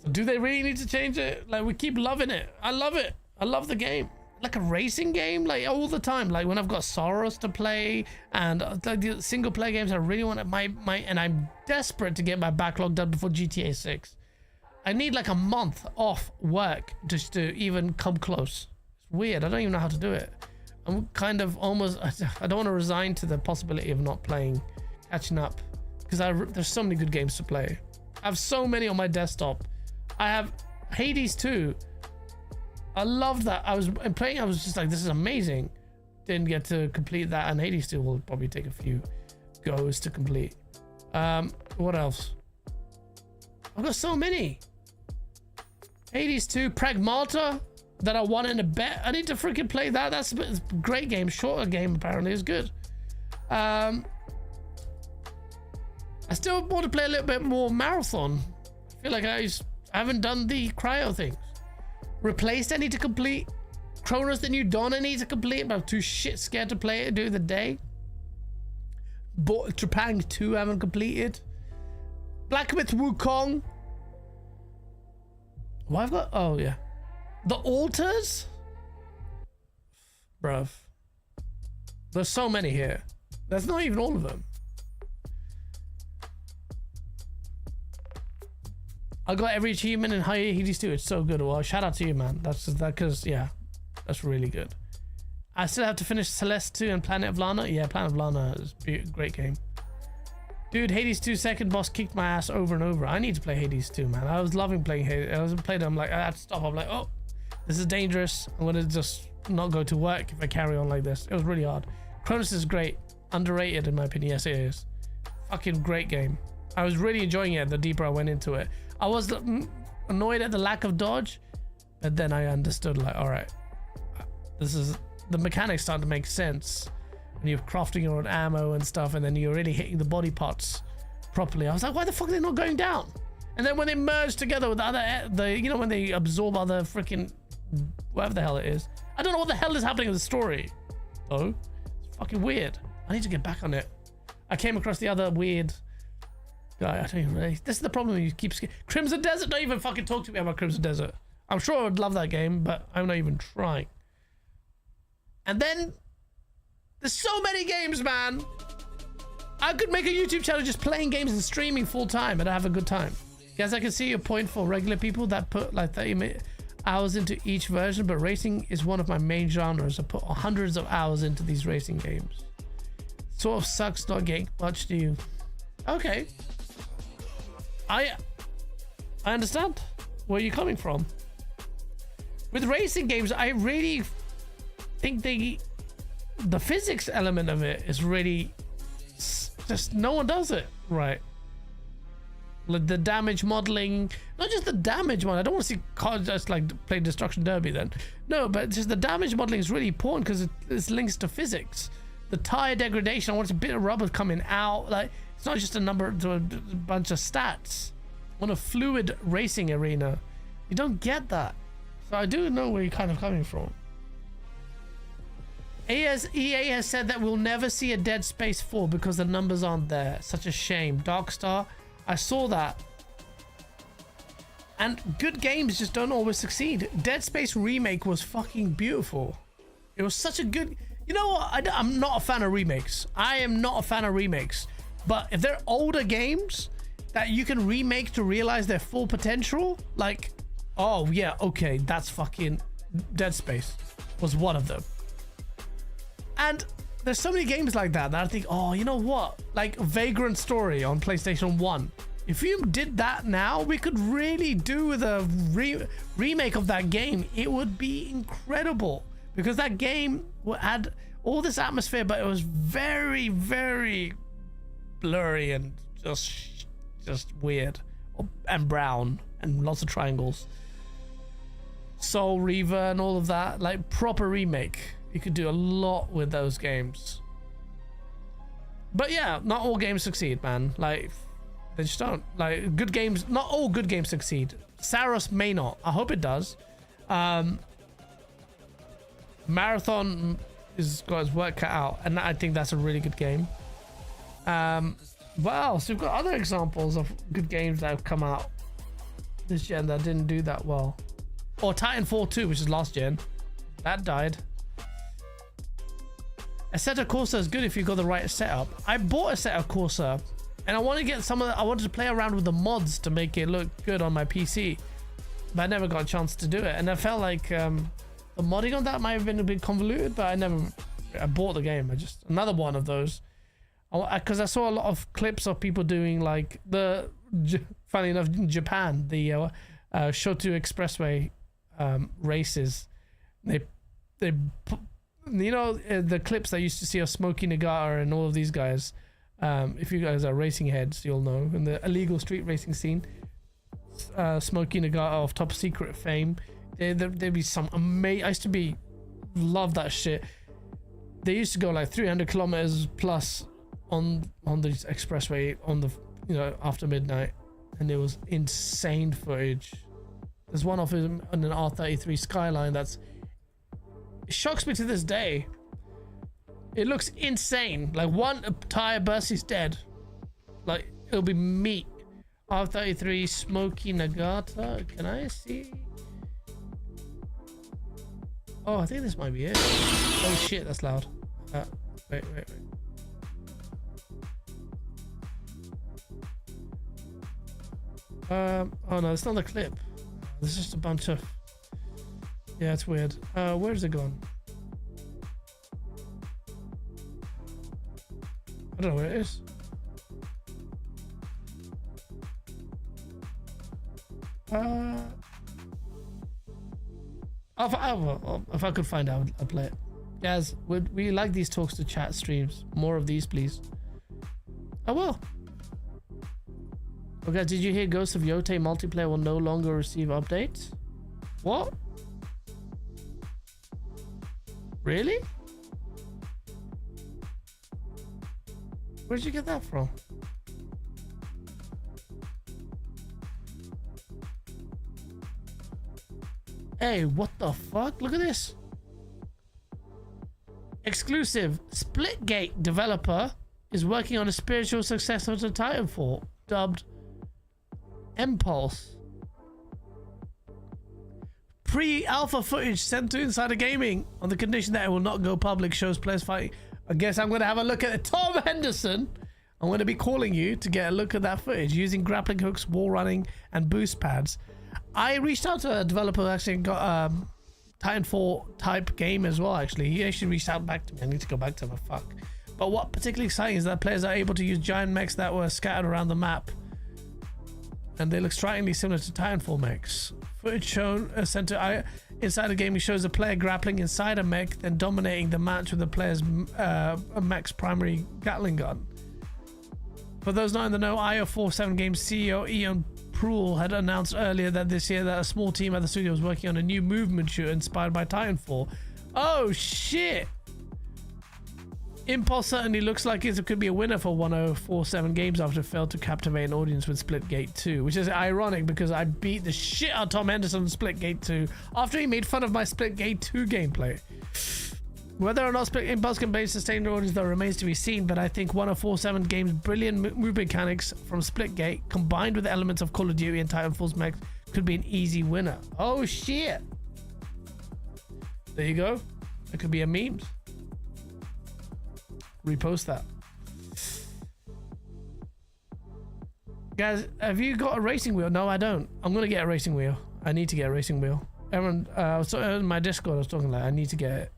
So do they really need to change it? Like, we keep loving it. I love it. I love the game. Like a racing game, like all the time. Like when I've got Saros to play and like the single player games, I really want my and I'm desperate to get my backlog done before GTA 6. I need like a month off work just to even come close. It's weird. I don't even know how to do it. I'm kind of almost, I don't want to resign to the possibility of not playing, catching up, because there's so many good games to play. I have so many on my desktop. I have Hades 2. I loved that. I was playing, I was just like, this is amazing. Didn't get to complete that, and Hades 2 will probably take a few goes to complete. What else? I've got so many. Hades 2, Pragmata, that I won in a bet. I need to freaking play that. That's a great game. Shorter game, apparently. It's good. I still want to play a little bit more Marathon. I feel like I haven't done the cryo things. Replaced, I need to complete. Kronos, the New Dawn, I need to complete, but I'm too shit scared to play it during the day. Trepang 2, I haven't completed. Black Myth Wukong. What I've got? Oh, yeah. The Altars? Bruv. There's so many here. That's not even all of them. I got every achievement in Hades 2. It's so good. Well, shout out to you, man. That's that, because, yeah, that's really good. I still have to finish Celeste 2 and Planet of Lana. Yeah, Planet of Lana is a great game. Dude, Hades 2 second boss kicked my ass over and over. I need to play Hades 2, man. I was loving playing Hades. I was playing it, I'm like, I had to stop. I'm like, oh, this is dangerous. I'm gonna just not go to work if I carry on like this. It was really hard. Kronos is great. Underrated in my opinion. Yes, it is. Fucking great game. I was really enjoying it the deeper I went into it. I was annoyed at the lack of dodge, but then I understood, like, all right, this is, the mechanics starting to make sense. And you're crafting your own ammo and stuff, and then you're really hitting the body parts properly. I was like, why the fuck are they not going down? And then when they merge together with the other, you know, when they absorb other freaking whatever the hell it is. I don't know what the hell is happening in the story. Oh, it's fucking weird. I need to get back on it. I came across the other weird guy. I don't even really. This is the problem. You keep Crimson Desert. Don't even fucking talk to me about Crimson Desert. I'm sure I would love that game, but I'm not even trying. And then there's so many games, man. I could make a YouTube channel just playing games and streaming full time and have a good time. Yes, I can see your point for regular people that put like 30 hours into each version, but racing is one of my main genres. I put hundreds of hours into these racing games. Sort of sucks not getting much to you. Okay. I understand where you're coming from. With racing games, I really think the physics element of it is really just, no one does it right. Like the damage modeling, not just the damage one. I don't want to see cars just like play Destruction Derby then. No, but just the damage modeling is really important because it's links to physics. The tire degradation, I want a bit of rubber coming out. Like, it's not just a number to a bunch of stats. On a fluid racing arena, you don't get that. So I do know where you're kind of coming from. EA has said that we'll never see a Dead Space 4 because the numbers aren't there. Such a shame. Darkstar, I saw that. And good games just don't always succeed. Dead Space Remake was fucking beautiful. It was such a good... You know what? I'm not a fan of remakes. I am not a fan of remakes. But if they're older games that you can remake to realize their full potential, like, oh yeah, okay, that's fucking... Dead Space was one of them. And there's so many games like that I think, oh, you know what? Like Vagrant Story on PlayStation 1. If you did that now, we could really do with a remake of that game. It would be incredible because that game would add all this atmosphere, but it was very, very blurry and just weird and brown and lots of triangles. Soul Reaver and all of that, like proper remake. You could do a lot with those games. But yeah, not all games succeed, man. Like, they just don't. Like, good games, not all good games succeed. Saros may not. I hope it does. Marathon has got his work cut out, and I think that's a really good game. What else? We've got other examples of good games that have come out this gen that didn't do that well. Or Titanfall 2, which is last gen. That died. Assetto Corsa is good if you got the right setup. I bought Assetto Corsa And I want to get some of the, I wanted to play around with the mods to make it look good on my PC, but I never got a chance to do it. And I felt like the modding on that might have been a bit convoluted, but I bought the game. Another one of those, because I saw a lot of clips of people doing like funny enough, in Japan, the Shoto Expressway races. They you know, the clips I used to see of Smokey Nagata and all of these guys. If you guys are racing heads, you'll know in the illegal street racing scene, Smokey Nagata of Top Secret fame. There'd be some amazing. I used to love that shit. They used to go like 300 kilometers plus on the expressway on the, you know, after midnight, and it was insane footage. There's one of him on an R33 Skyline it shocks me to this day. It looks insane. Like one tire burst, he's dead. Like it'll be meat. R33 Smokey Nagata. Can I see? Oh, I think this might be it. Oh shit, that's loud. Wait. Oh no, it's not the clip. There's just a bunch of. Yeah, it's weird. Where's it gone? I don't know where it is. If I could find out, I'd play it. Guys, we like these talks to chat streams. More of these, please. I will. Okay, did you hear Ghost of Yotei multiplayer will no longer receive updates? What? Really? Where'd you get that from? Hey, what the fuck? Look at this. Exclusive. Splitgate developer is working on a spiritual successor to Titanfall, dubbed Impulse. Pre-alpha footage sent to Insider Gaming on the condition that it will not go public, shows players fighting. I guess I'm going to have a look at it. Tom Henderson, I'm going to be calling you to get a look at that footage using grappling hooks, wall running, and boost pads. I reached out to a developer who actually got Titanfall type game as well, actually. He actually reached out back to me. I need to go back to him. Fuck. But what particularly exciting is that players are able to use giant mechs that were scattered around the map. And they look strikingly similar to Titanfall mechs. Footage shown sent to Insider Gaming shows a player grappling inside a mech, then dominating the match with the player's mech's primary Gatling gun. For those not in the know, IO47 Games CEO Ian Proul had announced earlier that this year that a small team at the studio was working on a new movement shooter inspired by Titanfall. Oh shit! Impulse certainly looks like it could be a winner for 1047 Games after it failed to captivate an audience with Splitgate 2, which is ironic because I beat the shit out of Tom Henderson in Splitgate 2 after he made fun of my Splitgate 2 gameplay. Whether or not Impulse can sustain the audience though remains to be seen, but I think 1047 Games' brilliant move mechanics from Splitgate combined with elements of Call of Duty and Titanfall's mech could be an easy winner. Oh shit! There you go. That could be a meme. Repost that. Guys, have you got a racing wheel? No, I don't. I'm gonna get a racing wheel. I need to get a racing wheel. Everyone, in my Discord I was talking like I need to get it.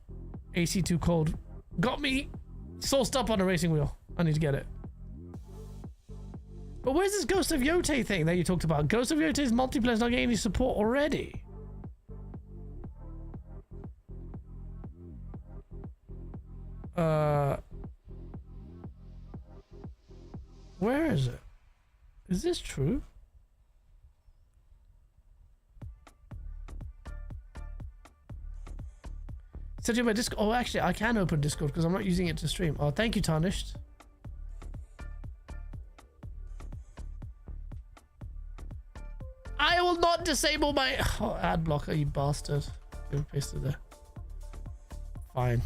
AC2 cold got me sourced up on a racing wheel. I need to get it. But where's this Ghost of Yotei thing that you talked about? Ghost of Yotei's multiplayer's not getting any support already. Where is it? Is this true? Send you my Discord. Oh, actually, I can open Discord because I'm not using it to stream. Oh, thank you, Tarnished. I will not disable my ad blocker, you bastard. Paste it there. Fine.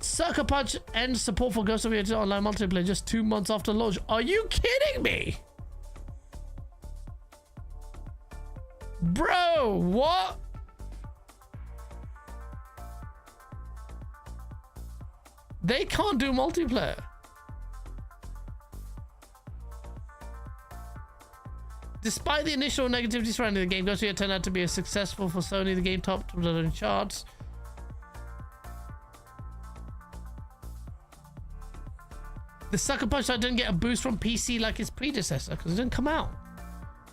Sucker Punch ends support for Ghost of Yotei online multiplayer just 2 months after launch. Are you kidding me? Bro, what? They can't do multiplayer. Despite the initial negativity surrounding the game, GOTY turned out to be a successful for Sony. The game topped the charts. The Sucker Punch didn't get a boost from PC like its predecessor because it didn't come out.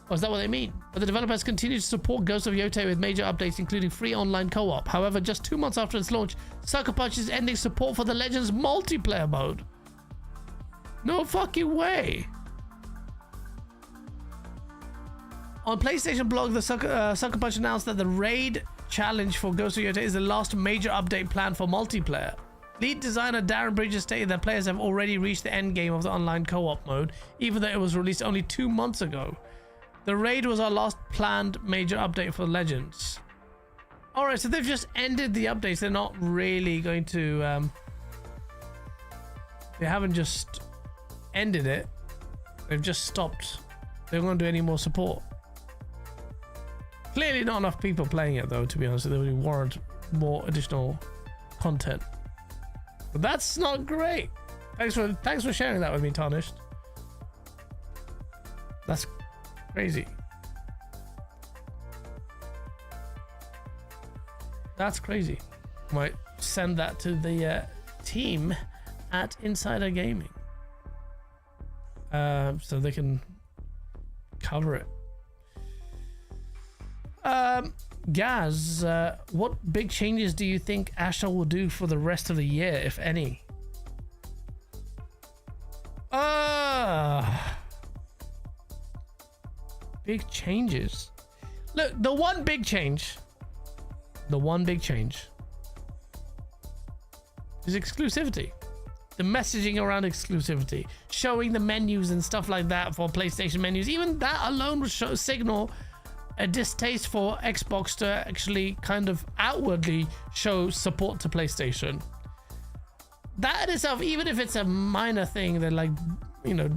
Or is that what they mean? But the developers continue to support Ghost of Yotei with major updates, including free online co-op. However, just 2 months after its launch, Sucker Punch is ending support for the Legends multiplayer mode. No fucking way. On PlayStation blog, the Sucker Punch announced that the Raid challenge for Ghost of Yotei is the last major update planned for multiplayer. Lead designer Darren Bridges stated that players have already reached the end game of the online co-op mode, even though it was released only 2 months ago. The Raid was our last planned major update for Legends. Alright, so they've just ended the updates. They're not really going to... they haven't just ended it. They've just stopped. They won't do any more support. Clearly not enough people playing it though, to be honest. They would warrant more additional content. But that's not great. Thanks for sharing that with me, Tarnished. That's crazy. That's crazy. Might send that to the team at Insider Gaming, so they can cover it. Gaz, what big changes do you think Asha will do for the rest of the year, if any? Big changes. Look, the one big change is exclusivity. The messaging around exclusivity, showing the menus and stuff like that for PlayStation menus, even that alone would signal a distaste for Xbox to actually kind of outwardly show support to PlayStation. That in itself, even if it's a minor thing, they're like, you know,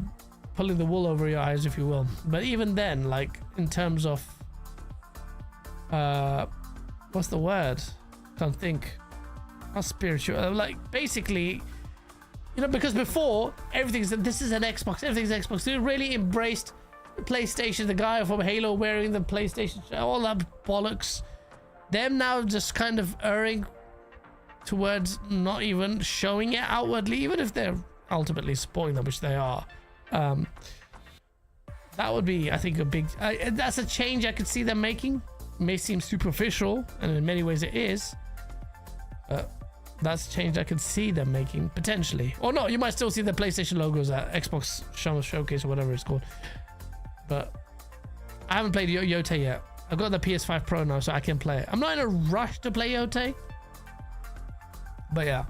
pulling the wool over your eyes, if you will. But even then, like, in terms of what's the word? Can't think. Not spiritual. Like, basically, you know, because before this is an Xbox, everything's Xbox. They really embraced PlayStation, the guy from Halo wearing the PlayStation, all that bollocks. Them now just kind of erring towards not even showing it outwardly, even if they're ultimately supporting them, which they are. That would be, I think, a big that's a change I could see them making. It may seem superficial, and in many ways it is, but that's a change I could see them making potentially. Or no, you might still see the PlayStation logos at Xbox Showcase or whatever it's called. But I haven't played Yotei yet. I've got the PS5 Pro now, so I can play it. I'm not in a rush to play Yotei, but yeah.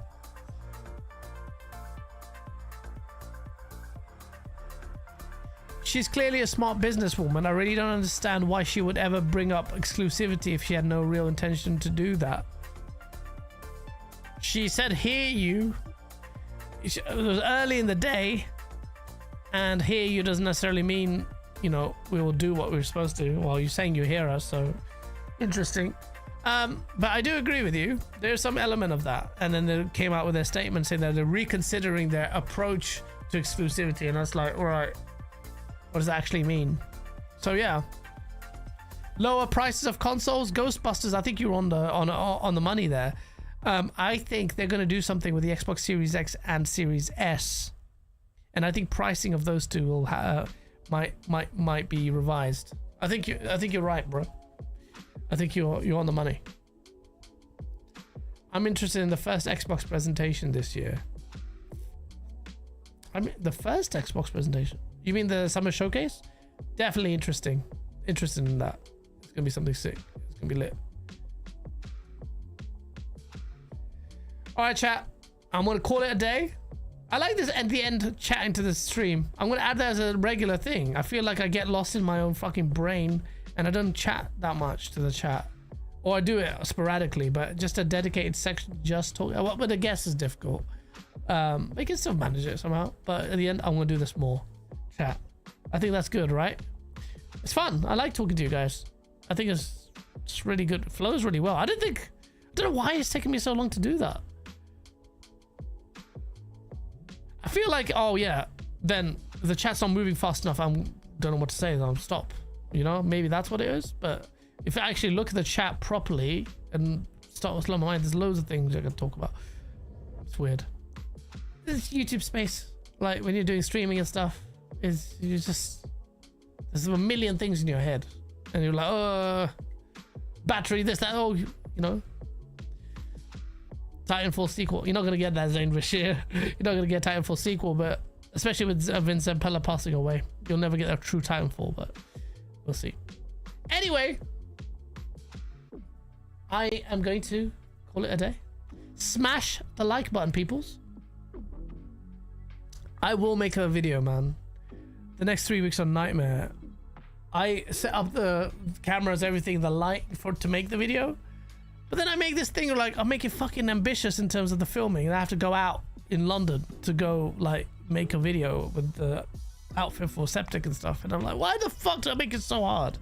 She's clearly a smart businesswoman. I really don't understand why she would ever bring up exclusivity if she had no real intention to do that. She said, hear you. It was early in the day, and hear you doesn't necessarily mean, you know, we will do what we're supposed to. Well, you're saying you hear us, so interesting. But I do agree with you. There's some element of that. And then they came out with their statement saying that they're reconsidering their approach to exclusivity. And I was like, all right, what does that actually mean? So yeah, lower prices of consoles. Ghostbusters, I think you're on the money there. I think they're going to do something with the Xbox Series X and Series S, and I think pricing of those two will might be revised. I think you're right, bro. I think you're on the money. I'm interested in the first Xbox presentation this year. I mean, the first Xbox presentation. You mean the summer showcase? Definitely interesting. Interested in that. It's gonna be something sick. It's gonna be lit. All right, chat. I'm gonna call it a day. I like this at the end chatting to the stream. I'm gonna add that as a regular thing. I feel like I get lost in my own fucking brain and I don't chat that much to the chat, or I do it sporadically. But just a dedicated section just talk. Well, but the guest is difficult. We can still manage it somehow. But at the end, I'm gonna do this more. Chat. I think that's good, right? It's fun. I like talking to you guys. I think it's really good. It flows really well. I don't know why it's taking me so long to do that. I feel like, oh yeah, then the chat's not moving fast enough. I don't know what to say. I'll stop. You know, maybe that's what it is. But if I actually look at the chat properly and start with slow my mind, there's loads of things I can talk about. It's weird. This YouTube space, like when you're doing streaming and stuff, is you just there's a million things in your head, and you're like, battery, this, that, you know. Titanfall sequel. You're not gonna get that, Zane Bashir. You're not gonna get Titanfall sequel, but especially with Vincent Pella passing away, you'll never get a true Titanfall. But we'll see. Anyway, I am going to call it a day. Smash the like button, peoples. I will make a video, man. The next 3 weeks on Nightmare. I set up the cameras, everything, the light to make the video. But then I make this thing like, I'll make it fucking ambitious in terms of the filming. And I have to go out in London to go like make a video with the outfit for Septic and stuff. And I'm like, why the fuck do I make it so hard?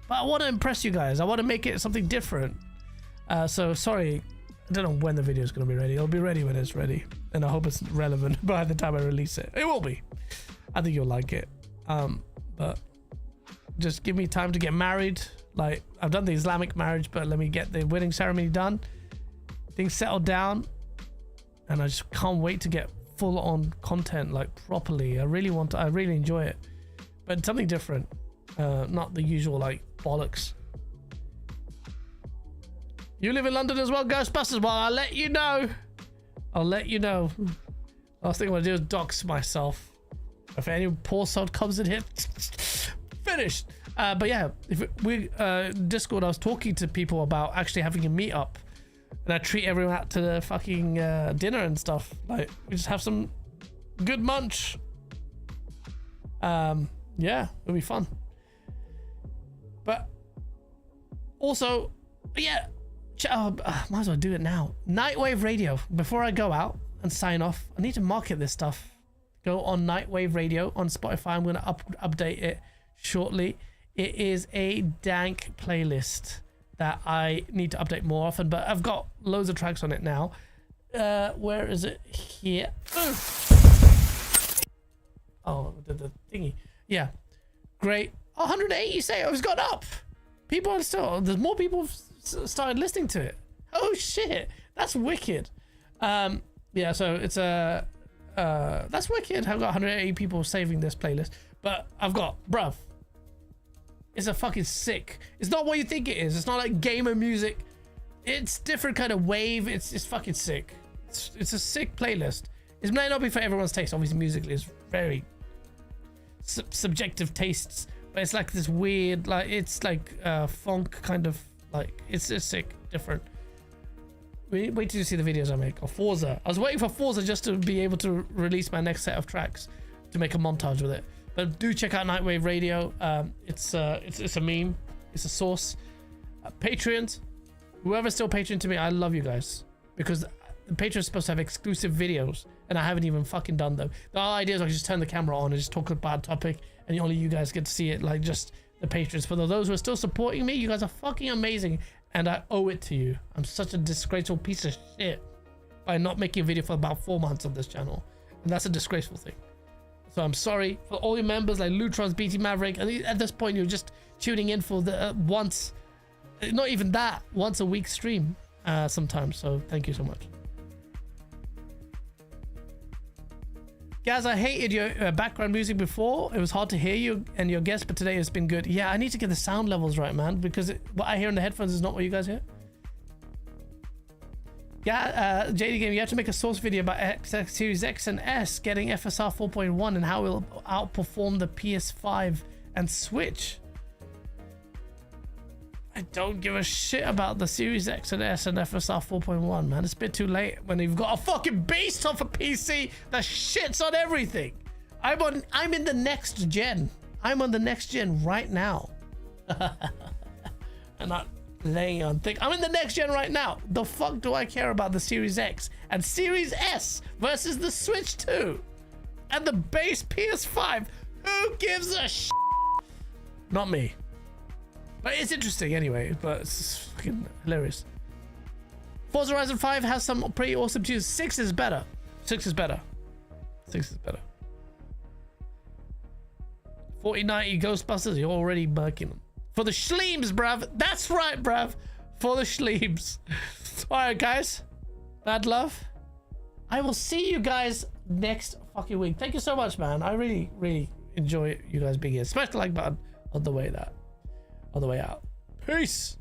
But I want to impress you guys. I want to make it something different. So sorry, I don't know when the video is going to be ready. It'll be ready when it's ready. And I hope it's relevant by the time I release it. It will be. I think you'll like it. But just give me time to get married. Like, I've done the Islamic marriage, but let me get the wedding ceremony done. Things settled down. And I just can't wait to get full on content, like properly. I really enjoy it. But something different. Not the usual, like, bollocks. You live in London as well, Ghostbusters? Well, I'll let you know. I'll let you know. Last thing I want to do is dox myself. If any poor sod comes in here, finished. But yeah, if we Discord, I was talking to people about actually having a meetup, and I treat everyone out to the fucking dinner and stuff. Like, we just have some good munch. Yeah, it'll be fun. But also, yeah, might as well do it now. Nightwave Radio. Before I go out and sign off, I need to market this stuff. Go on Nightwave Radio on Spotify. I'm going to update it shortly. It is a dank playlist that I need to update more often, but I've got loads of tracks on it now. Where is it? Here. Oh, the thingy. Yeah. Great. 180, you say? Oh, it's gone up. People are still, there's more people started listening to it. Oh shit. That's wicked. Yeah, so it's a, that's wicked. I've got 180 people saving this playlist, but I've got, bruv, it's a fucking sick. It's not what you think it is. It's not like gamer music. It's different kind of wave. It's fucking sick. It's a sick playlist. It may not be for everyone's taste. Obviously, musically, it's very subjective tastes. But it's like this weird, like it's like funk kind of like it's sick, different. Wait till you see the videos I make of Forza. I was waiting for Forza just to be able to release my next set of tracks to make a montage with it. But do check out Nightwave Radio. It's a meme. It's a source. Patreons, whoever's still Patreon to me, I love you guys, because the Patreon's supposed to have exclusive videos, and I haven't even fucking done them. The whole idea is I can just turn the camera on and just talk about a topic, and only you guys get to see it, like just the patrons. For those who are still supporting me, you guys are fucking amazing, and I owe it to you. I'm such a disgraceful piece of shit by not making a video for about 4 months on this channel, and that's a disgraceful thing. So I'm sorry for all your members like Lutrons, BT Maverick, and at this point you're just tuning in for the once, not even that, once a week stream sometimes. So thank you so much. Guys, I hated your background music before. It was hard to hear you and your guests, but today it's been good. Yeah, I need to get the sound levels right, man, because what I hear in the headphones is not what you guys hear. Yeah, JD Game, you have to make a source video about XX Series X and S getting FSR 4.1 and how it will outperform the PS5 and Switch. I don't give a shit about the Series X and S and FSR 4.1, man. It's a bit too late when you've got a fucking beast off a PC that shits on everything. I'm in the next gen. I'm on the next gen right now. I'm not laying on thick. I'm in the next gen right now. The fuck do I care about the Series X and Series S versus the Switch 2 and the base PS5? Who gives a shit? Not me. But it's interesting anyway, but it's fucking hilarious. Forza Horizon 5 has some pretty awesome tunes. 6 is better. 6 is better. 6 is better. 4090 Ghostbusters, you're already murking them. For the schleems, bruv. That's right, bruv. For the schleems. Alright, guys. Bad love. I will see you guys next fucking week. Thank you so much, man. I really, really enjoy you guys being here. Smash the like button on the way out. Peace.